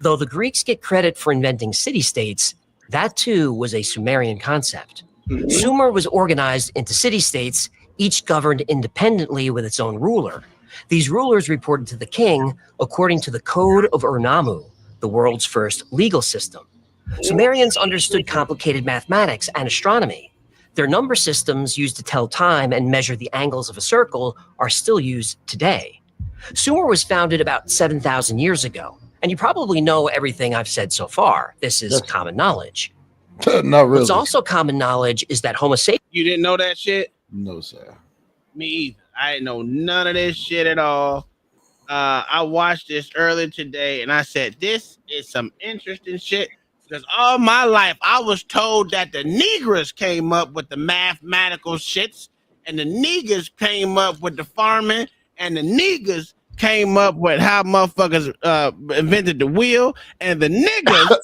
Though the Greeks get credit for inventing city-states, that too was a Sumerian concept. Sumer was organized into city-states, each governed independently with its own ruler. These rulers reported to the king according to the Code of Ur-Nammu, the world's first legal system. Sumerians understood complicated mathematics and astronomy. Their number systems used to tell time and measure the angles of a circle are still used today. Sumer was founded about 7,000 years ago, and you probably know everything I've said so far. This is common knowledge. Not really. What's also common knowledge is that Homo sapiens... You didn't know that shit? No, sir. Me either. I didn't know none of this shit at all. I watched this earlier today, and I said, this is some interesting shit. Because all my life, I was told that the Negroes came up with the mathematical shits, and the niggas came up with the farming, and the niggas came up with how motherfuckers invented the wheel, and the niggas.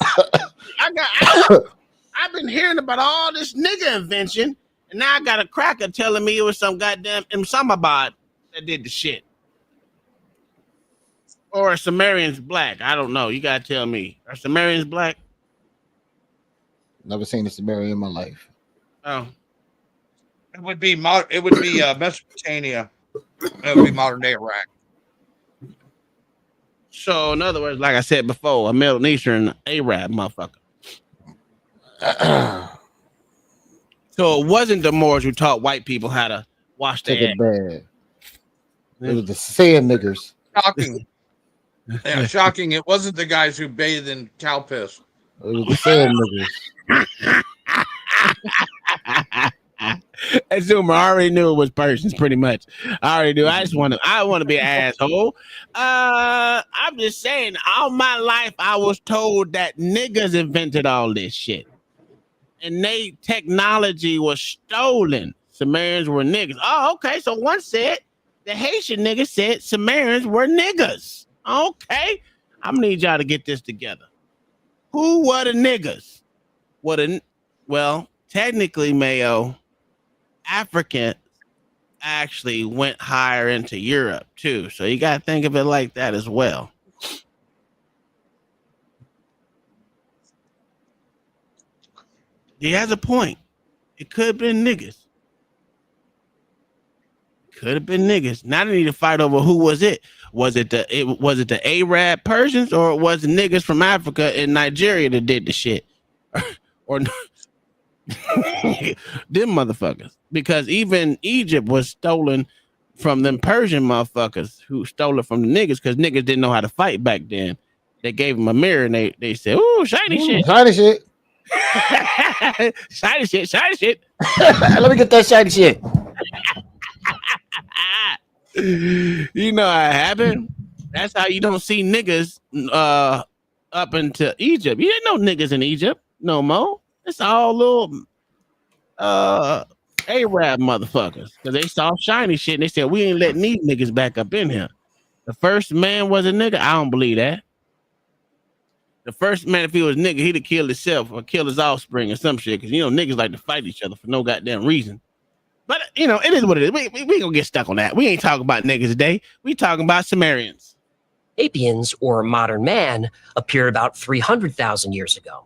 I've been hearing about all this nigga invention, and now I got a cracker telling me it was some goddamn Islamabad that did the shit. Or are Sumerians black? I don't know. You gotta tell me. Are Sumerians black? Never seen a Sumerian in my life. Oh, it would be Mesopotamia. It would be modern day Iraq. So in other words, like I said before, a Middle Eastern Arab motherfucker. So it wasn't the Moors who taught white people how to wash their Take it bad. It was the sand niggers. Shocking. Yeah, shocking. It wasn't the guys who bathed in cow piss. It was the sand niggers. Assume I already knew it was Persians, pretty much. I already knew. I want to be an asshole. I'm just saying, all my life I was told that niggas invented all this shit. And they technology was stolen. Sumerians were niggas. Oh, okay. So one said the Haitian nigga said Sumerians were niggas. Okay. I'm gonna need y'all to get this together. Who were the niggas? Well, technically, Mayo, Africans actually went higher into Europe too. So you gotta think of it like that as well. He has a point. It could have been niggas. Could have been niggas. Now they need to fight over who was it. Was it the Arab Persians, or was it niggas from Africa and Nigeria that did the shit? or them motherfuckers. Because even Egypt was stolen from them Persian motherfuckers who stole it from the niggas, because niggas didn't know how to fight back then. They gave them a mirror and they said, "Ooh, shiny shit. Shiny shit. shiny shit, shiny shit." Let me get that shiny shit. You know how it happened. That's how you don't see niggas up into Egypt. You didn't know niggas in Egypt no more. It's all little Arab motherfuckers. Because they saw shiny shit and they said, we ain't letting these niggas back up in here. The first man was a nigga. I don't believe that. The first man, if he was a nigga, he'd have killed himself or killed his offspring or some shit. Because, you know, niggas like to fight each other for no goddamn reason. But, you know, it is what it is. We gonna get stuck on that. We ain't talking about niggas today. We talking about Sumerians. Sapiens, or modern man, appeared about 300,000 years ago.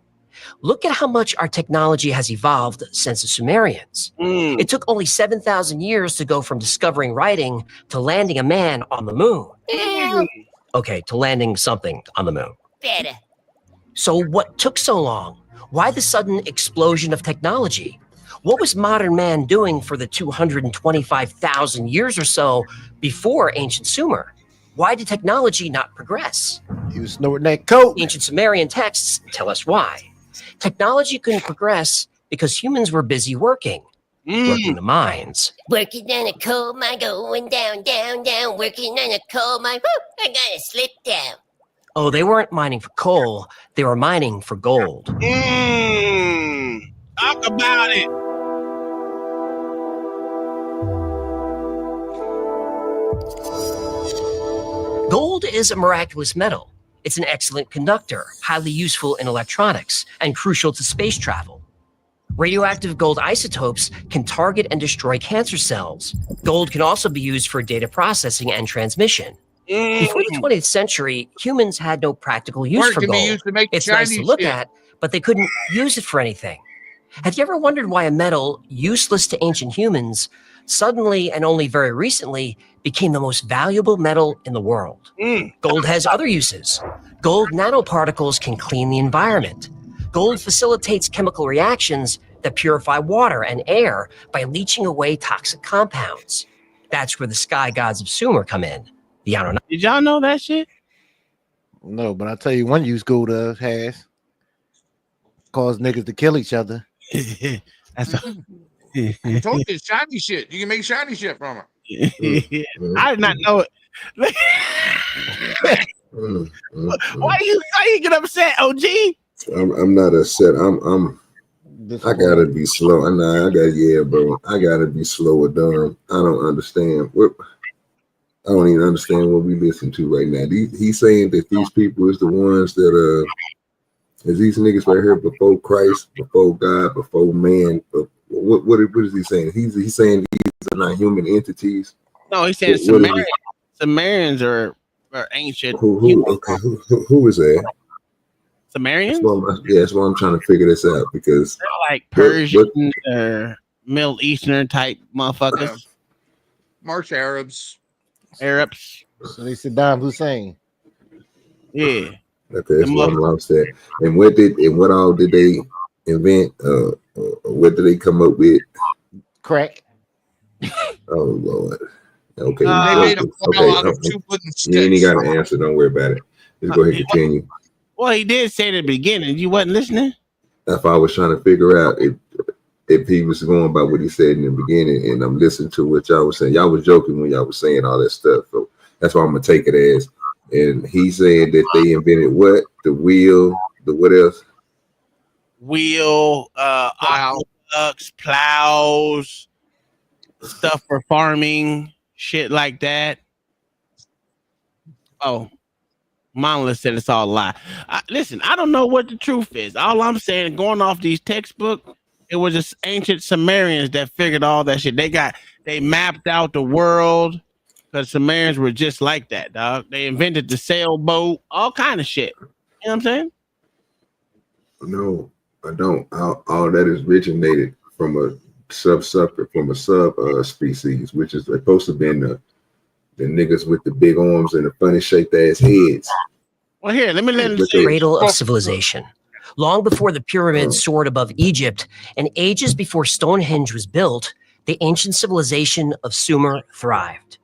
Look at how much our technology has evolved since the Sumerians. It took only 7,000 years to go from discovering writing to landing a man on the moon. Okay, to landing something on the moon. Better. So what took so long? Why the sudden explosion of technology? What was modern man doing for the 225,000 years or so before ancient Sumer? Why did technology not progress? He was snorting that coke. Ancient Sumerian texts tell us why. Technology couldn't progress because humans were busy working the mines. Working on a coal mine, going down, down, down. Working on a coal mine. Woo, I gotta slip down. Oh, they weren't mining for coal. They were mining for gold. Talk about it. Gold is a miraculous metal. It's an excellent conductor, highly useful in electronics, and crucial to space travel. Radioactive gold isotopes can target and destroy cancer cells. Gold can also be used for data processing and transmission. Before the 20th century, humans had no practical use Or it for can be gold. used to make It's nice to shiny look shit. at, but they couldn't use it for anything. Have you ever wondered why a metal useless to ancient humans suddenly and only very recently became the most valuable metal in the world? Gold has other uses. Gold nanoparticles can clean the environment. Gold facilitates chemical reactions that purify water and air by leaching away toxic compounds. That's where the sky gods of Sumer come in. The Anunnaki. Did y'all know that shit? No, but I'll tell you one use gold has caused niggas to kill each other. That's I told you, it's shiny shit. You can make shiny shit from it. I did not know it. Why you get upset, OG? I'm not upset. I gotta be slow. Bro. I gotta be slow or dumb. I don't understand. I don't even understand what we listen to right now. He's saying that these people is the ones that is these niggas right here before Christ, before God, before man. But what is he saying? He's saying these are not human entities. No, he's saying Sumerians are ancient. Who is that? Sumerians? That's why I'm trying to figure this out, because they're like Persian or Middle Eastern type motherfuckers. March Arabs. So they Saddam Hussein. Yeah. Okay, that's what I'm lost at. And what all did they invent? What did they come up with? Crack. Oh Lord. Okay. They made a plow out of 2 wooden sticks. You ain't got an answer. Don't worry about it. Just go ahead and continue. Well, he did say it at the beginning. You wasn't listening? If I was trying to figure out if he was going by what he said in the beginning, and I'm listening to what y'all was saying. Y'all was joking when y'all was saying all that stuff. So that's why I'm gonna take it as. And he said that they invented what? The wheel, the what else? Wheel, aqueducts, plows, stuff for farming, shit like that. Oh, Monolith said it's all a lie. Listen, I don't know what the truth is. All I'm saying, going off these textbooks, it was just ancient Sumerians that figured all that shit. They mapped out the world, because Sumerians were just like that, dog. They invented the sailboat, all kind of shit. You know what I'm saying? No, I don't. All that is originated from a sub species, which is supposed to be the niggas with the big arms and the funny shaped ass heads. Well, here, let me the cradle of civilization. Long before the pyramids soared above Egypt and ages before Stonehenge was built, the ancient civilization of Sumer thrived.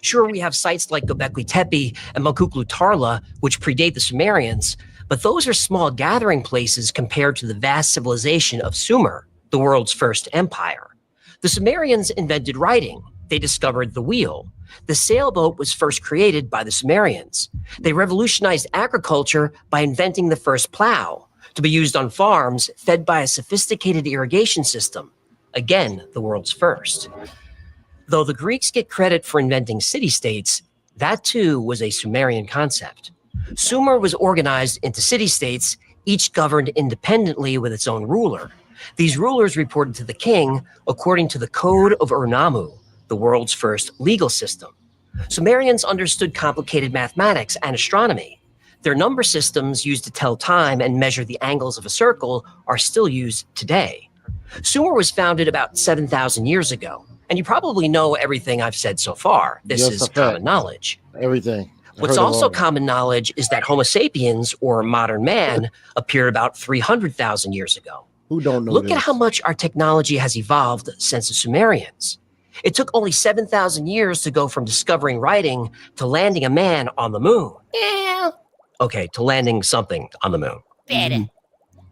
Sure, we have sites like Göbekli Tepe and Makuklu Tarla, which predate the Sumerians, but those are small gathering places compared to the vast civilization of Sumer, the world's first empire. The Sumerians invented writing. They discovered the wheel. The sailboat was first created by the Sumerians. They revolutionized agriculture by inventing the first plow. to be used on farms fed by a sophisticated irrigation system. Again, the world's first. Though the Greeks get credit for inventing city-states, that too was a Sumerian concept. Sumer was organized into city-states, each governed independently with its own ruler. These rulers reported to the king according to the Code of Ur-Nammu, the world's first legal system. Sumerians understood complicated mathematics and astronomy. Their number systems used to tell time and measure the angles of a circle are still used today. Sumer was founded about 7,000 years ago, and you probably know everything I've said so far. This Yes, is a fact. common knowledge. Everything. I've What's heard of also all that. common knowledge is that Homo sapiens, or modern man, appeared about 300,000 years ago. Who don't know Look this? at how much our technology has evolved since the Sumerians. It took only 7,000 years to go from discovering writing to landing a man on the moon. Yeah, Okay, to landing something on the moon. better.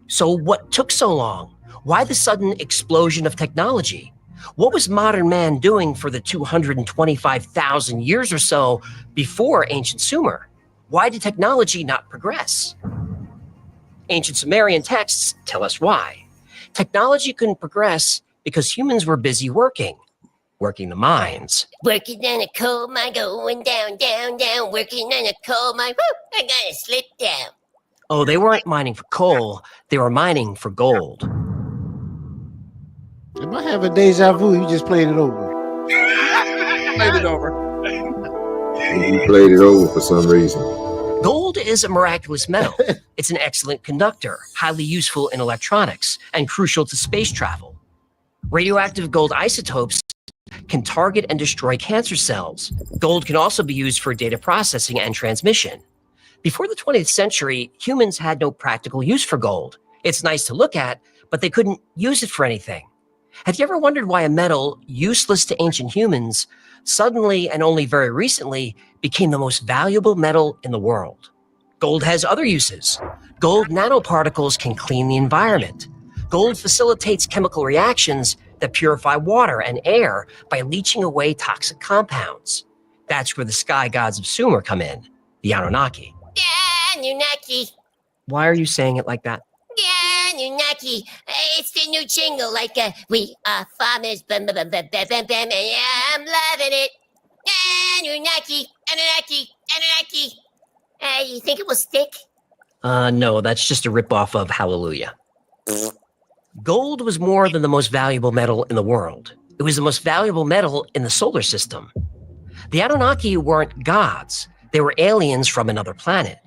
So what took so long? Why the sudden explosion of technology? What was modern man doing for the 225,000 years or so before ancient Sumer? Why did technology not progress? Ancient Sumerian texts tell us why. Technology couldn't progress because humans were busy working the mines. Working on a coal mine, going down, down, down. Working on a coal mine. Woo, I gotta slip down. Oh, they weren't mining for coal, they were mining for gold. Am I having deja vu? You just played it over. Played it over. You played it over for some reason. Gold is a miraculous metal. It's an excellent conductor, highly useful in electronics, and crucial to space travel. Radioactive gold isotopes can target and destroy cancer cells. Gold can also be used for data processing and transmission. Before the 20th century, humans had no practical use for gold. It's nice to look at, but they couldn't use it for anything. Have you ever wondered why a metal useless to ancient humans suddenly and only very recently became the most valuable metal in the world? Gold has other uses. Gold nanoparticles can clean the environment. Gold facilitates chemical reactions that purify water and air by leaching away toxic compounds. That's where the sky gods of Sumer come in, the Anunnaki. Anunnaki. Why are you saying it like that? Anunnaki. It's the new jingle, like we are farmers. Bam, bam, bam, bam, bam, bam, bam. Yeah, I'm loving it. Anunnaki, Anunnaki, Anunnaki. You think it will stick? No, that's just a ripoff of Hallelujah. Gold was more than the most valuable metal in the world. It was the most valuable metal in the solar system. The Anunnaki weren't gods. They were aliens from another planet.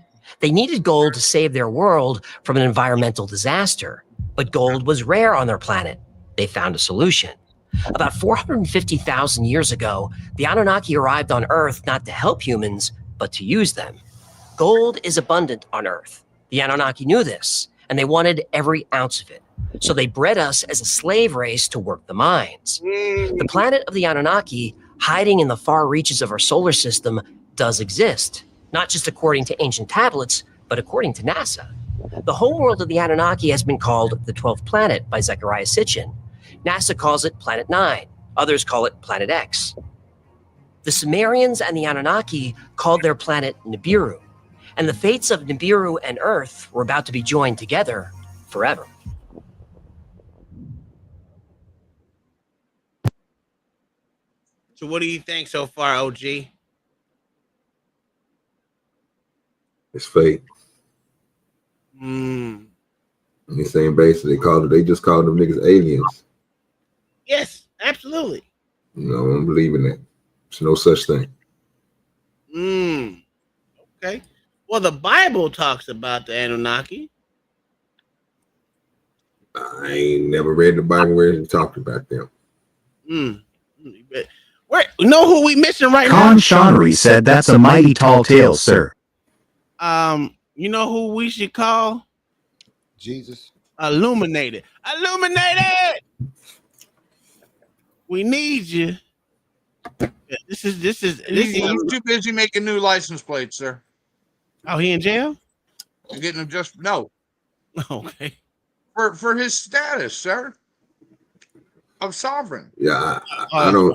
They needed gold to save their world from an environmental disaster, but gold was rare on their planet. They found a solution. About 450,000 years ago, the Anunnaki arrived on Earth not to help humans, but to use them. Gold is abundant on Earth. The Anunnaki knew this, and they wanted every ounce of it. So they bred us as a slave race to work the mines. The planet of the Anunnaki, hiding in the far reaches of our solar system, does exist, not just according to ancient tablets, but according to NASA. The homeworld of the Anunnaki has been called the 12th planet by Zecharia Sitchin. NASA calls it Planet 9. Others call it Planet X. The Sumerians and the Anunnaki called their planet Nibiru, and the fates of Nibiru and Earth were about to be joined together forever. So what do you think so far, OG? It's fake. You're saying basically they just called them niggas aliens. Yes, absolutely. No, I don't believe in that. There's no such thing. Okay. Well, the Bible talks about the Anunnaki. I ain't never read the Bible where it talked about them. You know who we missing right now? Con Shonery said that's a mighty tall tale, sir. You know who we should call? Jesus. Illuminated. Illuminated. We need you. This is He's too busy making new license plates, sir. Oh, he in jail? I'm getting him just no. Okay. For his status, sir, of sovereign. Yeah, I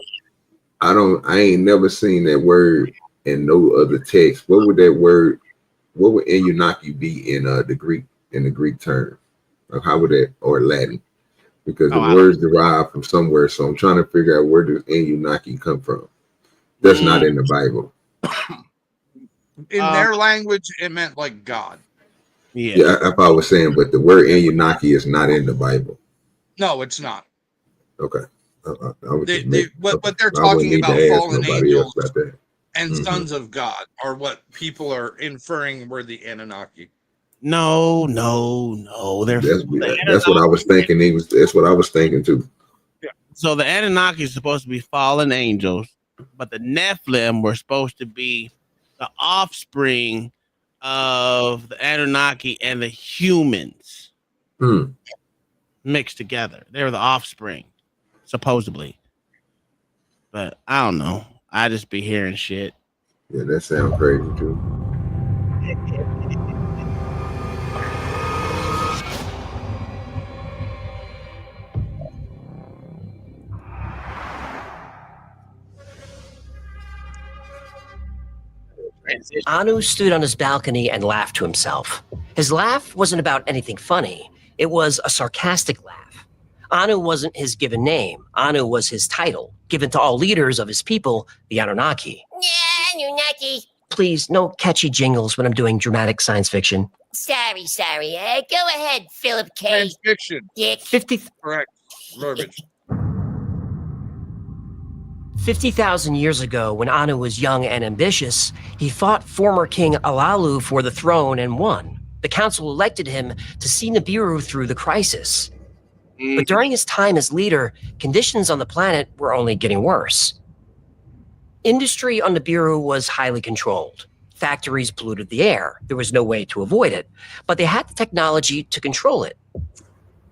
ain't never seen that word in no other text. What would Anunnaki be in the Greek? in the Greek term? Or how would that, or Latin? Because the Oh, words derive from somewhere. So I'm trying to figure out where does Anunnaki come from. That's not in the Bible. In their language, it meant like God. Yeah, if I was saying, but the word Anunnaki is not in the Bible. No, it's not. Okay. I would What they're I wouldn't talking need about, to ask fallen nobody else angels about that. and Mhm. sons of God, are what people are inferring were the Anunnaki. No. That's what I was thinking. That's what I was thinking too. So the Anunnaki is supposed to be fallen angels, but the Nephilim were supposed to be the offspring of the Anunnaki and the humans mixed together. They were the offspring, supposedly. But I don't know. I just be hearing shit. Yeah, that sounds crazy too. Anu stood on his balcony and laughed to himself. His laugh wasn't about anything funny. It was a sarcastic laugh. Anu wasn't his given name. Anu was his title, given to all leaders of his people, the Anunnaki. Yeah, Anunnaki. Please, no catchy jingles when I'm doing dramatic science fiction. Sorry. Go ahead, Philip K. Science fiction. Dick. 50,000 years ago, when Anu was young and ambitious, he fought former King Alalu for the throne and won. The council elected him to see Nibiru through the crisis. But during his time as leader, conditions on the planet were only getting worse. Industry on Nibiru was highly controlled. Factories polluted the air. There was no way to avoid it, but they had the technology to control it.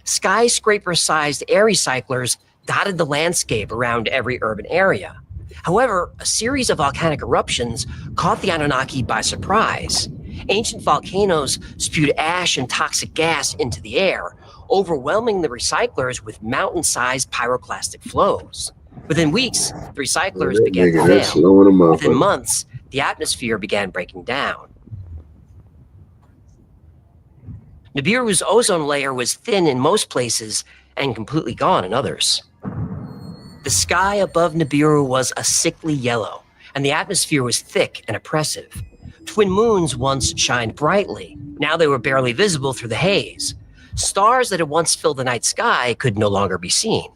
Skyscraper-sized air recyclers dotted the landscape around every urban area. However, a series of volcanic eruptions caught the Anunnaki by surprise. Ancient volcanoes spewed ash and toxic gas into the air, overwhelming the recyclers with mountain-sized pyroclastic flows. Within weeks, the recyclers began to That's fail. slowing them up. Within months, the atmosphere began breaking down. Nibiru's ozone layer was thin in most places and completely gone in others. The sky above Nibiru was a sickly yellow, and the atmosphere was thick and oppressive. Twin moons once shined brightly. Now they were barely visible through the haze. Stars that had once filled the night sky could no longer be seen.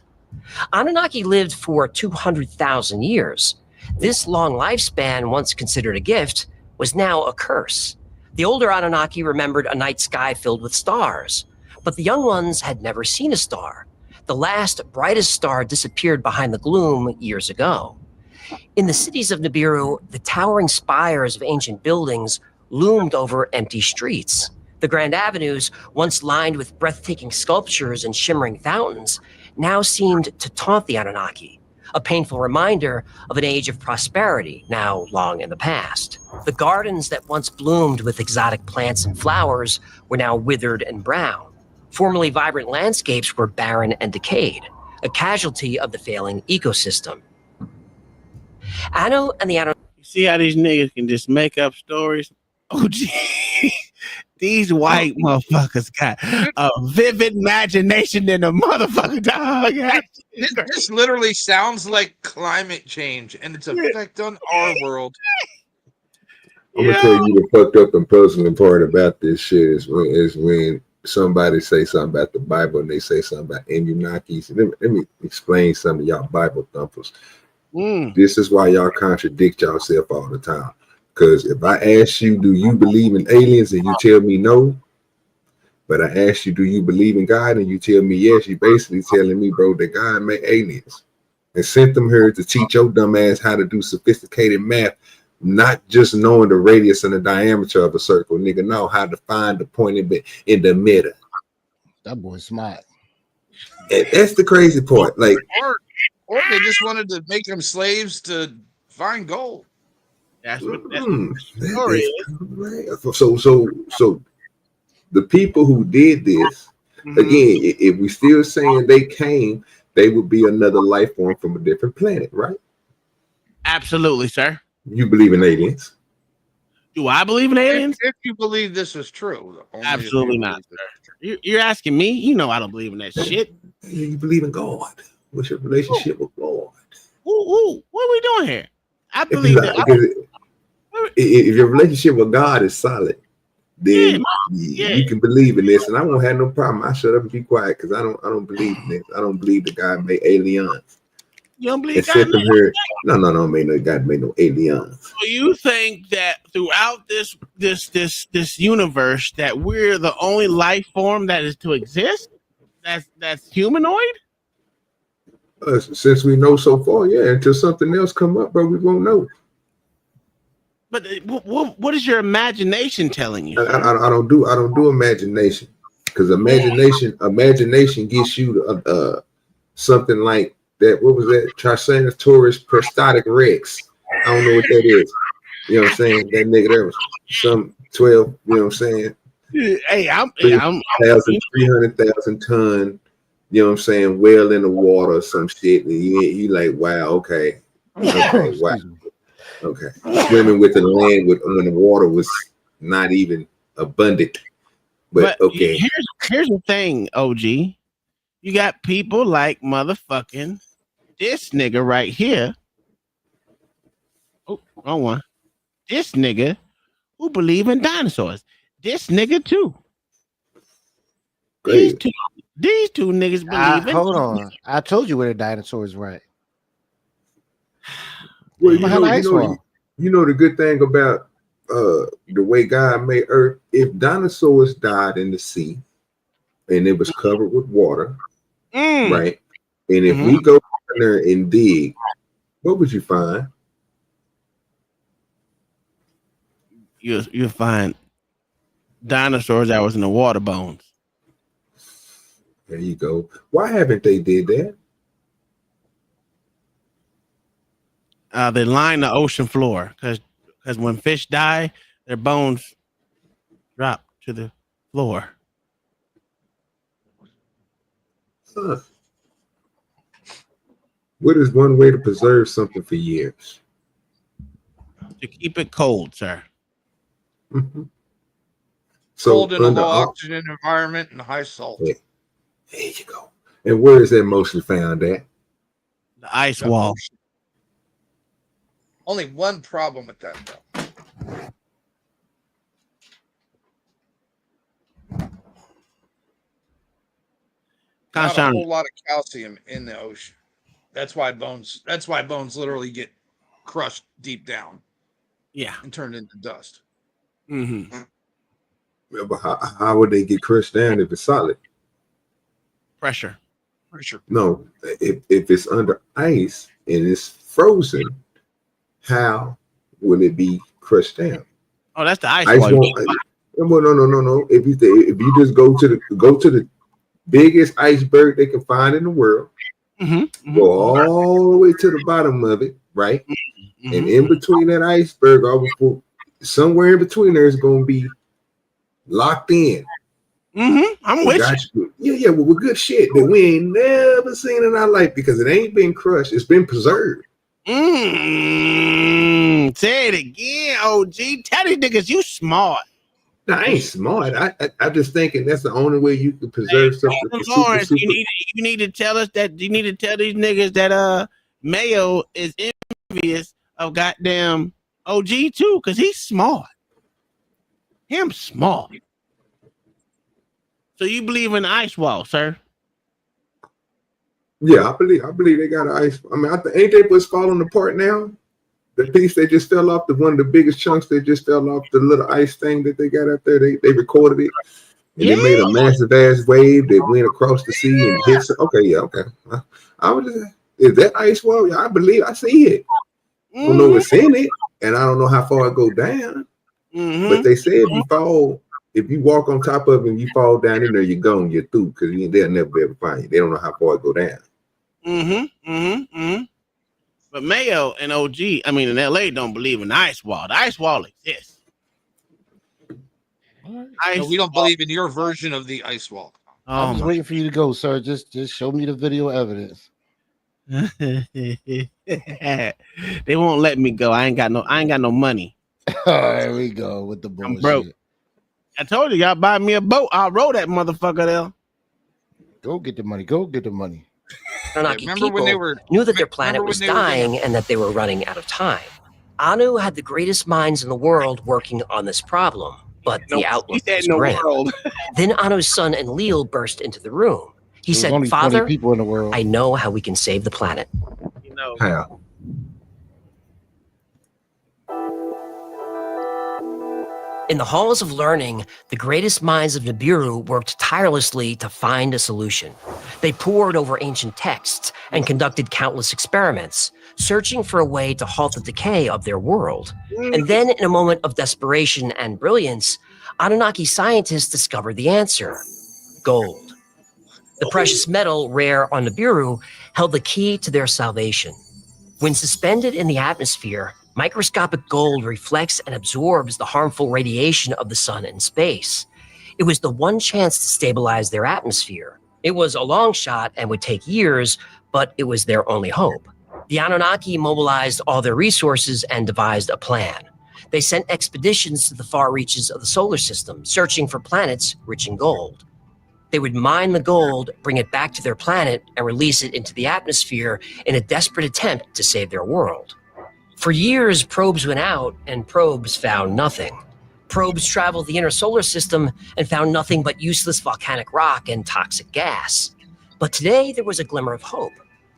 Anunnaki lived for 200,000 years. This long lifespan, once considered a gift, was now a curse. The older Anunnaki remembered a night sky filled with stars, but the young ones had never seen a star. The last brightest star disappeared behind the gloom years ago. In the cities of Nibiru, the towering spires of ancient buildings loomed over empty streets. The grand avenues, once lined with breathtaking sculptures and shimmering fountains, now seemed to taunt the Anunnaki, a painful reminder of an age of prosperity now long in the past. The gardens that once bloomed with exotic plants and flowers were now withered and brown. Formerly vibrant landscapes were barren and decayed, a casualty of the failing ecosystem. Anu and the Anunnaki. You see how these niggas can just make up stories? Oh, gee. These white motherfuckers got a vivid imagination in a motherfucker, dog. This literally sounds like climate change and its effect on our world. I'm gonna tell you the fucked up and puzzling part about this shit is when somebody say something about the Bible and they say something about Anunnakis. Let me explain some of y'all Bible thumpers. This is why y'all contradict yourself all the time. Because if I ask you, do you believe in aliens, and you tell me no, but I ask you, do you believe in God, and you tell me yes, you basically telling me, bro, that God made aliens and sent them here to teach your dumb ass how to do sophisticated math, not just knowing the radius and the diameter of a circle, nigga, know how to find the point in the middle. That boy's smart. And that's the crazy part. Like, or they just wanted to make them slaves to find gold. That's what the story is. So the people who did this, again, if we still saying they came, they would be another life form from a different planet, right? Absolutely, sir. You believe in aliens? Do I believe in aliens? If you believe this is true. Only if you Absolutely not, believe sir. You're asking me? You know I don't believe in that shit. You believe in God. What's your relationship with God? Ooh, what are we doing here? I believe that. If your relationship with God is solid, then you can believe in this, and I won't have no problem. I shut up and be quiet because I don't believe in this. I don't believe that God made aliens. You don't believe And God sent them made here. No, God made no aliens. So you think that throughout this universe that we're the only life form that is to exist? That's humanoid? Since we know so far, yeah. Until something else come up, but we won't know. But what is your imagination telling you? I don't do imagination because imagination gets you something like that. What was that? Triceratops prostatic Rex. I don't know what that is. You know what I'm saying? That nigga there was some 12. You know what I'm saying? Hey, I'm 300,000 ton. You know what I'm saying? Well in the water or some shit. And you like, wow, okay, wow. Okay, swimming with the land when the water was not even abundant, but okay. Here's the thing, OG. You got people like motherfucking this nigga right here. Oh, wrong one. This nigga who believe in dinosaurs. This nigga too. These two niggas believe in. Hold on. I told you where the dinosaurs were at. Well, you know the good thing about the way God made Earth. If dinosaurs died in the sea and it was covered with water, right? And if we go down there and dig, what would you find? You'll find dinosaurs that was in the water bones. There you go. Why haven't they did that? They line the ocean floor because when fish die, their bones drop to the floor. Huh. What is one way to preserve something for years? To keep it cold, sir. Mm-hmm. So cold in a low oxygen environment and high salt. Yeah. There you go. And where is that mostly found at? The ice wall. Only one problem with that, though. Not a whole lot of calcium in the ocean. That's why bones literally get crushed deep down. Yeah. And turned into dust. Mm-hmm. Yeah, but how would they get crushed down if it's solid? Pressure. No, if it's under ice and it's frozen, how will it be crushed down? Oh, that's the ice wall. No. If you just go to the biggest iceberg they can find in the world, go all the way to the bottom of it, right? And in between that iceberg, somewhere in between there is going to be locked in. I'm with you. Yeah, well, with good shit that we ain't never seen in our life because it ain't been crushed. It's been preserved. Say it again, OG. Tell these niggas you smart. No, I ain't smart. I'm just thinking that's the only way you can preserve something. Lawrence, you need to tell us that you need to tell these niggas that Mayo is envious of goddamn OG too, because he's smart. Him smart. So you believe in the ice wall, sir? Yeah, I believe they got an ice. I mean, ain't they what's falling apart now? The piece they just fell off, one of the biggest chunks they just fell off the little ice thing that they got up there. They recorded it and they made a massive ass wave that went across the sea and hit. Okay. I was just, is that ice wall? Yeah, I see it. I don't know what's in it, and I don't know how far it go down. But they say if you walk on top of it and you fall down in there, you're gone, you're through, because they'll never be able to find you. They don't know how far it go down. But Mayo and OG, I mean in LA, don't believe in the ice wall. The ice wall exists. No, we don't believe in your version of the ice wall. I'm just waiting for you to go, sir. Just show me the video evidence. They won't let me go. I ain't got no money. There we go with the I'm broke. bullshit. I told you, y'all buy me a boat. I'll row that motherfucker there. Go get the money. Go get the money. Anunnaki remember when people they were- knew that their remember planet when was they were gonna- dying and that they were running out of time. Anu had the greatest minds in the world working on this problem, but the outlook was grim. Then Anu's son Enlil burst into the room. He There's said, only 20 "Father, people in the world. I know how we can save the planet." You know. How? In the halls of learning, the greatest minds of Nibiru worked tirelessly to find a solution. They pored over ancient texts and conducted countless experiments, searching for a way to halt the decay of their world. And then, in a moment of desperation and brilliance, Anunnaki scientists discovered the answer: gold. The precious metal, rare on Nibiru, held the key to their salvation. When suspended in the atmosphere, microscopic gold reflects and absorbs the harmful radiation of the sun and space. It was the one chance to stabilize their atmosphere. It was a long shot and would take years, but it was their only hope. The Anunnaki mobilized all their resources and devised a plan. They sent expeditions to the far reaches of the solar system, searching for planets rich in gold. They would mine the gold, bring it back to their planet, and release it into the atmosphere in a desperate attempt to save their world. For years, probes went out, and probes found nothing. Probes traveled the inner solar system and found nothing but useless volcanic rock and toxic gas. But today, there was a glimmer of hope.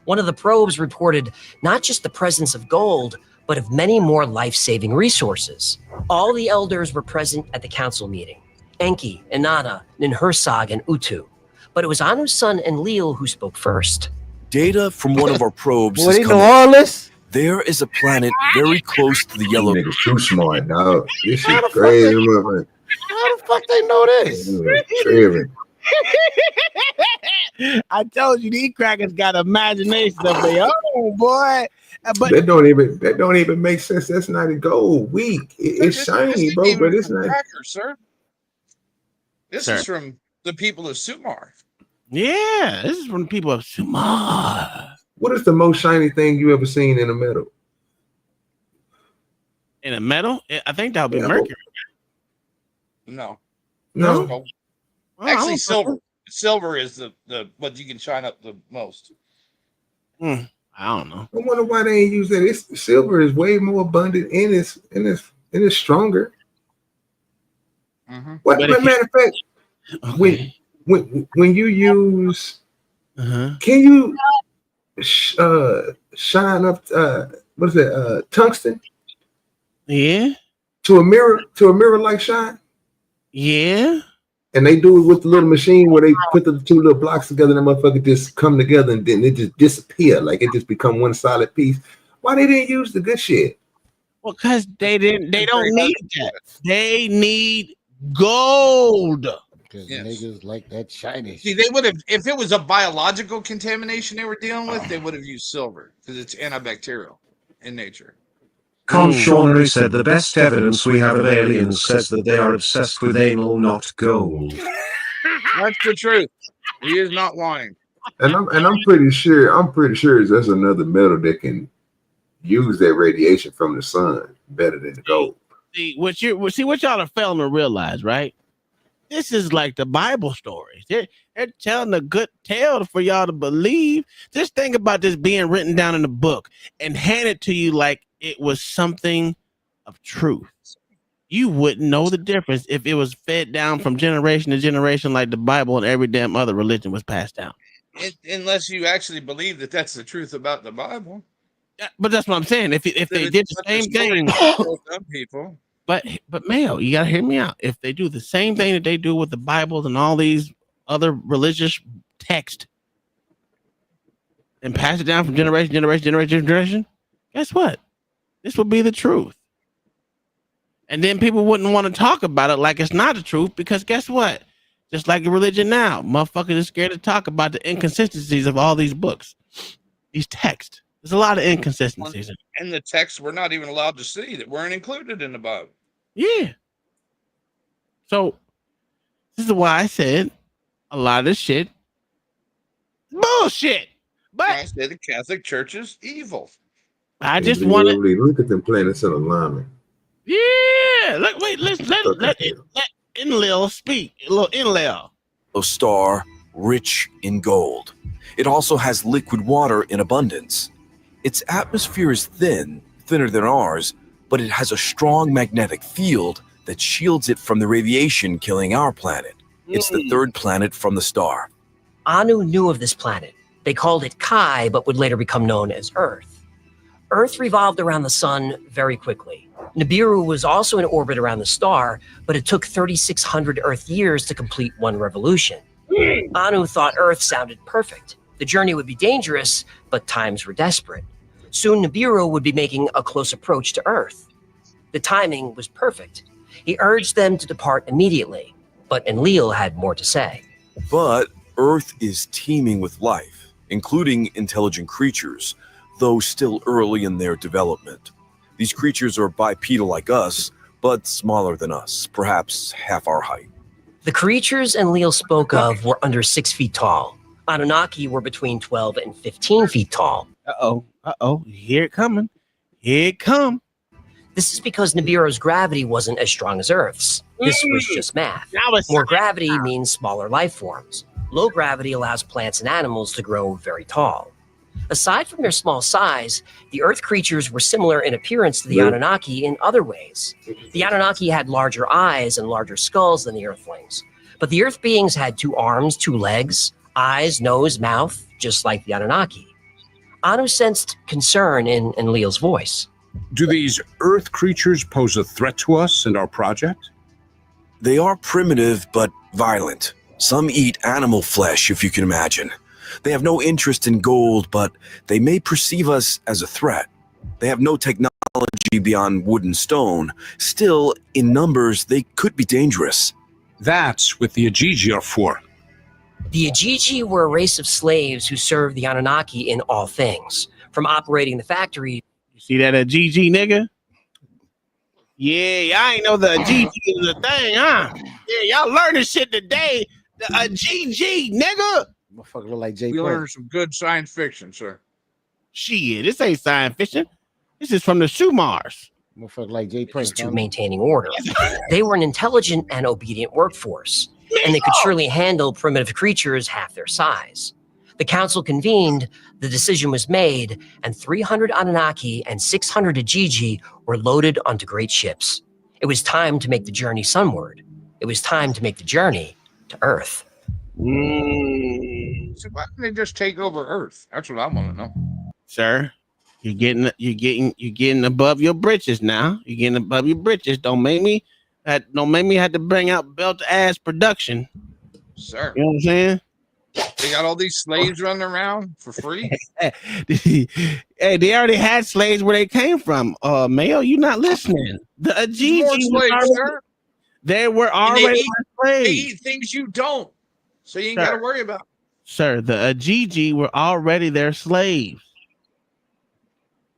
One of the probes reported not just the presence of gold, but of many more life-saving resources. All the elders were present at the council meeting: Enki, Inanna, Ninhursag, and Utu. But it was Anu's son Enlil who spoke first. Data from one of our probes Boy, has they come know in. all this. There is a planet very close to the yellow. Niggas too smart, dog. This How shit the fuck crazy, they- motherfucker. How the fuck they know this? Tripping. I told you, these crackers got imagination of their own, boy. But That don't even make sense. That's not a gold. Weak. It's shiny, This bro, ain't but even it's from not. crackers, sir. This Sir. is from the people of Sumar. yeah, this is from the people of Sumar. What is the most shiny thing you ever seen in a metal? In a metal, I think that would be Yeah. mercury. No. No. Gold. Well, I Actually, don't silver. Silver is the what you can shine up the most. I don't know. I wonder why they ain't use that. It's silver is way more abundant and it's stronger. What But if matter of fact, Okay. when you use Uh-huh. can you shine up what is it tungsten Yeah. to a mirror like shine? Yeah. And they do it with the little machine where they put the two little blocks together and the motherfucker just come together and then it just disappear, like it just become one solid piece. Why they didn't use the good shit? Well, because they don't need that. They need gold. Because niggas like that shiny See, shit. they would have, if it was a biological contamination they were dealing with, they would have used silver because it's antibacterial in nature. Conchaunery said the best evidence we have of aliens says that they are obsessed with anal, not gold. That's the truth. He is not lying. And I'm pretty sure there's another metal that can use that radiation from the sun better than the gold. See what y'all are failing to realize, right? This is like the Bible stories. They're telling a good tale for y'all to believe. Just think about this being written down in a book and handed to you like it was something of truth. You wouldn't know the difference if it was fed down from generation to generation like the Bible and every damn other religion was passed down. Unless you actually believe that that's the truth about the Bible. Yeah, but that's what I'm saying. If they did the same thing, Some people. but Mayo, you gotta hear me out. If they do the same thing that they do with the Bibles and all these other religious texts and pass it down from generation, guess what? This will be the truth. And then people wouldn't want to talk about it like it's not the truth because guess what? Just like the religion now, motherfuckers are scared to talk about the inconsistencies of all these books, these texts. There's a lot of inconsistencies. And the texts we're not even allowed to see that weren't included in the Bible. Yeah. So this is why I said a lot of this shit bullshit. But I say the Catholic Church is evil. I just want to look at them planets in alignment. Yeah. Look, wait, let Enlil speak. A little Enlil. A star rich in gold. It also has liquid water in abundance. Its atmosphere is thinner than ours, but it has a strong magnetic field that shields it from the radiation killing our planet. It's the third planet from the star. Anu knew of this planet. They called it Kai, but would later become known as Earth. Earth revolved around the sun very quickly. Nibiru was also in orbit around the star, but it took 3,600 Earth years to complete one revolution. Anu thought Earth sounded perfect. The journey would be dangerous, but times were desperate. Soon Nibiru would be making a close approach to Earth. The timing was perfect. He urged them to depart immediately, but Enlil had more to say. But Earth is teeming with life, including intelligent creatures, though still early in their development. These creatures are bipedal like us, but smaller than us, perhaps half our height. The creatures Enlil spoke of were under 6 feet tall. Anunnaki were between 12 and 15 feet tall. Here it coming. Here it come. This is because Nibiru's gravity wasn't as strong as Earth's. This was just math. More gravity means smaller life forms. Low gravity allows plants and animals to grow very tall. Aside from their small size, the Earth creatures were similar in appearance to the Anunnaki in other ways. The Anunnaki had larger eyes and larger skulls than the Earthlings. But the Earth beings had 2 arms, 2 legs, eyes, nose, mouth, just like the Anunnaki. Anu sensed concern in Enlil's voice. Do these Earth creatures pose a threat to us and our project? They are primitive but violent. Some eat animal flesh, if you can imagine. They have no interest in gold, but they may perceive us as a threat. They have no technology beyond wood and stone. Still, in numbers, they could be dangerous. That's what the Ajiji are for. The Ajiji were a race of slaves who served the Anunnaki in all things, from operating the factory. You see that Ajiji, nigga? Yeah, I ain't know the Ajiji is a thing, huh? Yeah, y'all learning shit today. The Ajiji, nigga. Motherfucker look like Jay We Prince. learned some good science fiction, sir. Shit, this ain't science fiction. This is from the Sumars. Motherfucker like Jay Prince. To maintaining order. They were an intelligent and obedient workforce, and they could surely handle primitive creatures half their size. The council convened, the decision was made, and 300 Anunnaki and 600 Ajiji were loaded onto great ships. It was time to make the journey sunward. It was time to make the journey to Earth. So why don't they just take over Earth? That's what I want to know. Sir, you're getting above your britches now. You're getting above your britches. Don't make me have to bring out belt ass production. Sir. You know what I'm saying? They got all these slaves running around for free. Hey, they already had slaves where they came from. Mayo, you not listening. The Ajiji they were already slaves. They eat things you don't. So you ain't got to worry about it. Sir, the Ajiji were already their slaves.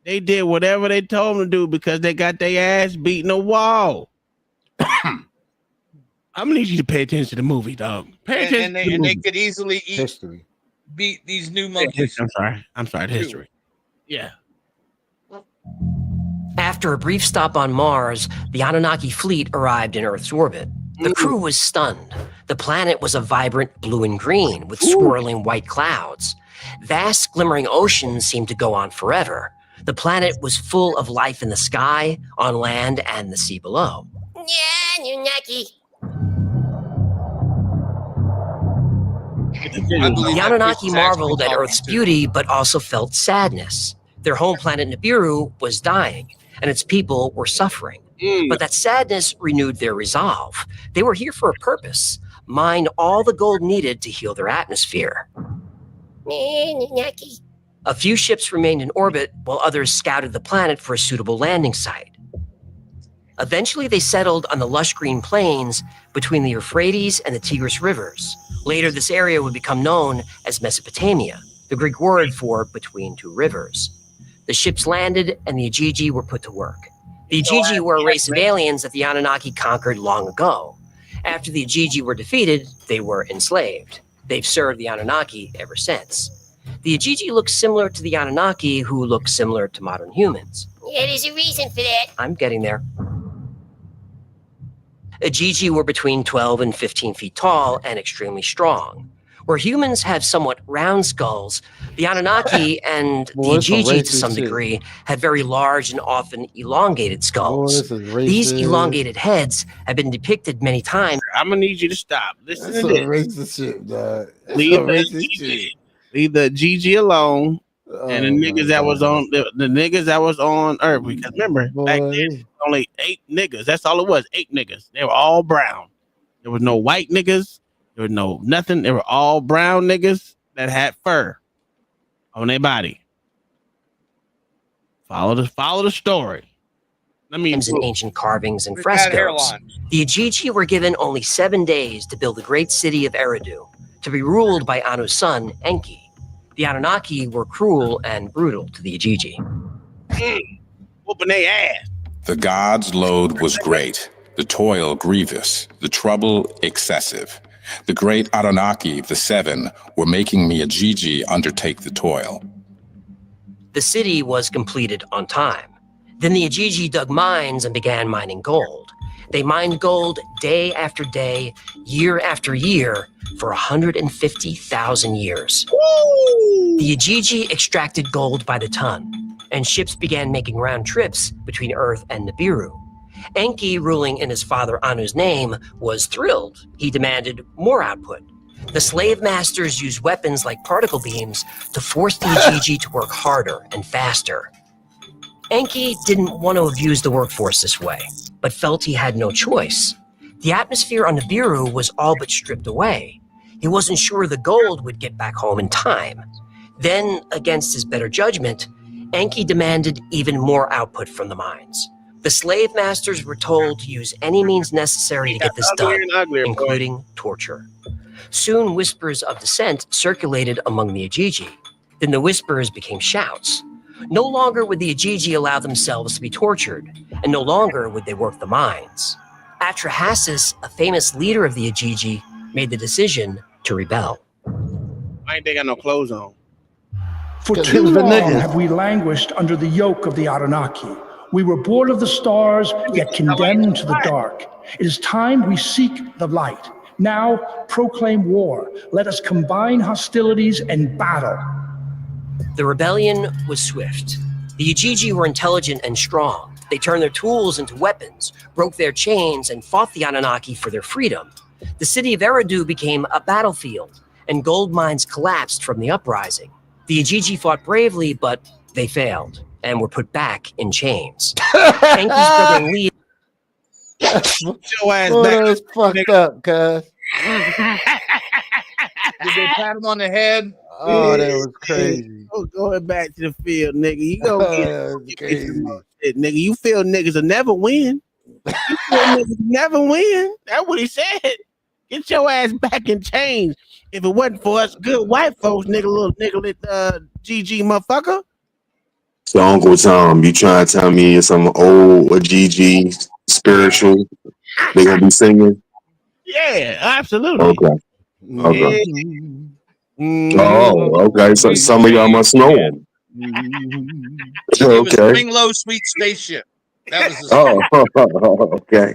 They did whatever they told them to do because they got their ass beat in the wall. I'm gonna need you to pay attention to the movie, dog. Pay attention. And they could easily eat history. Beat these new monkeys. I'm sorry, history. Yeah. After a brief stop on Mars, the Anunnaki fleet arrived in Earth's orbit. The crew was stunned. The planet was a vibrant blue and green with swirling white clouds. Vast glimmering oceans seemed to go on forever. The planet was full of life in the sky, on land, and the sea below. Yeah, Anunnaki. The Anunnaki marveled at Earth's beauty, but also felt sadness. Their home planet Nibiru was dying, and its people were suffering. But that sadness renewed their resolve. They were here for a purpose: mine all the gold needed to heal their atmosphere. Anunnaki. A few ships remained in orbit, while others scouted the planet for a suitable landing site. Eventually, they settled on the lush green plains between the Euphrates and the Tigris rivers. Later, this area would become known as Mesopotamia, the Greek word for between two rivers. The ships landed, and the Ajiji were put to work. The Ajiji were a race of aliens that the Anunnaki conquered long ago. After the Ajiji were defeated, they were enslaved. They've served the Anunnaki ever since. The Ajiji look similar to the Anunnaki, who look similar to modern humans. Yeah, there's a reason for that. I'm getting there. Ajiji were between 12 and 15 feet tall and extremely strong. Where humans have somewhat round skulls, the Anunnaki and the Boy, this some Ajiji, to racist some shit. degree, had very large and often elongated Boy, skulls. this is These racist. elongated heads have been depicted many times. I'm gonna need you to stop. Listen That's to some this. racist shit, dog. That's Leave some the racist GG, shit. leave the GG alone, and the Oh, niggas that was on the niggas that was on Earth. Because remember, back then only 8 niggas. That's all it was. 8 niggas. They were all brown. There was no white niggas. There was no nothing. They were all brown niggas that had fur on their body. Follow the story. In ancient carvings and Bad frescoes. hairline. The Ajiji were given only 7 days to build the great city of Eridu, to be ruled by Anu's son, Enki. The Anunnaki were cruel and brutal to the Ajiji. Whooping their ass. The gods' load was great, the toil grievous, the trouble excessive. The great Anunnaki, the 7, were making me a Gigi undertake the toil. The city was completed on time. Then the Ajiji dug mines and began mining gold. They mined gold day after day, year after year, for 150,000 years. Woo! The Ajiji extracted gold by the ton, and ships began making round trips between Earth and Nibiru. Enki, ruling in his father Anu's name, was thrilled. He demanded more output. The slave masters used weapons like particle beams to force the Ajiji to work harder and faster. Enki didn't want to abuse the workforce this way, but felt he had no choice. The atmosphere on Nibiru was all but stripped away. He wasn't sure the gold would get back home in time. Then, against his better judgment, Enki demanded even more output from the mines. The slave masters were told to use any means necessary to get this done, including torture. Soon, whispers of dissent circulated among the Ajiji. Then the whispers became shouts. No longer would the Ajiji allow themselves to be tortured, and no longer would they work the mines. Atrahasis, a famous leader of the Ajiji, made the decision to rebel. Why ain't they got no clothes on? For too long have we languished under the yoke of the Anunnaki. We were born of the stars, yet condemned to the dark. It is time we seek the light. Now proclaim war. Let us combine hostilities and battle. The rebellion was swift. The Ajiji were intelligent and strong. They turned their tools into weapons, broke their chains, and fought the Anunnaki for their freedom. The city of Eridu became a battlefield, and gold mines collapsed from the uprising. The Ajiji fought bravely, but they failed and were put back in chains. Enki's brother Lee. Your ass Boy, back. that's fucked up, cuz. Did they pat him on the head? Oh, that was crazy. Going back to the field, nigga. You go That was crazy. shit, nigga. You feel niggas will never win. You feel niggas will never win. That's what he said. Get your ass back in chains. If it wasn't for us good white folks, nigga, little nigga, GG motherfucker. So Uncle Tom, you trying to tell me it's some old GG spiritual they gonna be singing? Yeah, absolutely. Okay. Okay. Yeah. Oh, okay. So some of y'all must know him. It was Okay. Swing Low Sweet Spaceship. That was his Oh, okay.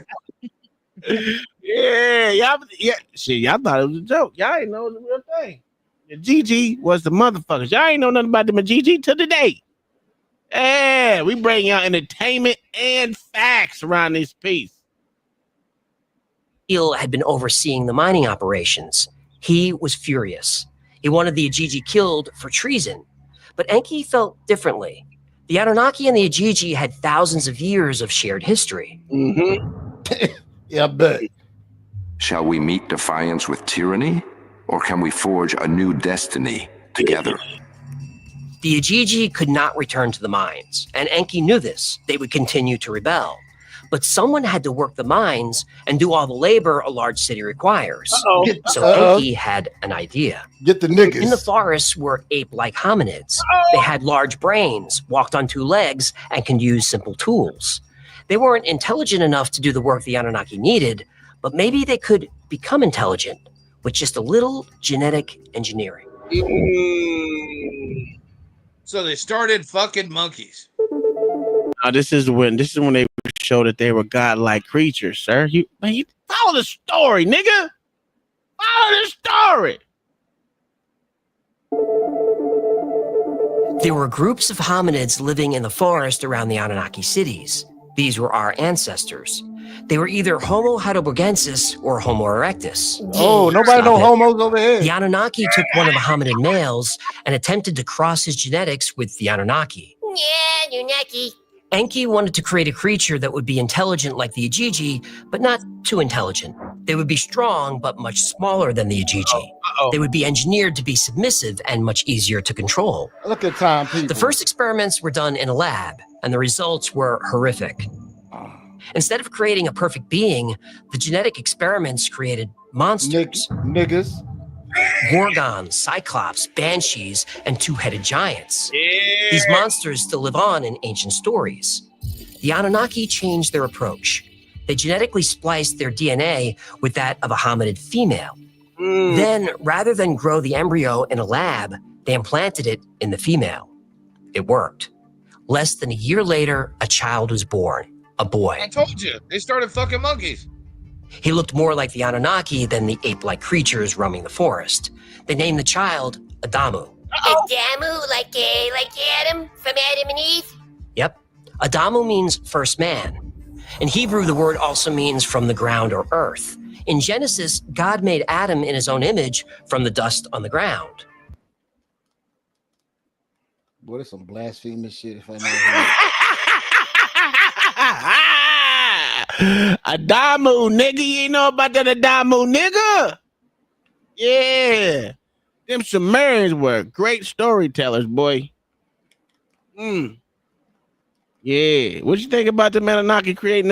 Yeah, shit, y'all thought it was a joke. Y'all ain't know it was a real thing. The GG was the motherfuckers. Y'all ain't know nothing about the GG to the day. Yeah, we bring y'all entertainment and facts around this piece. Eel had been overseeing the mining operations. He was furious. He wanted the Ajiji killed for treason. But Enki felt differently. The Anunnaki and the Ajiji had thousands of years of shared history. Mm-hmm. Yeah, I bet. Shall we meet defiance with tyranny, or can we forge a new destiny together? The Ajiji could not return to the mines, and Enki knew this. They would continue to rebel. But someone had to work the mines and do all the labor a large city requires. So Enki had an idea. Get the niggas. In the forests were ape-like hominids. They had large brains, walked on 2 legs, and can use simple tools. They weren't intelligent enough to do the work the Anunnaki needed, but maybe they could become intelligent with just a little genetic engineering. So they started fucking monkeys. This is when they show that they were godlike creatures, sir. You follow the story, nigga. Follow the story. There were groups of hominids living in the forest around the Anunnaki cities. These were our ancestors. They were either Homo heidelbergensis or Homo erectus. Oh, nobody know homos over here. The Anunnaki took one of the hominid males and attempted to cross his genetics with the Anunnaki. Yeah, Anunnaki. Enki wanted to create a creature that would be intelligent like the Ajiji, but not too intelligent. They would be strong, but much smaller than the Ajiji. They would be engineered to be submissive and much easier to control. Look at time, people. The first experiments were done in a lab, and the results were horrific. Instead of creating a perfect being, the genetic experiments created monsters. Niggas. Gorgons, Cyclops, Banshees, and two-headed giants. These monsters still live on in ancient stories. The Anunnaki changed their approach. They genetically spliced their DNA with that of a hominid female. Then, rather than grow the embryo in a lab, they implanted it in the female. It worked. Less than a year later, a child was born, a boy. I told you, they started fucking monkeys. He looked more like the Anunnaki than the ape-like creatures roaming the forest. They named the child Adamu. Adamu, like Adam from Adam and Eve? Yep. Adamu means first man. In Hebrew, the word also means from the ground or earth. In Genesis, God made Adam in his own image from the dust on the ground. Boy, that's some blasphemous shit if I know. Adamu, nigga. You ain't know about that Adamu, nigga? Yeah. Them Sumerians were great storytellers, boy. Yeah. What you think about the Anunnaki creating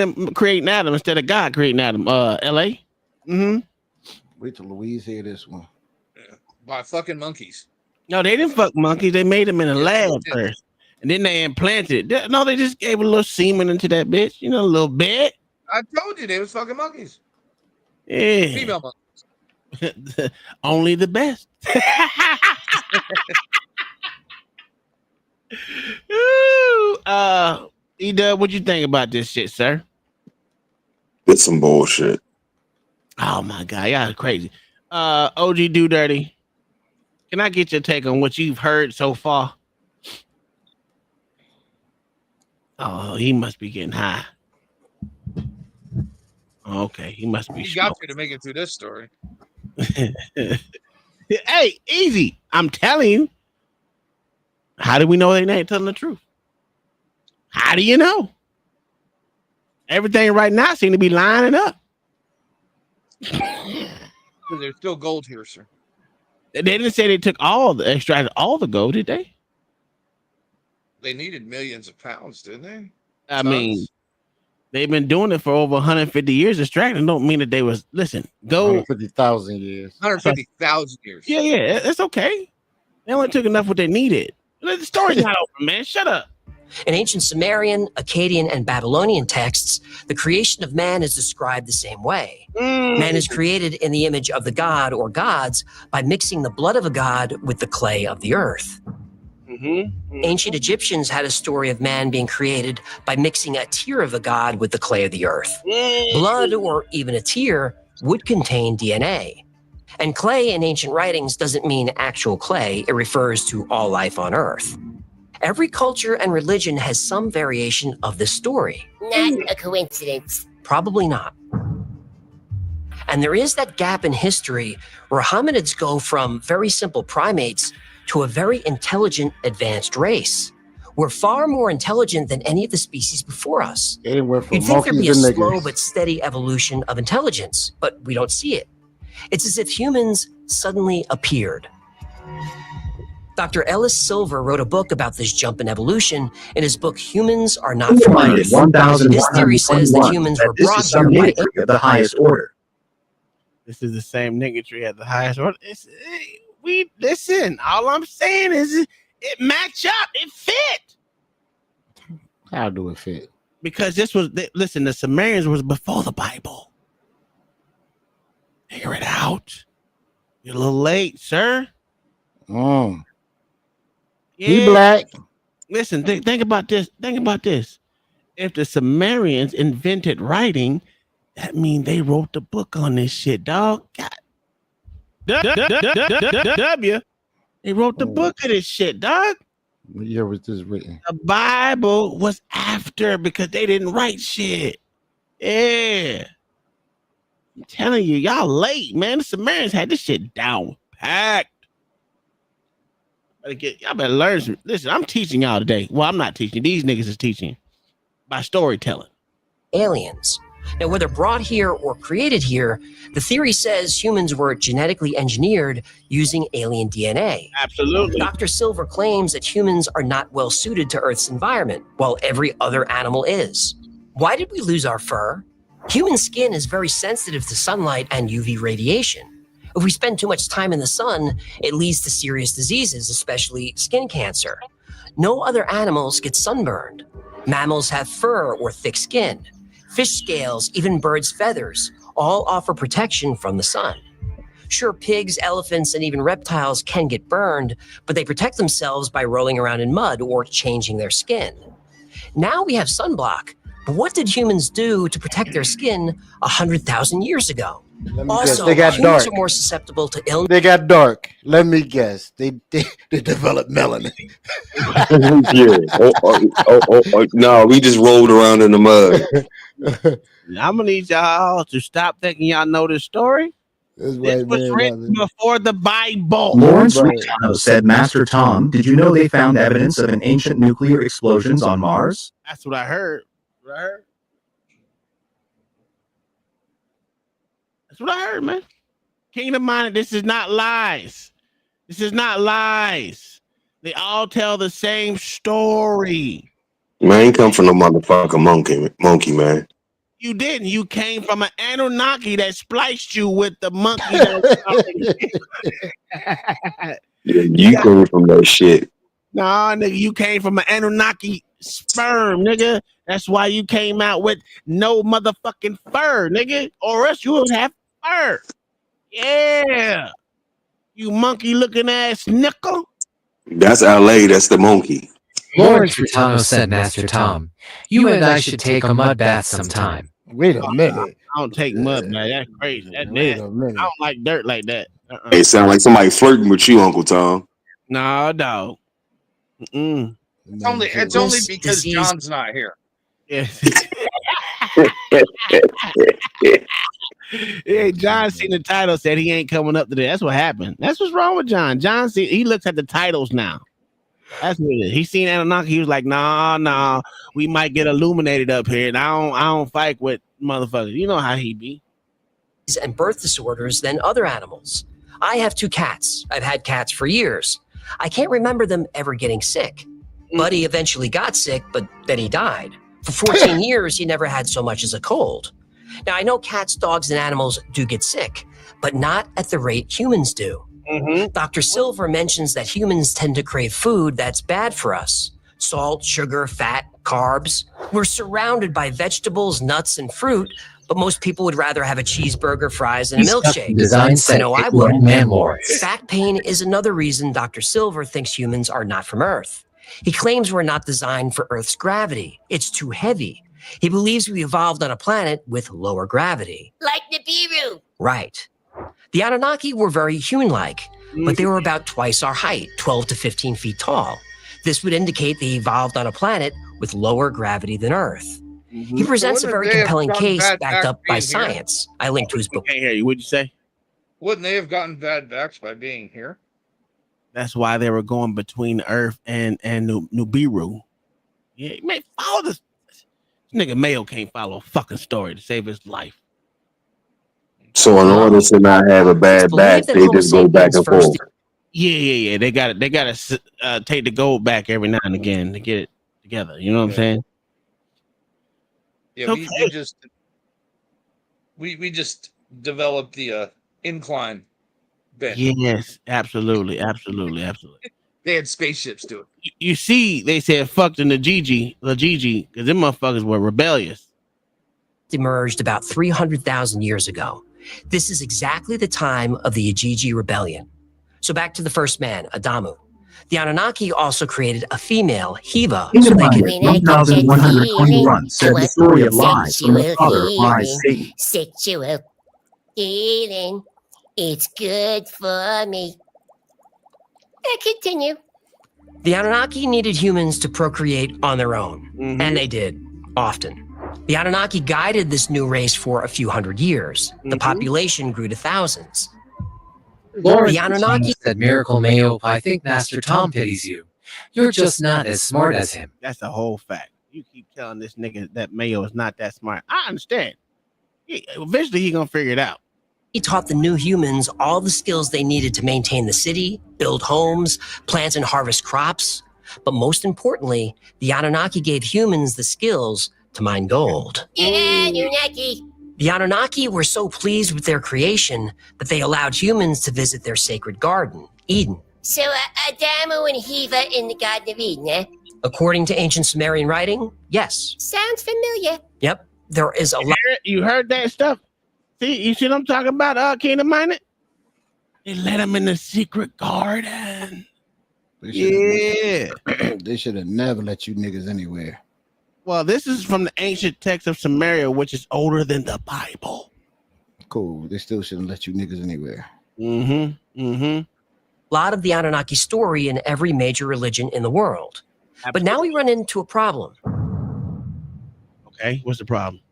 Adam instead of God creating Adam? L.A.? Wait till Louise hear this one. By fucking monkeys. No, they didn't fuck monkeys. They made them in a lab first. And then they implanted it. No, they just gave a little semen into that bitch. You know, a little bit. I told you they was fucking monkeys. Yeah. Female monkeys. Only the best. Ooh, E-Dub, what you think about this shit, sir? It's some bullshit. Oh my god, y'all crazy. OG Do Dirty. Can I get your take on what you've heard so far? Oh, he must be getting high. Okay, he must be. You got to make it through this story. Hey, easy. I'm telling you. How do we know they ain't telling the truth? How do you know? Everything right now seems to be lining up. There's still gold here, sir. They didn't say they took extracted all the gold, did they? They needed millions of pounds, didn't they? I mean, they've been doing it for over 150 years. Extracting don't mean that they was gold. 150,000 years. 150,000 years. Yeah, it's okay. They only took enough what they needed. The story's not over, man. Shut up. In ancient Sumerian, Akkadian, and Babylonian texts, the creation of man is described the same way. Man is created in the image of the god or gods by mixing the blood of a god with the clay of the earth. Ancient Egyptians had a story of man being created by mixing a tear of a god with the clay of the earth. Blood, or even a tear, would contain DNA. And clay in ancient writings doesn't mean actual clay, it refers to all life on earth. Every culture and religion has some variation of this story. Not a coincidence. Probably not. And there is that gap in history where hominids go from very simple primates to a very intelligent, advanced race. We're far more intelligent than any of the species before us. You'd think there'd be a slow but steady evolution of intelligence, but we don't see it. It's as if humans suddenly appeared. Dr. Ellis Silver wrote a book about this jump in evolution in his book, Humans Are Not for Life. His theory says that humans were brought here by of the highest order. This is the same niggatry at the highest order. We listen. All I'm saying is it match up. It fit. How do it fit? Because this was listen. The Sumerians was before the Bible. Figure it out. You're a little late, sir. He black. Listen, think about this. Think about this. if the Sumerians invented writing, that means they wrote the book on this shit, dog. God. W. They wrote the book of this shit, dog. What year was this written? The Bible was after because they didn't write shit. Yeah. I'm telling you, y'all late, man. The Sumerians had this shit down packed. Y'all better learn some. Listen, I'm teaching y'all today. Well, I'm not teaching. These niggas is teaching by storytelling. Aliens. Now, whether brought here or created here, the theory says humans were genetically engineered using alien DNA. Absolutely. Dr. Silver claims that humans are not well suited to Earth's environment, while every other animal is. Why did we lose our fur? Human skin is very sensitive to sunlight and UV radiation. If we spend too much time in the sun, it leads to serious diseases, especially skin cancer. No other animals get sunburned. Mammals have fur or thick skin. Fish scales, even birds' feathers, all offer protection from the sun. Sure, pigs, elephants, and even reptiles can get burned, but they protect themselves by rolling around in mud or changing their skin. Now we have sunblock, but what did humans do to protect their skin 100,000 years ago? Also, they got humans dark. are more susceptible to illness. They got dark. Let me guess. They developed melanin. Yeah. No, we just rolled around in the mud. I'm gonna need y'all to stop thinking y'all know this story. This was written before the Bible. Lawrence Ricciano said, Master Tom, did you know they found evidence of an ancient nuclear explosions on Mars? That's what I heard. That's what I heard, man. Kingdom Minded, this is not lies. This is not lies. They all tell the same story. Man, I ain't come from no motherfucking monkey, man. You didn't. You came from an Anunnaki that spliced you with the monkey. You came from that shit. Nah, nigga, you came from an Anunnaki sperm, nigga. That's why you came out with no motherfucking fur, nigga. Or else you would have fur. Yeah. You monkey looking ass nickel. That's LA, that's the monkey. Lawrence Ricciano said, Master Tom, you and I should take a mud bath sometime. Wait a minute. I don't take mud, man. That's crazy. That's nasty. I don't like dirt like that. It sound like somebody flirting with you, Uncle Tom. No, dog. It's only because John's not here. Yeah. Yeah, John seen the title, said he ain't coming up today. That's what happened. That's what's wrong with John. He looks at the titles now. That's what it is. He seen Anunnaki. He was like, nah, we might get illuminated up here. And I don't fight with motherfuckers. You know how he be. And birth disorders than other animals. I have 2 cats. I've had cats for years. I can't remember them ever getting sick. Buddy eventually got sick, but then he died. For 14 years, he never had so much as a cold. Now, I know cats, dogs, and animals do get sick, but not at the rate humans do. Dr. Silver mentions that humans tend to crave food that's bad for us. Salt, sugar, fat, carbs. We're surrounded by vegetables, nuts, and fruit, but most people would rather have a cheeseburger, fries, and a milkshake. I know I would. Back pain is another reason Dr. Silver thinks humans are not from Earth. He claims we're not designed for Earth's gravity. It's too heavy. He believes we evolved on a planet with lower gravity. Like Nibiru. Right. The Anunnaki were very human-like, but they were about twice our height, 12 to 15 feet tall. This would indicate they evolved on a planet with lower gravity than Earth. He presents a very compelling case backed up by science. I linked to his book. I can't hear you. What'd you say? Wouldn't they have gotten bad backs by being here? That's why they were going between Earth and Nibiru. Yeah, man, follow this. This nigga Mayo can't follow a fucking story to save his life. So in order to not have a bad back, they just go back and forth. Yeah. They got to take the gold back every now and again to get it together. You know what I'm saying? Yeah, we just developed the incline bend. Yes, absolutely. They had spaceships do it. You see, they said fuck the Najiji, because them motherfuckers were rebellious. Emerged about 300,000 years ago. This is exactly the time of the Ajiji rebellion. So back to the first man, Adamu. The Anunnaki also created a female, Hiva, In so the they could Bible, 1121 said the story of lies from the father of lies, Satan. Sexual healing. It's good for me. Continue. The Anunnaki needed humans to procreate on their own, and they did, often. The Anunnaki guided this new race for a few hundred years. The population grew to thousands. Lawrence The Anunnaki said, Miracle Mayo, I think Master Tom pities you. You're just not as smart as him. That's a whole fact. You keep telling this nigga that Mayo is not that smart. I understand. Eventually, he gonna figure it out. He taught the new humans all the skills they needed to maintain the city, build homes, plant and harvest crops. But most importantly, the Anunnaki gave humans the skills to mine gold. Yeah, Anunnaki. The Anunnaki were so pleased with their creation that they allowed humans to visit their sacred garden, Eden. So, Adamo and Hiva in the Garden of Eden, eh? According to ancient Sumerian writing, yes. Sounds familiar. Yep, there is a lot. You heard that stuff? See, you see what I'm talking about, Kingdom Minded? They let him in the secret garden. They should have never let you niggas anywhere. Well, this is from the ancient text of Samaria, which is older than the Bible. Cool. They still shouldn't let you niggas anywhere. A lot of the Anunnaki story in every major religion in the world. But now we run into a problem. Okay, what's the problem?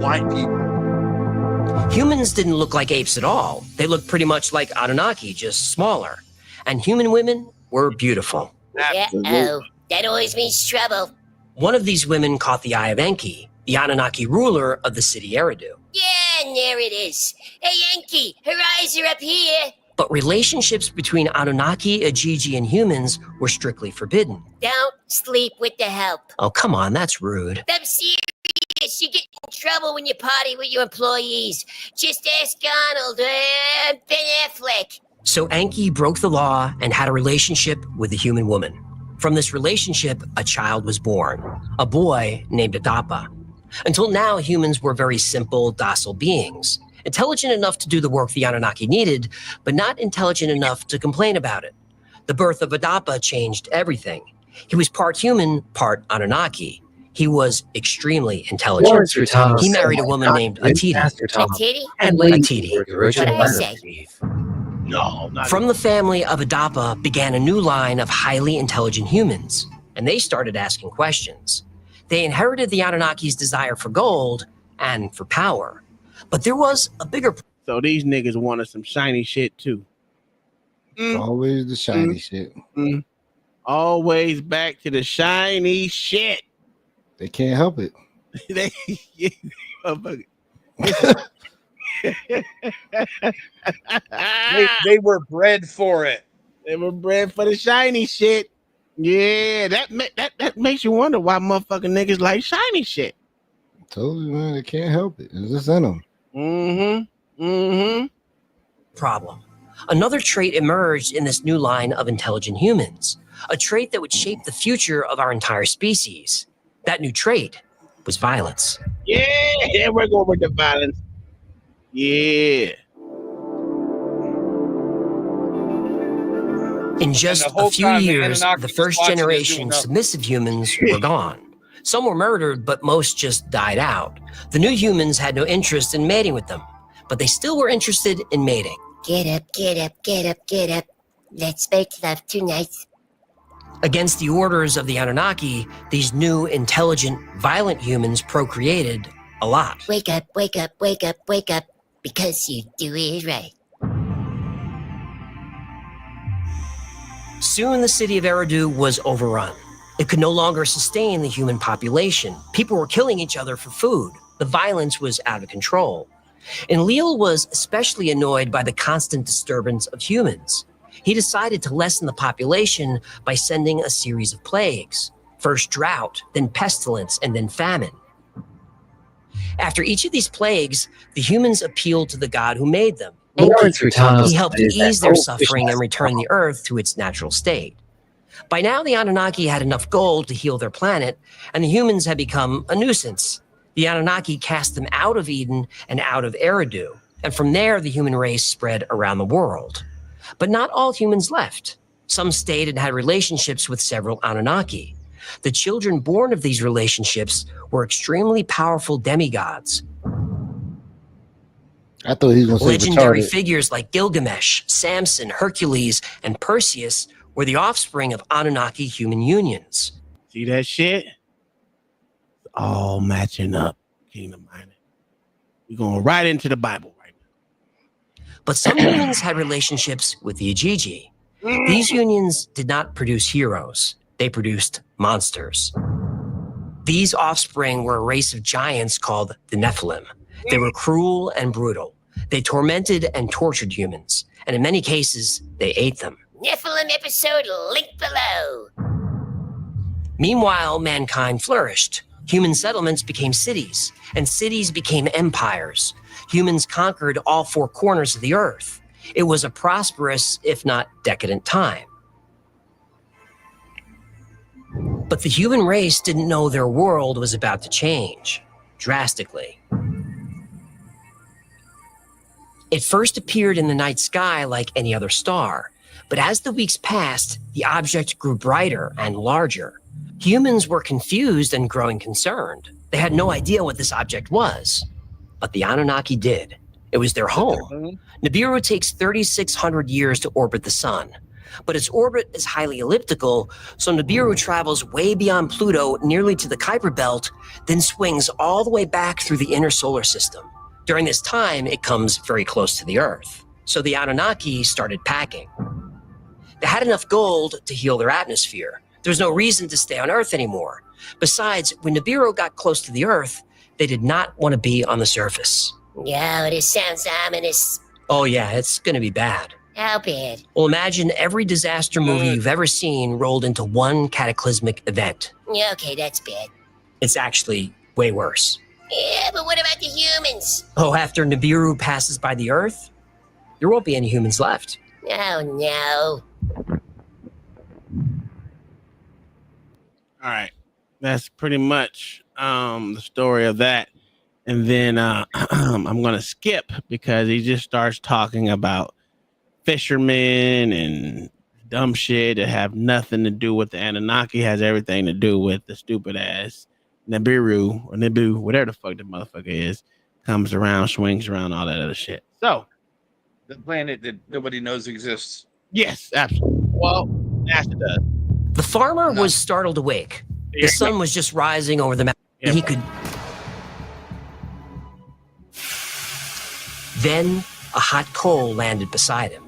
White people. Humans didn't look like apes at all. They looked pretty much like Anunnaki, just smaller. And human women were beautiful. Uh-oh. That always means trouble. One of these women caught the eye of Enki, the Anunnaki ruler of the city Eridu. Yeah, and there it is. Hey, Enki, her eyes are up here. But relationships between Anunnaki, Ajiji, and humans were strictly forbidden. Don't sleep with the help. Oh, come on, that's rude. I'm serious. You get in trouble when you party with your employees. Just ask Arnold and Ben Affleck. So Enki broke the law and had a relationship with a human woman. From this relationship, a child was born, a boy named Adapa. Until now, humans were very simple, docile beings, intelligent enough to do the work the Anunnaki needed, but not intelligent enough to complain about it. The birth of Adapa changed everything. He was part human, part Anunnaki. He was extremely intelligent. He married a woman named Atiti. Atiti? And Atiti. What did I say? No, not From the family of Adapa began a new line of highly intelligent humans, and they started asking questions. They inherited the Anunnaki's desire for gold and for power. But there was a bigger... So these niggas wanted some shiny shit too. Always the shiny shit. Always back to the shiny shit. They can't help it. They were bred for it. They were bred for the shiny shit. Yeah, that makes you wonder why motherfucking niggas like shiny shit. I told you, man, they can't help it. It's just in them. Problem. Another trait emerged in this new line of intelligent humans, a trait that would shape the future of our entire species. That new trait was violence. Yeah, we're going with the violence. Yeah. In just a few years, the first generation submissive humans were gone. Some were murdered, but most just died out. The new humans had no interest in mating with them, but they still were interested in mating. Get up, get up, get up, get up. Let's make love tonight. Against the orders of the Anunnaki, these new, intelligent, violent humans procreated a lot. Wake up, wake up, wake up, wake up, because you do it right. Soon the city of Eridu was overrun. It could no longer sustain the human population. People were killing each other for food. The violence was out of control. Enlil was especially annoyed by the constant disturbance of humans. He decided to lessen the population by sending a series of plagues. First drought, then pestilence, and then famine. After each of these plagues, the humans appealed to the god who made them. He helped ease their suffering and return the earth to its natural state. By now, the Anunnaki had enough gold to heal their planet, and the humans had become a nuisance. The Anunnaki cast them out of Eden and out of Eridu, and from there, the human race spread around the world. But not all humans left. Some stayed and had relationships with several Anunnaki. The children born of these relationships were extremely powerful demigods. I thought he was going to say Legendary retarded. figures like Gilgamesh, Samson, Hercules, and Perseus were the offspring of Anunnaki human unions. See that shit? It's all matching up, Kingdom Minded. We're going right into the Bible right now. But some humans had relationships with the Igigi. These unions did not produce heroes. They produced monsters. These offspring were a race of giants called the Nephilim. They were cruel and brutal. They tormented and tortured humans, and in many cases, they ate them. Nephilim episode link below. Meanwhile, mankind flourished. Human settlements became cities, and cities became empires. Humans conquered all four corners of the earth. It was a prosperous, if not decadent, time. But the human race didn't know their world was about to change, drastically. It first appeared in the night sky like any other star, but as the weeks passed, the object grew brighter and larger. Humans were confused and growing concerned. They had no idea what this object was, but the Anunnaki did. It was their home. Nibiru takes 3,600 years to orbit the sun, but its orbit is highly elliptical, so Nibiru travels way beyond Pluto, nearly to the Kuiper Belt, then swings all the way back through the inner solar system. During this time, it comes very close to the Earth, so the Anunnaki started packing. They had enough gold to heal their atmosphere. There's no reason to stay on Earth anymore. Besides, when Nibiru got close to the Earth, they did not want to be on the surface. Yo, this sounds ominous. Oh yeah, it's gonna be bad. How bad? Well, imagine every disaster movie you've ever seen rolled into one cataclysmic event. Yeah, okay, that's bad. It's actually way worse. Yeah, but what about the humans? Oh, after Nibiru passes by the Earth, there won't be any humans left. Oh, no. All right. That's pretty much the story of that. And then I'm going to skip because he just starts talking about fishermen and dumb shit that have nothing to do with the Anunnaki, has everything to do with the stupid ass Nibiru or Nibu, whatever the fuck the motherfucker is, comes around, swings around, all that other shit. So, the planet that nobody knows exists. Yes, absolutely. Well, NASA does. The farmer was startled awake. The sun was just rising over the mountain. He could. Then a hot coal landed beside him.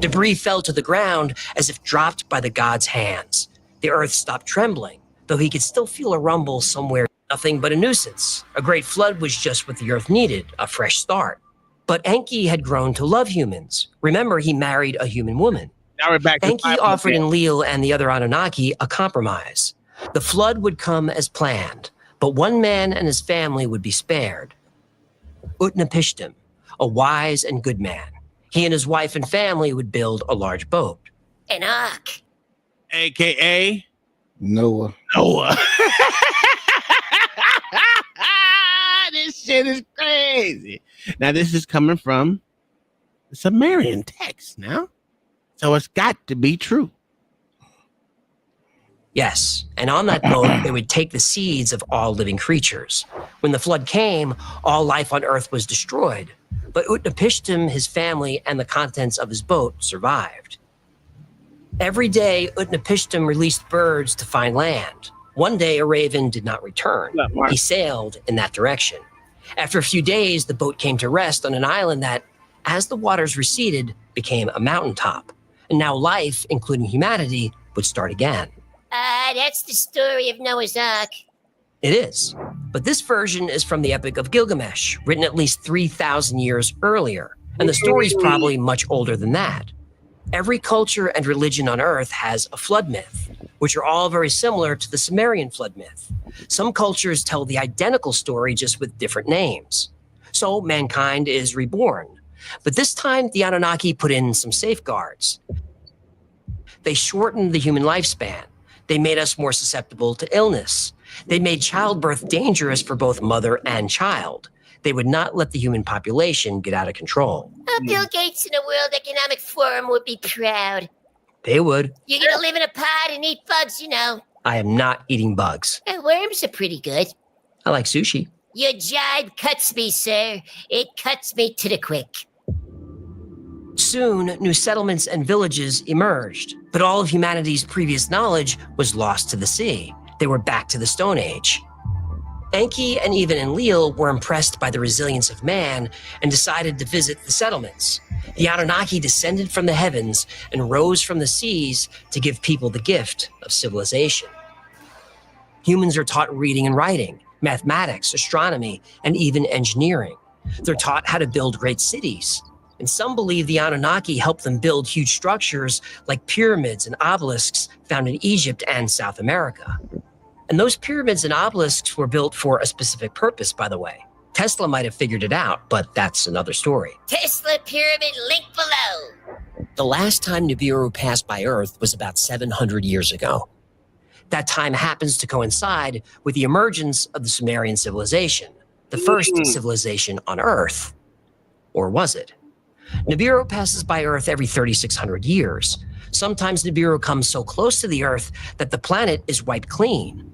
Debris fell to the ground as if dropped by the god's hands. The earth stopped trembling, though he could still feel a rumble somewhere. Nothing but a nuisance. A great flood was just what the earth needed, a fresh start. But Enki had grown to love humans. Remember, he married a human woman. Now we're back to Enki offered Enlil and the other Anunnaki a compromise. The flood would come as planned, but one man and his family would be spared. Utnapishtim, a wise and good man. He and his wife and family would build a large boat. An ark. AKA Noah. This shit is crazy. Now, this is coming from the Sumerian text now. So it's got to be true. Yes, and on that boat, they would take the seeds of all living creatures. When the flood came, all life on Earth was destroyed. But Utnapishtim, his family, and the contents of his boat survived. Every day, Utnapishtim released birds to find land. One day, a raven did not return. He sailed in that direction. After a few days, the boat came to rest on an island that, as the waters receded, became a mountaintop. And now life, including humanity, would start again. That's the story of Noah's Ark. It is. But this version is from the Epic of Gilgamesh, written at least 3,000 years earlier. And the story's probably much older than that. Every culture and religion on Earth has a flood myth, which are all very similar to the Sumerian flood myth. Some cultures tell the identical story just with different names. So mankind is reborn. But this time, the Anunnaki put in some safeguards. They shortened the human lifespan. They made us more susceptible to illness. They made childbirth dangerous for both mother and child. They would not let the human population get out of control. Bill Gates and the World Economic Forum would be proud. They would. You're gonna live in a pod and eat bugs, you know. I am not eating bugs. Worms are pretty good. I like sushi. Your jibe cuts me, sir. It cuts me to the quick. Soon, new settlements and villages emerged, but all of humanity's previous knowledge was lost to the sea. They were back to the Stone Age. Enki and even Enlil were impressed by the resilience of man and decided to visit the settlements. The Anunnaki descended from the heavens and rose from the seas to give people the gift of civilization. Humans are taught reading and writing, mathematics, astronomy, and even engineering. They're taught how to build great cities. And some believe the Anunnaki helped them build huge structures like pyramids and obelisks found in Egypt and South America. And those pyramids and obelisks were built for a specific purpose, by the way. Tesla might have figured it out, but that's another story. Tesla pyramid link below. The last time Nibiru passed by Earth was about 700 years ago. That time happens to coincide with the emergence of the Sumerian civilization, the first civilization on Earth. Or was it? Nibiru passes by Earth every 3,600 years. Sometimes Nibiru comes so close to the Earth that the planet is wiped clean.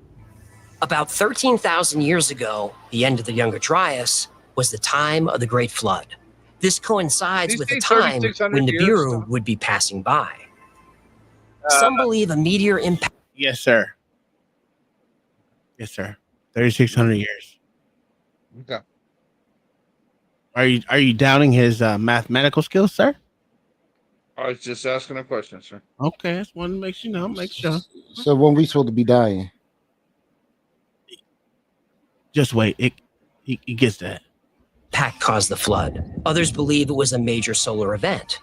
About 13,000 years ago, the end of the Younger Dryas, was the time of the Great Flood. This coincides with the time when Nibiru would be passing by. Some believe a meteor impact. Yes, sir. Yes, sir. 3,600 years. Okay. Are you doubting his mathematical skills, sir? I was just asking a question, sir. Okay, that's one to make sure. Make sure. So when we supposed to be dying? Just wait. He gets that. Impact caused the flood. Others believe it was a major solar event.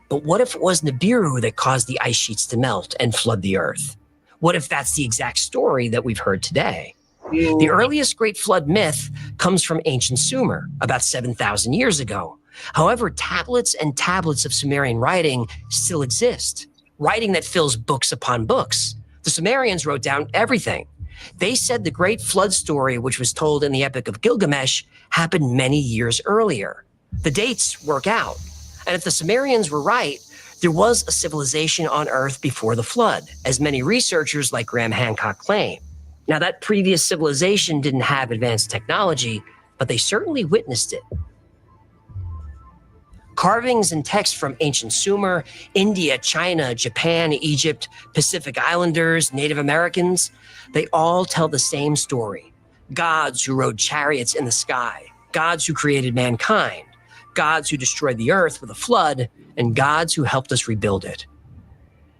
But what if it was Nibiru that caused the ice sheets to melt and flood the Earth? What if that's the exact story that we've heard today? The earliest Great Flood myth comes from ancient Sumer, about 7,000 years ago. However, tablets and tablets of Sumerian writing still exist, writing that fills books upon books. The Sumerians wrote down everything. They said the Great Flood story, which was told in the Epic of Gilgamesh, happened many years earlier. The dates work out. And if the Sumerians were right, there was a civilization on Earth before the flood, as many researchers like Graham Hancock claim. Now, that previous civilization didn't have advanced technology, but they certainly witnessed it. Carvings and texts from ancient Sumer, India, China, Japan, Egypt, Pacific Islanders, Native Americans, they all tell the same story. Gods who rode chariots in the sky, gods who created mankind, gods who destroyed the earth with a flood, and gods who helped us rebuild it.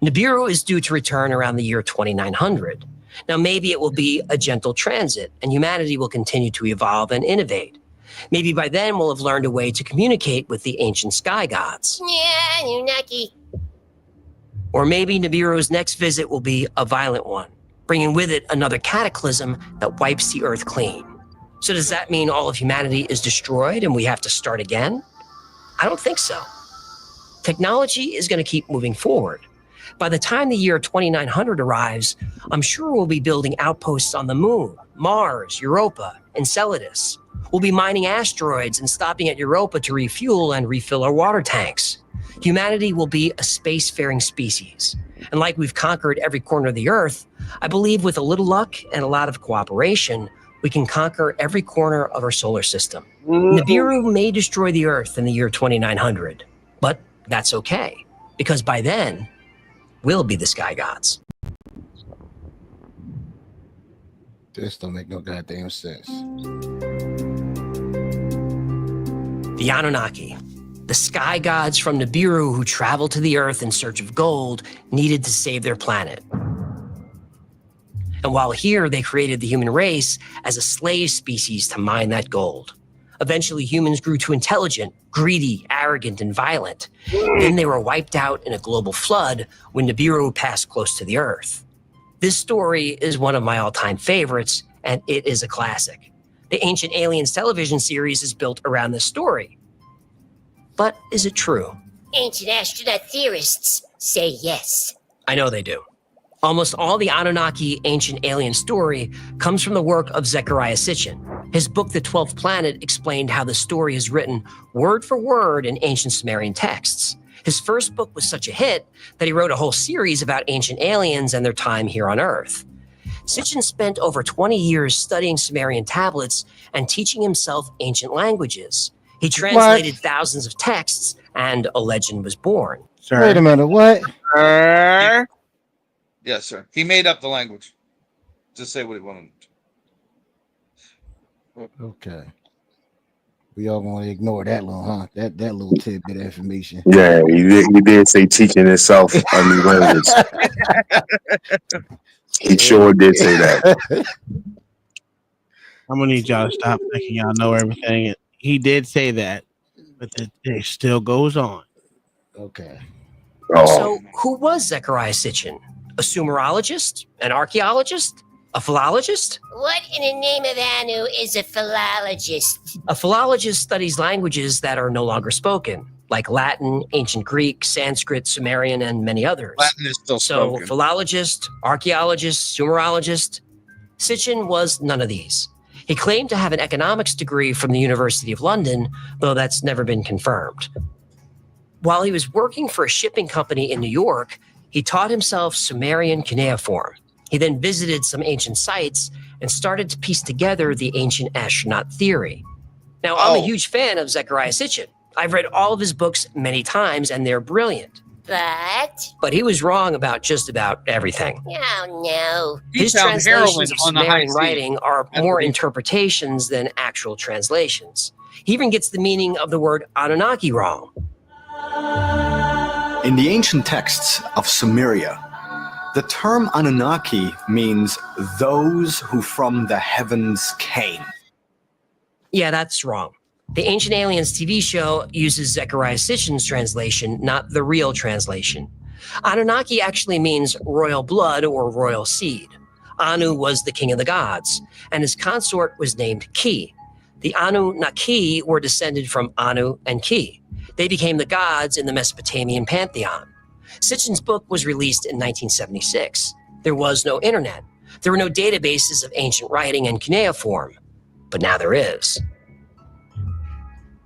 Nibiru is due to return around the year 2900. Now, maybe it will be a gentle transit, and humanity will continue to evolve and innovate. Maybe by then we'll have learned a way to communicate with the ancient sky gods. Yeah, Anunnaki. Or maybe Nibiru's next visit will be a violent one, bringing with it another cataclysm that wipes the earth clean. So does that mean all of humanity is destroyed and we have to start again? I don't think so. Technology is going to keep moving forward. By the time the year 2900 arrives, I'm sure we'll be building outposts on the moon, Mars, Europa, Enceladus. We'll be mining asteroids and stopping at Europa to refuel and refill our water tanks. Humanity will be a spacefaring species. And like we've conquered every corner of the Earth, I believe with a little luck and a lot of cooperation, we can conquer every corner of our solar system. Nibiru may destroy the Earth in the year 2900, but that's okay, because by then, we'll be the sky gods. This don't make no goddamn sense. The Anunnaki, the sky gods from Nibiru who traveled to the Earth in search of gold, needed to save their planet. And while here, they created the human race as a slave species to mine that gold. Eventually, humans grew too intelligent, greedy, arrogant, and violent. Then they were wiped out in a global flood when Nibiru passed close to the Earth. This story is one of my all-time favorites, and it is a classic. The Ancient Aliens television series is built around this story. But is it true? Ancient astronaut theorists say yes. I know they do. Almost all the Anunnaki ancient alien story comes from the work of Zecharia Sitchin. His book, The 12th Planet, explained how the story is written word for word in ancient Sumerian texts. His first book was such a hit that he wrote a whole series about ancient aliens and their time here on Earth. Sitchin spent over 20 years studying Sumerian tablets and teaching himself ancient languages. He translated thousands of texts, and a legend was born. Wait a minute, what? Yes, sir. He made up the language. Just say what he wanted. Okay. We all gonna ignore that little, huh? That little tidbit of information. Yeah, he did say teaching himself a new language. He sure did say that. I'm gonna need y'all to stop thinking y'all know everything. He did say that, but it still goes on. Okay. So, who was Zecharia Sitchin? A Sumerologist? An archaeologist? A philologist? What in the name of Anu is a philologist? A philologist studies languages that are no longer spoken, like Latin, ancient Greek, Sanskrit, Sumerian, and many others. Latin is still spoken. So, philologist, archaeologist, Sumerologist. Sitchin was none of these. He claimed to have an economics degree from the University of London, though that's never been confirmed. While he was working for a shipping company in New York, he taught himself Sumerian cuneiform. He then visited some ancient sites and started to piece together the ancient astronaut theory. Now, I'm a huge fan of Zecharia Sitchin. I've read all of his books many times, and they're brilliant. But he was wrong about just about everything. Oh, no. His translations of Sumerian writing are more interpretations than actual translations. He even gets the meaning of the word Anunnaki wrong. In the ancient texts of Sumeria, the term Anunnaki means those who from the heavens came. Yeah, that's wrong. The Ancient Aliens TV show uses Zecharia Sitchin's translation, not the real translation. Anunnaki actually means royal blood or royal seed. Anu was the king of the gods, and his consort was named Ki. The Anunnaki were descended from Anu and Ki. They became the gods in the Mesopotamian pantheon. Sitchin's book was released in 1976. There was no internet. There were no databases of ancient writing and cuneiform. But now there is.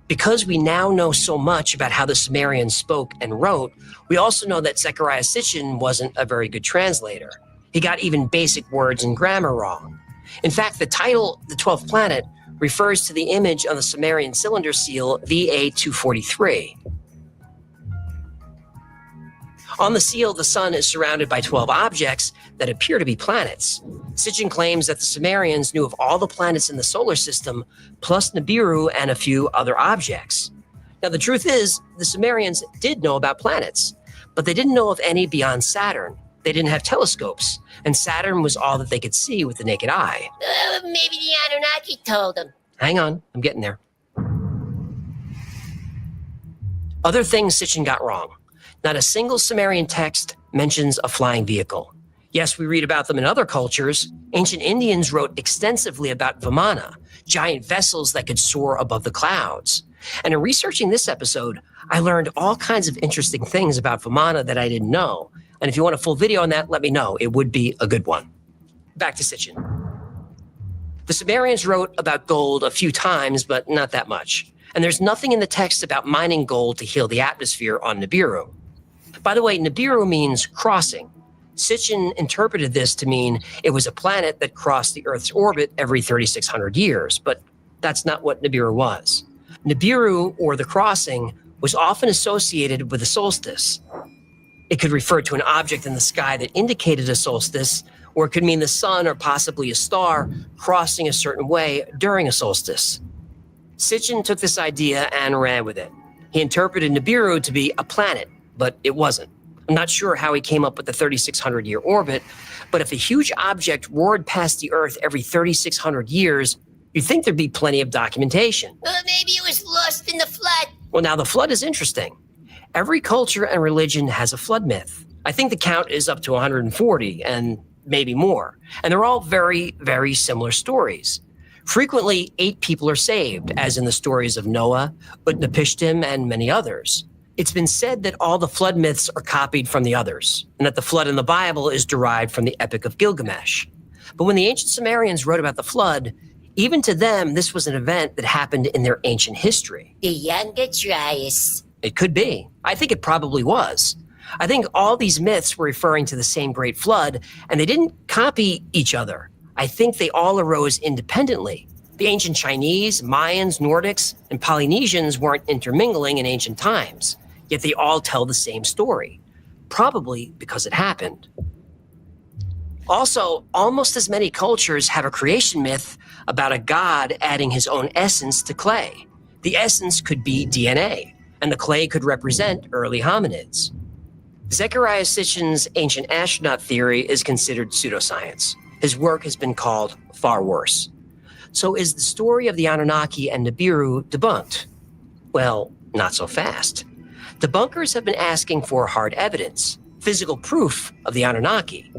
Because we now know so much about how the Sumerians spoke and wrote, we also know that Zecharia Sitchin wasn't a very good translator. He got even basic words and grammar wrong. In fact, the title, The 12th Planet, refers to the image on the Sumerian cylinder seal VA-243. On the seal, the sun is surrounded by 12 objects that appear to be planets. Sitchin claims that the Sumerians knew of all the planets in the solar system, plus Nibiru and a few other objects. Now, the truth is, the Sumerians did know about planets, but they didn't know of any beyond Saturn. They didn't have telescopes, and Saturn was all that they could see with the naked eye. Maybe the Anunnaki told them. Hang on, I'm getting there. Other things Sitchin got wrong. Not a single Sumerian text mentions a flying vehicle. Yes, we read about them in other cultures. Ancient Indians wrote extensively about Vimana, giant vessels that could soar above the clouds. And in researching this episode, I learned all kinds of interesting things about Vimana that I didn't know. And if you want a full video on that, let me know. It would be a good one. Back to Sitchin. The Sumerians wrote about gold a few times, but not that much. And there's nothing in the text about mining gold to heal the atmosphere on Nibiru. By the way, Nibiru means crossing. Sitchin interpreted this to mean it was a planet that crossed the Earth's orbit every 3,600 years, but that's not what Nibiru was. Nibiru, or the crossing, was often associated with a solstice. It could refer to an object in the sky that indicated a solstice, or it could mean the sun or possibly a star crossing a certain way during a solstice. Sitchin took this idea and ran with it. He interpreted Nibiru to be a planet, but it wasn't. I'm not sure how he came up with the 3,600-year orbit, but if a huge object roared past the Earth every 3,600 years, you'd think there'd be plenty of documentation. Maybe it was lost in the flood. Well, now the flood is interesting. Every culture and religion has a flood myth. I think the count is up to 140 and maybe more. And they're all very, very similar stories. Frequently, 8 people are saved, as in the stories of Noah, Utnapishtim, and many others. It's been said that all the flood myths are copied from the others, and that the flood in the Bible is derived from the Epic of Gilgamesh. But when the ancient Sumerians wrote about the flood, even to them, this was an event that happened in their ancient history. The Younger Dryas. It could be. I think it probably was. I think all these myths were referring to the same great flood, and they didn't copy each other. I think they all arose independently. The ancient Chinese, Mayans, Nordics, and Polynesians weren't intermingling in ancient times, yet they all tell the same story, probably because it happened. Also, almost as many cultures have a creation myth about a god adding his own essence to clay. The essence could be DNA, and the clay could represent early hominids. Zecharia Sitchin's ancient astronaut theory is considered pseudoscience. His work has been called far worse. So is the story of the Anunnaki and Nibiru debunked? Well, not so fast. Debunkers have been asking for hard evidence, physical proof of the Anunnaki.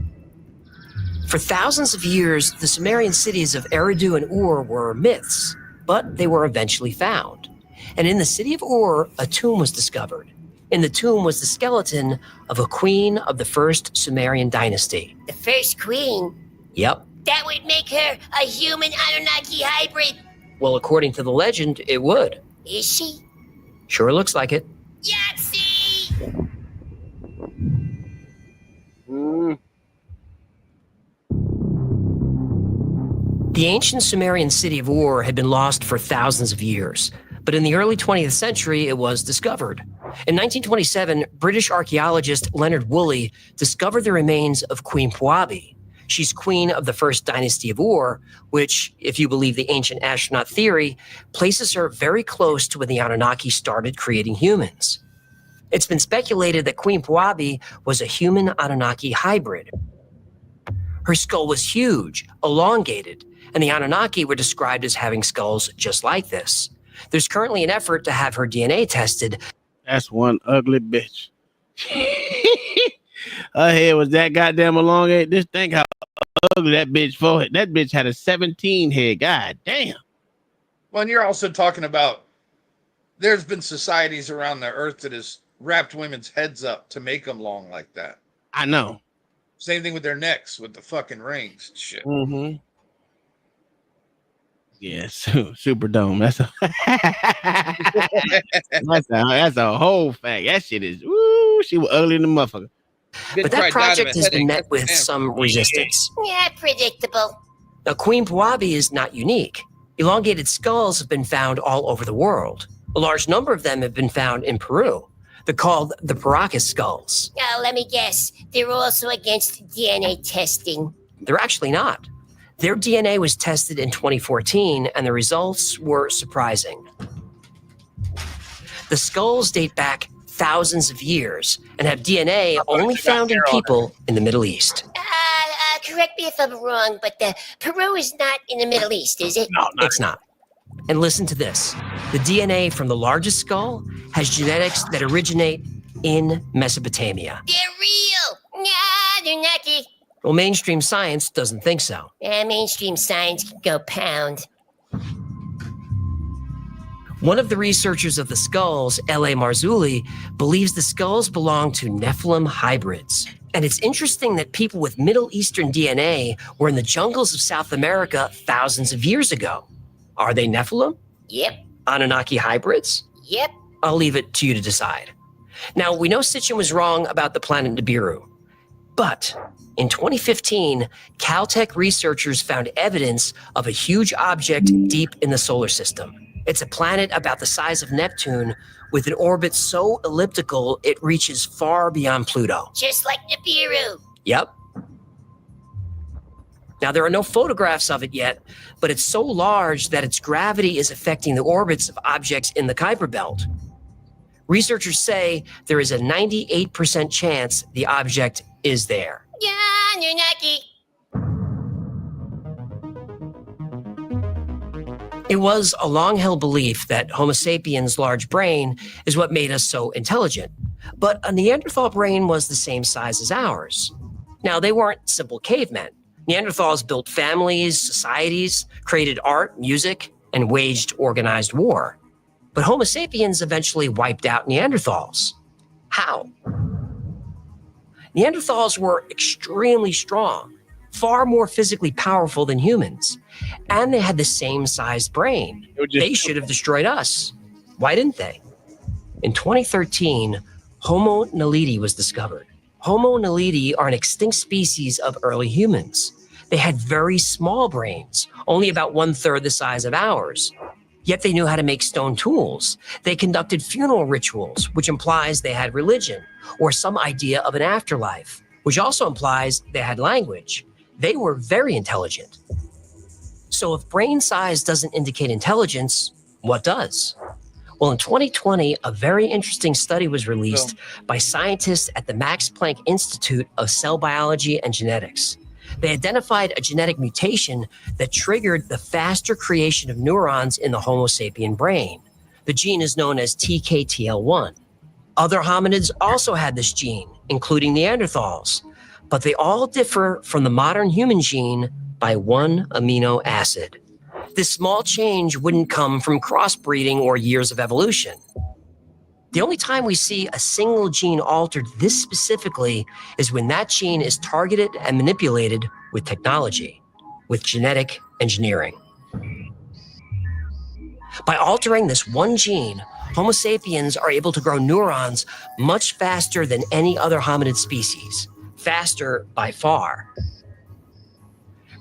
For thousands of years, the Sumerian cities of Eridu and Ur were myths, but they were eventually found. And in the city of Ur, a tomb was discovered. In the tomb was the skeleton of a queen of the first Sumerian dynasty. The first queen? Yep. That would make her a human Anunnaki hybrid. Well, according to the legend, it would. Is she? Sure looks like it. Yahtzee! The ancient Sumerian city of Ur had been lost for thousands of years, but in the early 20th century, it was discovered. In 1927, British archaeologist Leonard Woolley discovered the remains of Queen Puabi. She's queen of the first dynasty of Ur, which, if you believe the ancient astronaut theory, places her very close to when the Anunnaki started creating humans. It's been speculated that Queen Puabi was a human Anunnaki hybrid. Her skull was huge, elongated, and the Anunnaki were described as having skulls just like this. There's currently an effort to have her DNA tested. That's one ugly bitch. Her head was that goddamn elongated. Just think how ugly that bitch forehead. That bitch had a 17 head. God damn. Well, and you're also talking about there's been societies around the earth that has wrapped women's heads up to make them long like that. I know. Same thing with their necks with the fucking rings and shit. Mm-hmm. Yes, super dome. That's a that's a whole fact. That shit is she was ugly in the motherfucker. But that project has been met with some resistance. Yeah, predictable. Now, Queen Puabi is not unique. Elongated skulls have been found all over the world. A large number of them have been found in Peru. They're called the Paracas skulls. Now, let me guess. They're also against DNA testing. They're actually not. Their DNA was tested in 2014, and the results were surprising. The skulls date back thousands of years and have DNA only found in people in the Middle East. Correct me if I'm wrong, but Peru is not in the Middle East, is it? No, it's not. And listen to this. The DNA from the largest skull has genetics that originate in Mesopotamia. They're real. Nah, they're not. Well, mainstream science doesn't think so. Mainstream science can go pound. One of the researchers of the skulls, L.A. Marzulli, believes the skulls belong to Nephilim hybrids. And it's interesting that people with Middle Eastern DNA were in the jungles of South America thousands of years ago. Are they Nephilim? Yep. Anunnaki hybrids? Yep. I'll leave it to you to decide. Now, we know Sitchin was wrong about the planet Nibiru. But in 2015, Caltech researchers found evidence of a huge object deep in the solar system. It's a planet about the size of Neptune with an orbit so elliptical it reaches far beyond Pluto. Just like Nibiru. Yep. Now, there are no photographs of it yet, but it's so large that its gravity is affecting the orbits of objects in the Kuiper Belt. Researchers say there is a 98% chance the object is there. Yeah, Anunnaki. It was a long-held belief that Homo sapiens' large brain is what made us so intelligent. But a Neanderthal brain was the same size as ours. Now, they weren't simple cavemen. Neanderthals built families, societies, created art, music, and waged organized war. But Homo sapiens eventually wiped out Neanderthals. How? Neanderthals were extremely strong, far more physically powerful than humans, and they had the same sized brain. They should have destroyed us. Why didn't they? In 2013, Homo naledi was discovered. Homo naledi are an extinct species of early humans. They had very small brains, only about 1/3 the size of ours. Yet they knew how to make stone tools. They conducted funeral rituals, which implies they had religion or some idea of an afterlife, which also implies they had language. They were very intelligent. So if brain size doesn't indicate intelligence, what does? Well, in 2020, a very interesting study was released by scientists at the Max Planck Institute of Cell Biology and Genetics. They identified a genetic mutation that triggered the faster creation of neurons in the Homo sapien brain. The gene is known as TKTL1. Other hominids also had this gene, including Neanderthals, but they all differ from the modern human gene by one amino acid. This small change wouldn't come from crossbreeding or years of evolution. The only time we see a single gene altered this specifically is when that gene is targeted and manipulated with technology, with genetic engineering. By altering this one gene, Homo sapiens are able to grow neurons much faster than any other hominid species, faster by far.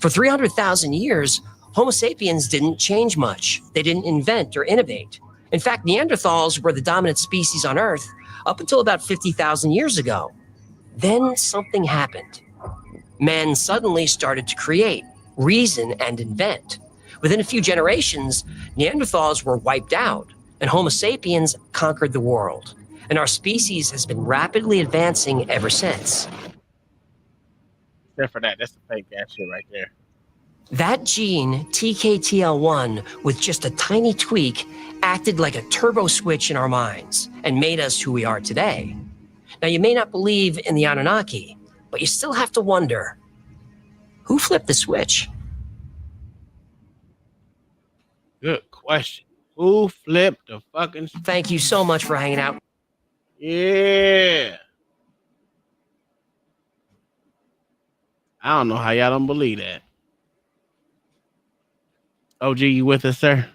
For 300,000 years, Homo sapiens didn't change much. They didn't invent or innovate. In fact, Neanderthals were the dominant species on Earth up until about 50,000 years ago. Then something happened. Man suddenly started to create, reason, and invent. Within a few generations, Neanderthals were wiped out, and Homo sapiens conquered the world. And our species has been rapidly advancing ever since. Except for that, that's the fake ass shit right there. That gene, TKTL1, with just a tiny tweak, acted like a turbo switch in our minds and made us who we are today. Now, you may not believe in the Anunnaki, but you still have to wonder, who flipped the switch? Good question. Who flipped the fucking switch? Thank you so much for hanging out. Yeah. I don't know how y'all don't believe that. OG, you with us, sir?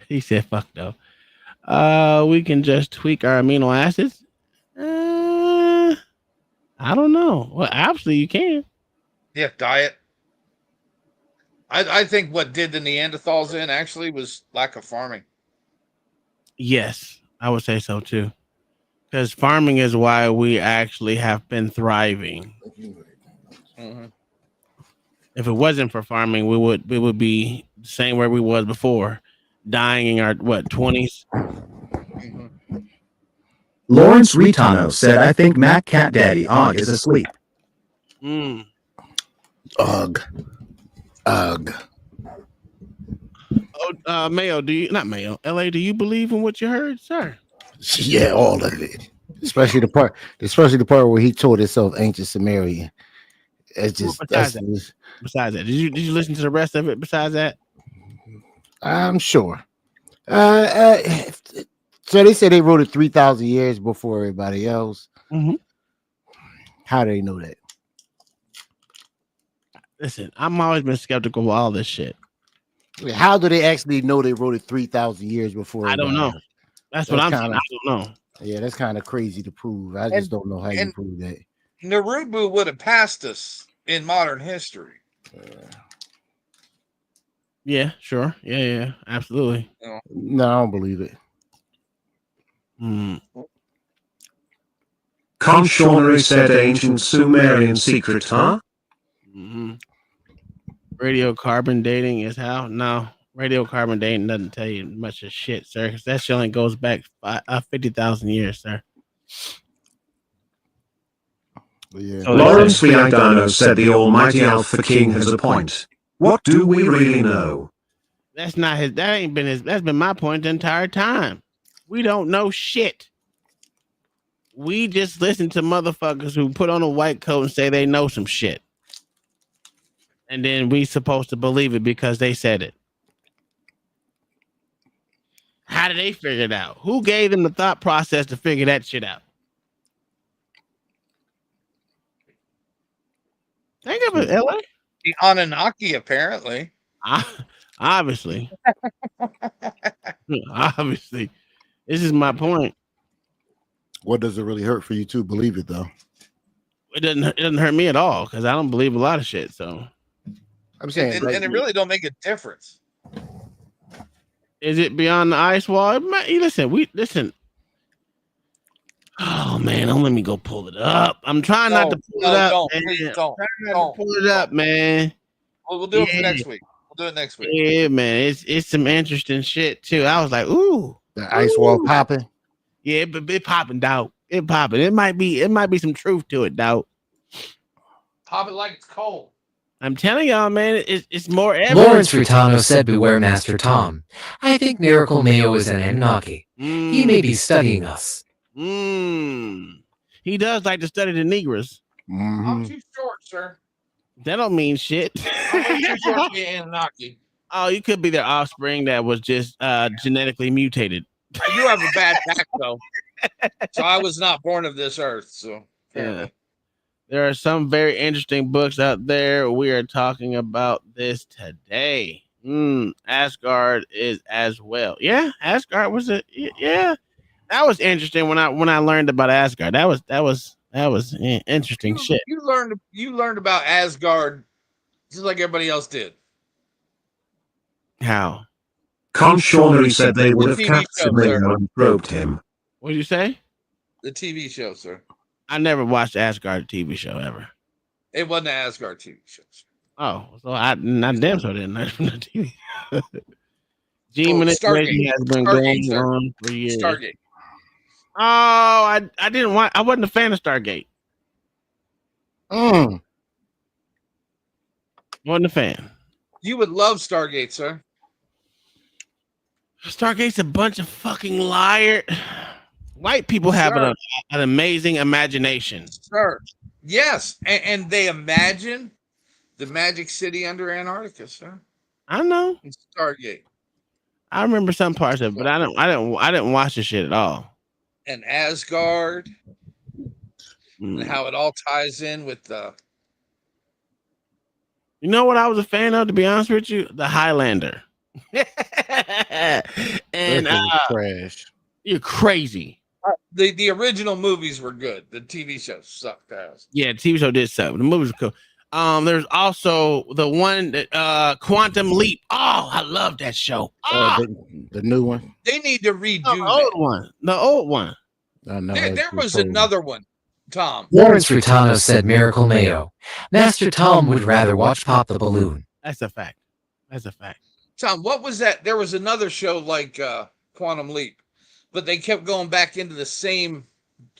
He said, fuck no. We can just tweak our amino acids. I don't know. Well, absolutely you can. Yeah, diet. I think what did the Neanderthals in actually was lack of farming. Yes, I would say so too. Because farming is why we actually have been thriving. Mm-hmm. If it wasn't for farming, we would be the same where we was before, dying in our 20s. Mm-hmm. Lawrence Ritano said, I think Mac Cat Daddy Og is asleep. Ugh. Oh, Mayo, LA, do you believe in what you heard, sir? Yeah, all of it. Especially the part where he told himself ancient Sumerian. It's just besides that, did you listen to the rest of it besides that? I'm sure. So they say they wrote it 3,000 years before everybody else. Mm-hmm. How do they know that? Listen, I'm always been skeptical of all this shit. How do they actually know they wrote it 3,000 years before? I don't know. That's what I'm saying. I don't know. Yeah, that's kind of crazy to prove. I just don't know how you prove that. Narubu would have passed us in modern history. Yeah, sure. Yeah, absolutely. No, I don't believe it. Conchornery said ancient Sumerian secret, huh? Mm-hmm. Radiocarbon dating is how? No, radiocarbon dating doesn't tell you much of shit, sir, because that shit only goes back 50,000 years, sir. Yeah. So Lawrence Viadano said the almighty Alpha King has a point. What do we really know? That's not his. That ain't been his. That's been my point the entire time. We don't know shit. We just listen to motherfuckers who put on a white coat and say they know some shit. and then we supposed to believe it because they said it. How did they figure it out? Who gave them the thought process to figure that shit out? Think of it, LA. The Anunnaki, apparently. Obviously. Obviously. This is my point. What does it really hurt for you to believe it though? It doesn't hurt me at all because I don't believe a lot of shit. So I'm saying, And it really don't make a difference. is it beyond the ice wall? Listen. Oh man, don't let me go pull it up. I'm trying not to pull it up. Don't, man. please don't. I'm trying not to pull it up, man. We'll do it for next week. We'll do it next week. Yeah, man. It's some interesting shit too. I was like, ooh. The ice wall popping. Yeah, but it popping, doubt. It popping. It might be some truth to it, doubt. Pop it like it's cold. I'm telling y'all, man, it's more evidence. Lawrence Furtado said, "Beware, Master Tom. I think Miracle Mayo is an Anunnaki. He may be studying us." He does like to study the Negroes. I'm too short, sir. That don't mean shit. I'm too short to be an Anunnaki. Oh, you could be their offspring that was just genetically mutated. I do have a bad back, though. So I was not born of this earth. So yeah. There are some very interesting books out there. We are talking about this today. Asgard is as well. Yeah, Asgard was yeah. That was interesting when I learned about Asgard. That was interesting shit. You learned about Asgard just like everybody else did. How? Conchornery said they would have TV captured show, Mayo sir. and probed him. What did you say? The TV show, sir. I never watched Asgard TV show ever. It wasn't an Asgard TV show. Sir. Oh, so I damn so didn't learn from the TV. Gene Oh, manipulation Stargate. has been Stargate, going sir. on for years. Stargate. Oh, I didn't want. I wasn't a fan of Stargate. Wasn't a fan. You would love Stargate, sir. Stargate's a bunch of fucking liar. White people have an amazing imagination. Sir. Yes, and they imagine the magic city under Antarctica, sir. I know. It's Stargate. I remember some parts of it, but I didn't watch the shit at all. And Asgard, and how it all ties in with the. You know what I was a fan of, to be honest with you? The Highlander. And trash. You're crazy. The original movies were good. The TV show sucked ass. Yeah, the TV show did suck. The movies were cool. There's also the one that Quantum Leap. Oh, I love that show. The new one. They need to redo the old one. The old one. There was another one, Tom. Lawrence Furtado said, "Miracle Mayo. Master Tom would rather watch Pop the Balloon." That's a fact. That's a fact. Tom, what was that? There was another show like Quantum Leap, but they kept going back into the same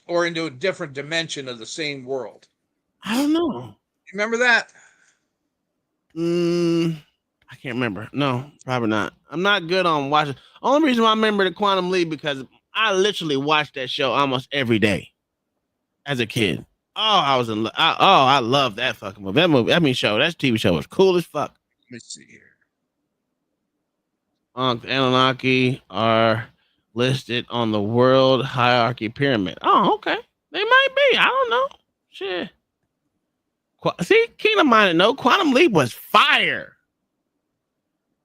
or into a different dimension of the same world. I don't know. You remember that? I can't remember. No, probably not. I'm not good on watching. Only reason why I remember the Quantum Leap because I literally watched that show almost every day as a kid. Oh, I was in. I love that fucking movie. That TV show was cool as fuck. Let me see here. Anunnaki are listed on the world hierarchy pyramid. Oh, okay. They might be. I don't know. Shit. See, Kingdom Minded, no. Quantum Leap was fire.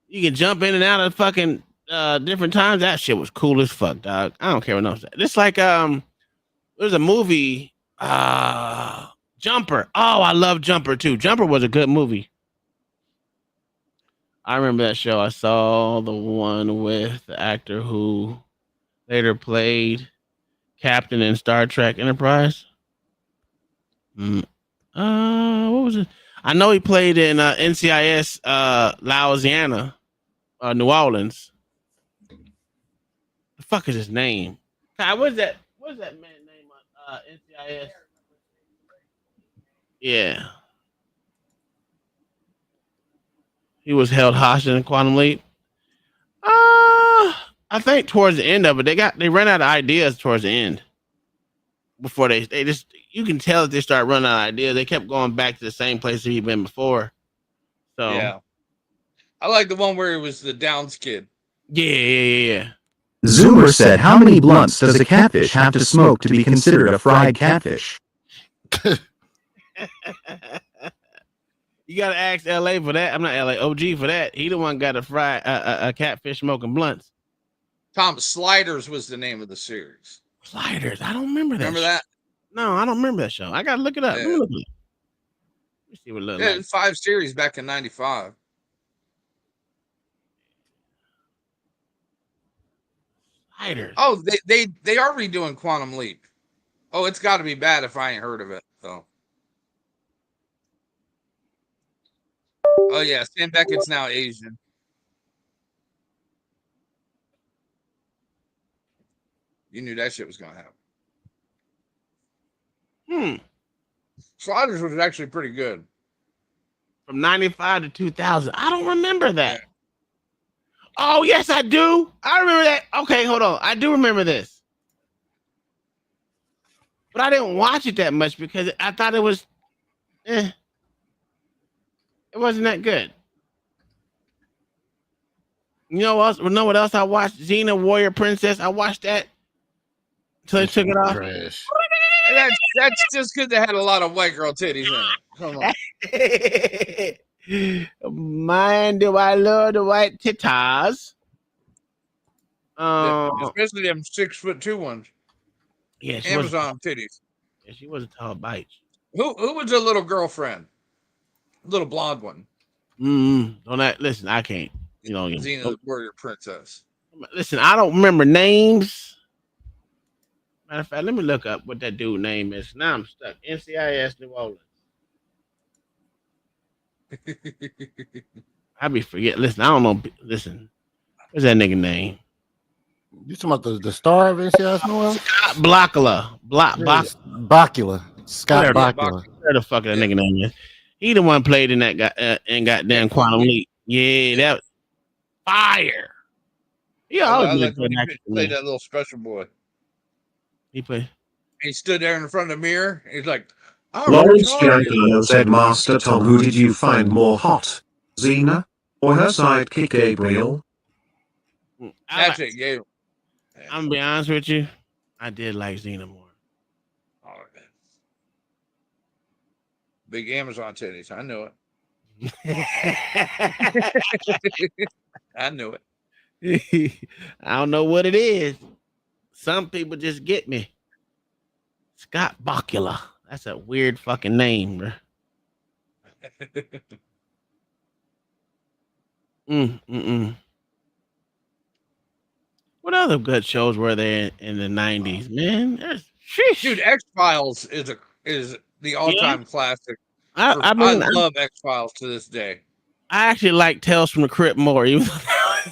You can jump in and out of fucking different times. That shit was cool as fuck, dog. I don't care what no say. It's like there's a movie, Jumper. Oh, I love Jumper too. Jumper was a good movie. I remember that show. I saw the one with the actor who later played Captain in Star Trek Enterprise. What was it? I know he played in NCIS Louisiana, New Orleans. The fuck is his name? God, what's that man's name on NCIS? Yeah. He was held hostage in Quantum Leap. I think towards the end of it, they ran out of ideas towards the end. Before they just, you can tell that they start running out of ideas. They kept going back to the same place that he'd been before. So Yeah. I like the one where it was the Downs kid. Yeah. Zoomer said, how many blunts does a catfish have to smoke to be considered a fried catfish? You gotta ask LA for that. I'm not LA, OG for that. He the one got to fry a catfish smoking blunts. Tom, Sliders was the name of the series. Sliders. I don't remember that. Remember that? No, I don't remember that show. I gotta look it up. Yeah. Let me look it up. Let me see what it looks Yeah, like. it was 5 series back in 95. Sliders. Oh, they are redoing Quantum Leap. Oh, it's got to be bad if I ain't heard of it. So. Oh yeah, Sam Beckett's now Asian. You knew that shit was gonna happen. Sliders was actually pretty good. From 95 to 2000. I don't remember that. Yeah. Oh, yes, I do. I remember that. Okay, hold on. I do remember this. But I didn't watch it that much because I thought it was it wasn't that good. You know what else? Know what else I watched? Xena Warrior Princess. I watched that until they took it off. Trash. That's just because they had a lot of white girl titties in it. Come on. Man, do I love the white titties. Especially them 6'2" ones. Yeah, Amazon titties. Yeah, she was a tall bite. Who was a little girlfriend? Little blonde one. Don't that listen, I can't. You know, Xena the Warrior Princess. Listen, I don't remember names. Matter of fact, let me look up what that dude's name is. Now I'm stuck. NCIS New Orleans. I be forget. Listen, I don't know. Listen, what's that nigga name? You talking about the star of NCIS New Orleans? Scott Bakula. Bakula. Scott Bakula. Where the fuck that nigga name is? He the one played in that in goddamn Quantum Leap. Yeah, that was fire. Yeah, I like when he played that little special boy. He played. He stood there in front of the mirror. He's like, Lawrence Giancano said, Master Tom, who did you find more hot, Xena or her sidekick Gabriel? That's it, Gabriel. I'm gonna be honest with you. I did like Xena more. Oh, okay. Big Amazon titties. I knew it. I knew it. I don't know what it is. Some people just get me. Scott Bakula. That's a weird fucking name, bro. What other good shows were there in the 90s, man? Dude, X-Files is the all-time classic. I love X-Files to this day. I actually like Tales from the Crypt more, even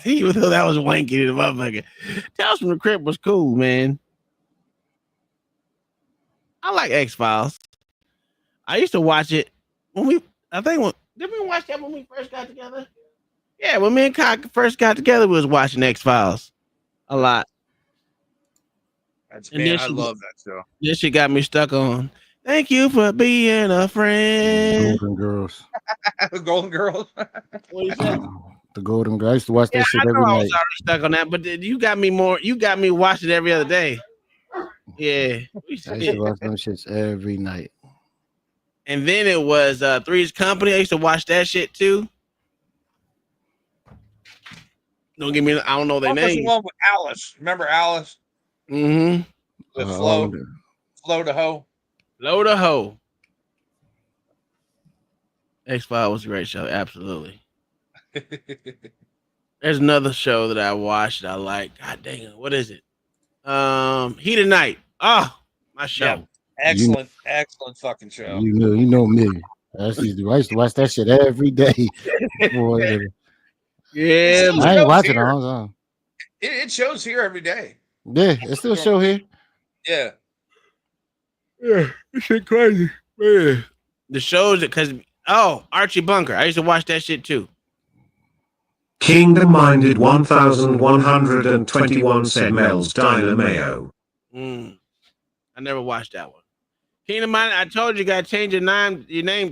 though that was wanky to the motherfucker. Tales from the Crypt was cool, man. I like X-Files. I used to watch it did we watch that when we first got together? Yeah, when me and Kai first got together, we was watching X-Files a lot. I love that show. This shit got me stuck on. Thank you for being a friend. Golden Girls. Golden Girls. What is that? The Golden Girls. I used to watch that shit every night. I was already stuck on that, but you got me watching every other day. Yeah. I used to watch them shits every night. And then it was Three's Company. I used to watch that shit too. Don't give me. I don't know their name. The one with Alice. Remember Alice? Mm-hmm. With Flo. Flo to Ho. Flo to Ho. X-Files was a great show. Absolutely. There's another show that I watched that I like. God dang it. What is it? Heat of Night. Oh, my show. Yeah. Excellent, excellent fucking show. You know me. I used to watch that shit every day. Boy, yeah, I ain't watching it all the time. It shows here every day. Yeah, it still show here. Yeah. Yeah, this shit crazy. Yeah. The shows because Archie Bunker. I used to watch that shit too. Kingdom Minded 1121 said Mel's Dynameo. I never watched that one. Kingdom Minded, I told you, got to change your name.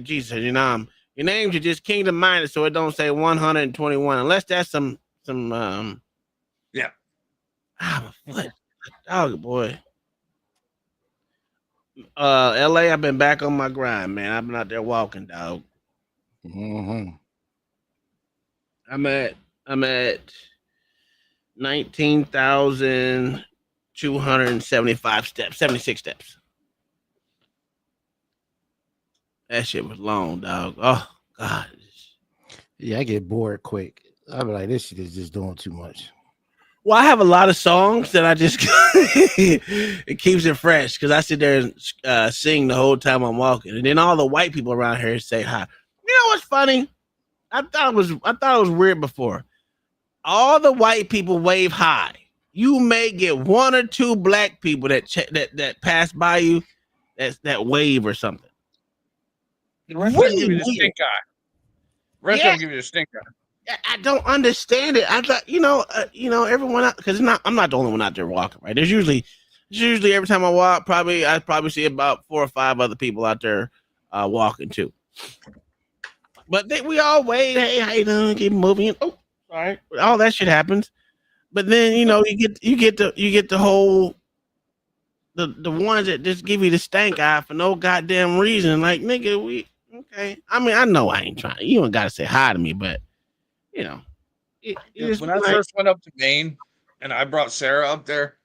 Jesus, your name. Your name should just Kingdom Minded, so it don't say 121, unless that's some Yeah. What? Dog boy. LA, I've been back on my grind, man. I've been out there walking, dog. Mm-hmm. I'm at 19,275 steps, 76 steps. That shit was long, dog. Oh God. Yeah, I get bored quick. I'm like, this shit is just doing too much. Well, I have a lot of songs that I just it keeps it fresh because I sit there and sing the whole time I'm walking, and then all the white people around here say hi. You know what's funny? I thought it was weird before. All the white people wave hi. You may get one or two black people that pass by you that wave or something. The rest of them give you the stink eye. Rest of them give you the stink eye. I don't understand it. I thought, everyone out, because I'm not the only one out there walking, right? There's usually every time I walk, I probably see about 4 or 5 other people out there walking too. But we all wait. Hey, how you doing? Keep moving. Oh, sorry. All that shit happens. But then you get the whole the ones that just give you the stank eye for no goddamn reason. Like, nigga, okay. I mean, I know I ain't trying. You don't gotta say hi to me, but when I first went up to Maine and I brought Sarah up there,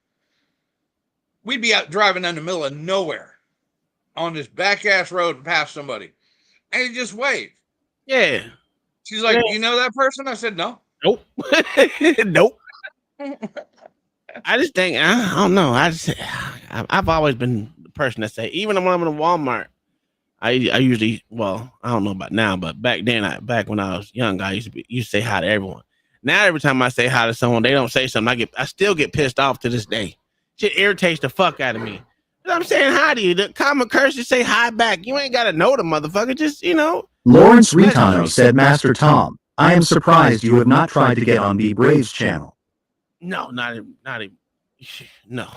we'd be out driving in the middle of nowhere on this back ass road and pass somebody, and he just waved. Yeah. She's like, "You know that person?" I said, "No." Nope. Nope. I just think I don't know. I've always been the person that say, even when I'm in a Walmart, I usually, well, I don't know about now, but back then, back when I was young, I used to say hi to everyone. Now every time I say hi to someone, they don't say something. I still get pissed off to this day. Shit irritates the fuck out of me. But I'm saying hi to you. The common courtesy, say hi back. You ain't gotta know the motherfucker. Just Lawrence Ritano said, Master Tom, I am surprised you have not tried to get on Be Brave's channel. No, not even. No,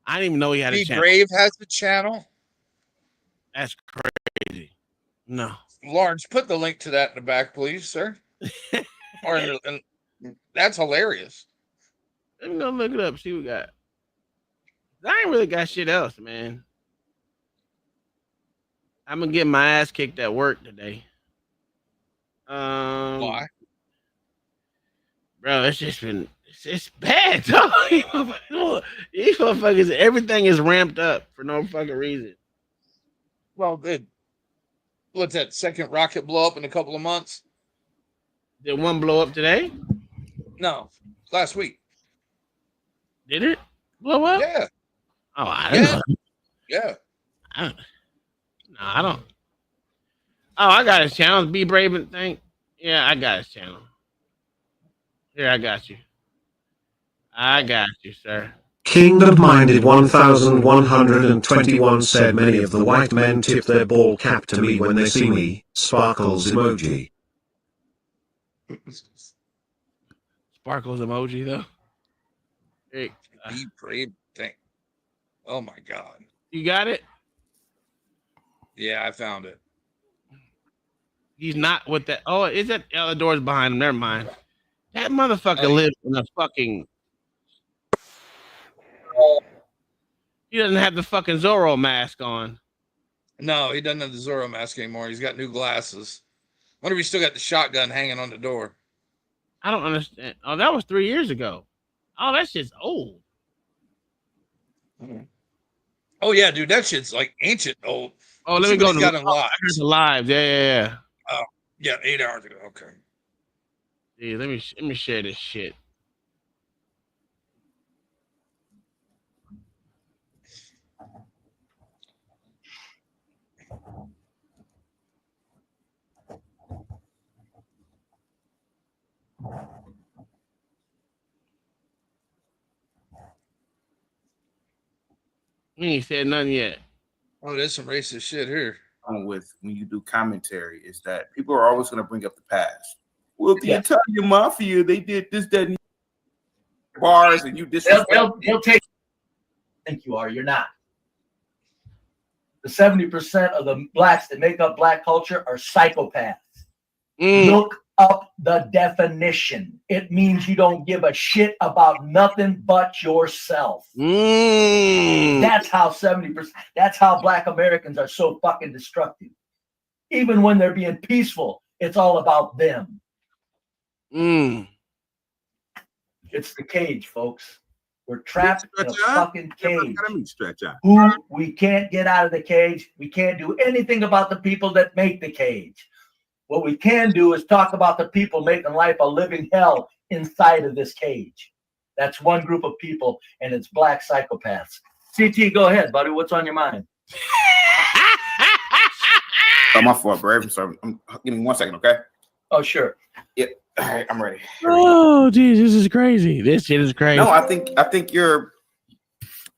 I didn't even know he had a Be channel. Brave has the channel. That's crazy. No, Lawrence, put the link to that in the back, please, sir. That's hilarious. Let me go look it up. See what we got. I ain't really got shit else, man. I'm gonna get my ass kicked at work today. Why? Bro, it's bad, dog. These motherfuckers, everything is ramped up for no fucking reason. Well, what's that second rocket blow up in a couple of months? Did one blow up today? No, last week. Did it blow up? Yeah. Oh, I don't know. Yeah. I don't. Oh, I got his channel. Be Brave and think. Yeah, I got his channel. Here, I got you. I got you, sir. Kingdom-minded 1121 said many of the white men tip their ball cap to me when they see me. Sparkles emoji. Sparkles emoji though. Hey, Be Brave thing. Oh my God. You got it? Yeah, I found it. He's not with that. Oh, is that? Oh, the door's behind him. Never mind. That motherfucker lives in a fucking. He doesn't have the fucking Zorro mask on. No, he doesn't have the Zorro mask anymore. He's got new glasses. Wonder if he still got the shotgun hanging on the door. I don't understand. Oh, that was 3 years ago. Oh, that shit's old. Oh yeah, dude, that shit's like ancient old. Oh, let me go to got him live. Live. Yeah. Oh, yeah, 8 hours ago. Okay. Yeah, let me share this shit. He ain't said nothing yet. Oh, there's some racist shit here. With when you do commentary is that people are always going to bring up the past. Well, the Italian mafia, they did this, that, and bars, and you disrespect. They'll take. Think you are. You're not. The 70% of the blacks that make up black culture are psychopaths. Look up the definition. It means you don't give a shit about nothing but yourself. That's how 70%, that's how black Americans are so fucking destructive. Even when they're being peaceful, it's all about them. It's the cage, folks. We're trapped in a fucking cage. Who we can't get out of the cage. We can't do anything about the people that make the cage. What we can do is talk about the people making life a living hell inside of this cage. That's one group of people, and it's black psychopaths. CT, go ahead, buddy. What's on your mind? Oh, my fault, Brave. I'm sorry. Give me 1 second, okay? Oh, sure. Yeah. All right, I'm ready. Oh, geez, this is crazy. This shit is crazy. No, I think your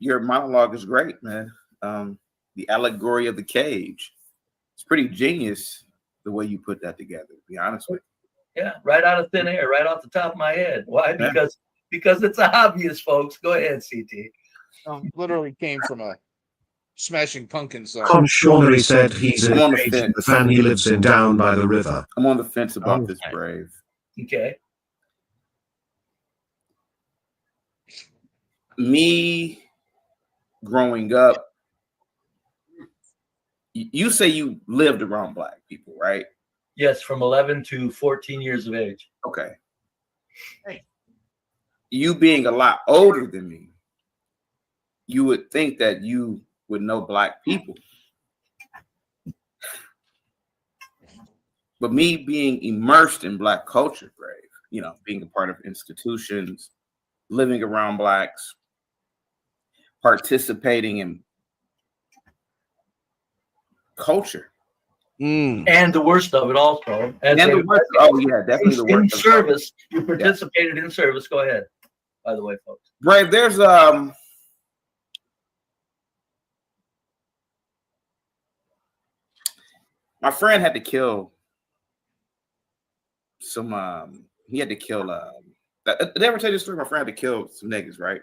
monologue is great, man. The allegory of the cage. It's pretty genius the way you put that together, to be honest with you. Yeah, right out of thin air, right off the top of my head. Why? Because it's obvious, folks. Go ahead, CT. Literally came from a Smashing Pumpkins song. Conshawnery said he's in the fan he lives in down by the river. I'm on the fence about this, Brave. Okay. Me growing up, you say you lived around black people, right? Yes, from 11 to 14 years of age. Okay. You being a lot older than me, you would think that you would know black people. But me being immersed in black culture, Brave, you know, being a part of institutions, living around blacks, participating in culture. And the worst of it also. Definitely the worst. In service, you participated in service. Go ahead, by the way, folks. Brave, there's my friend had to kill some he had to kill did I ever tell you the story? My friend had to kill some niggas, right?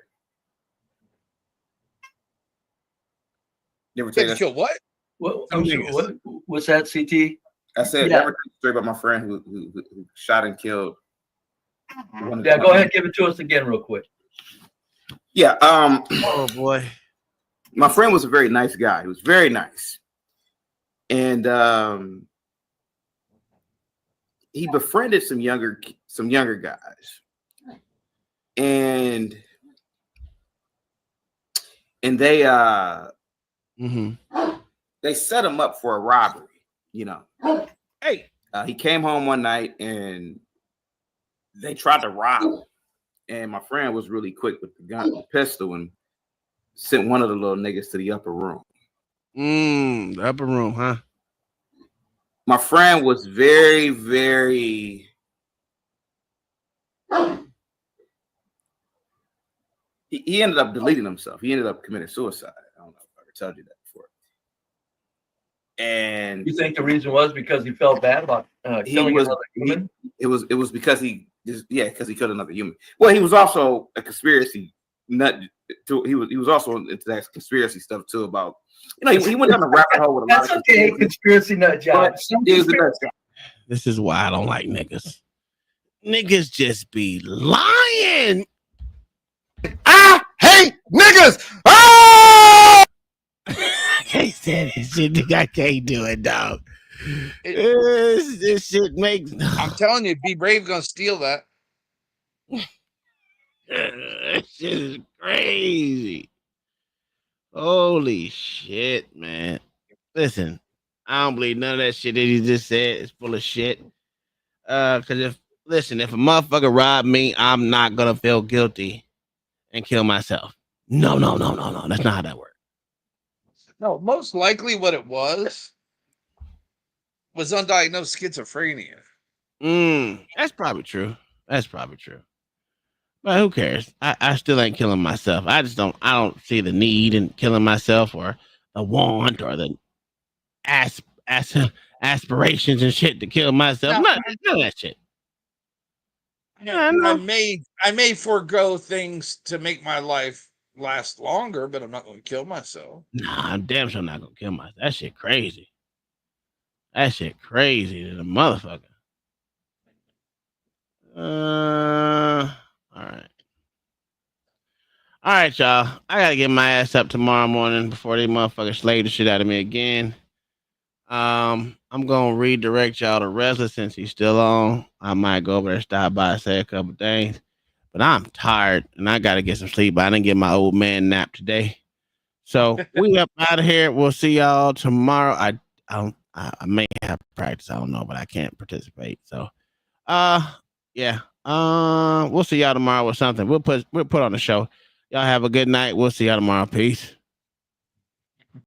Never tell you kill what? What's that, CT? I said never tell you the story about my friend who shot and killed. Yeah, go ahead, give it to us again real quick. Yeah, oh boy. My friend was a very nice guy. He was very nice. And he befriended some younger guys, and they they set him up for a robbery. You know, he came home one night and they tried to rob him, and my friend was really quick with the gun, the pistol, and sent one of the little niggas to the upper room. The upper room, huh? My friend was very, very he ended up deleting himself. He ended up committing suicide. I don't know if I ever told you that before. And you think the reason was because he felt bad about killing another human? It was because because he killed another human. Well, he was also a conspiracy nut. He was also into that conspiracy stuff too about. You know, he went down the rabbit hole with a lot of conspiracy nut job. This is why I don't like niggas. Niggas just be lying. I hate niggas. Ah! I can't stand this shit. I can't do it, dog. This shit makes. I'm telling you, Be Brave gonna steal that. This shit is crazy. Holy shit, man. Listen, I don't believe none of that shit that he just said is full of shit. Cause if a motherfucker robbed me, I'm not gonna feel guilty and kill myself. No. That's not how that works. No, most likely what it was undiagnosed schizophrenia. That's probably true. But who cares? I still ain't killing myself. I don't see the need in killing myself or the want or the aspirations and shit to kill myself. None of that shit. I may forego things to make my life last longer, but I'm not going to kill myself. Nah, I'm damn sure not gonna kill myself. That shit crazy. That shit crazy to the motherfucker. All right. All right, y'all. I gotta get my ass up tomorrow morning before they motherfuckers slay the shit out of me again. I'm gonna redirect y'all to Resla since he's still on. I might go over there, stop by, say a couple things. But I'm tired and I gotta get some sleep. I didn't get my old man nap today. So we up out of here. We'll see y'all tomorrow. I may have practice. I don't know, but I can't participate. So yeah. We'll see y'all tomorrow with something. We'll put on the show. Y'all have a good night. We'll see y'all tomorrow. Peace.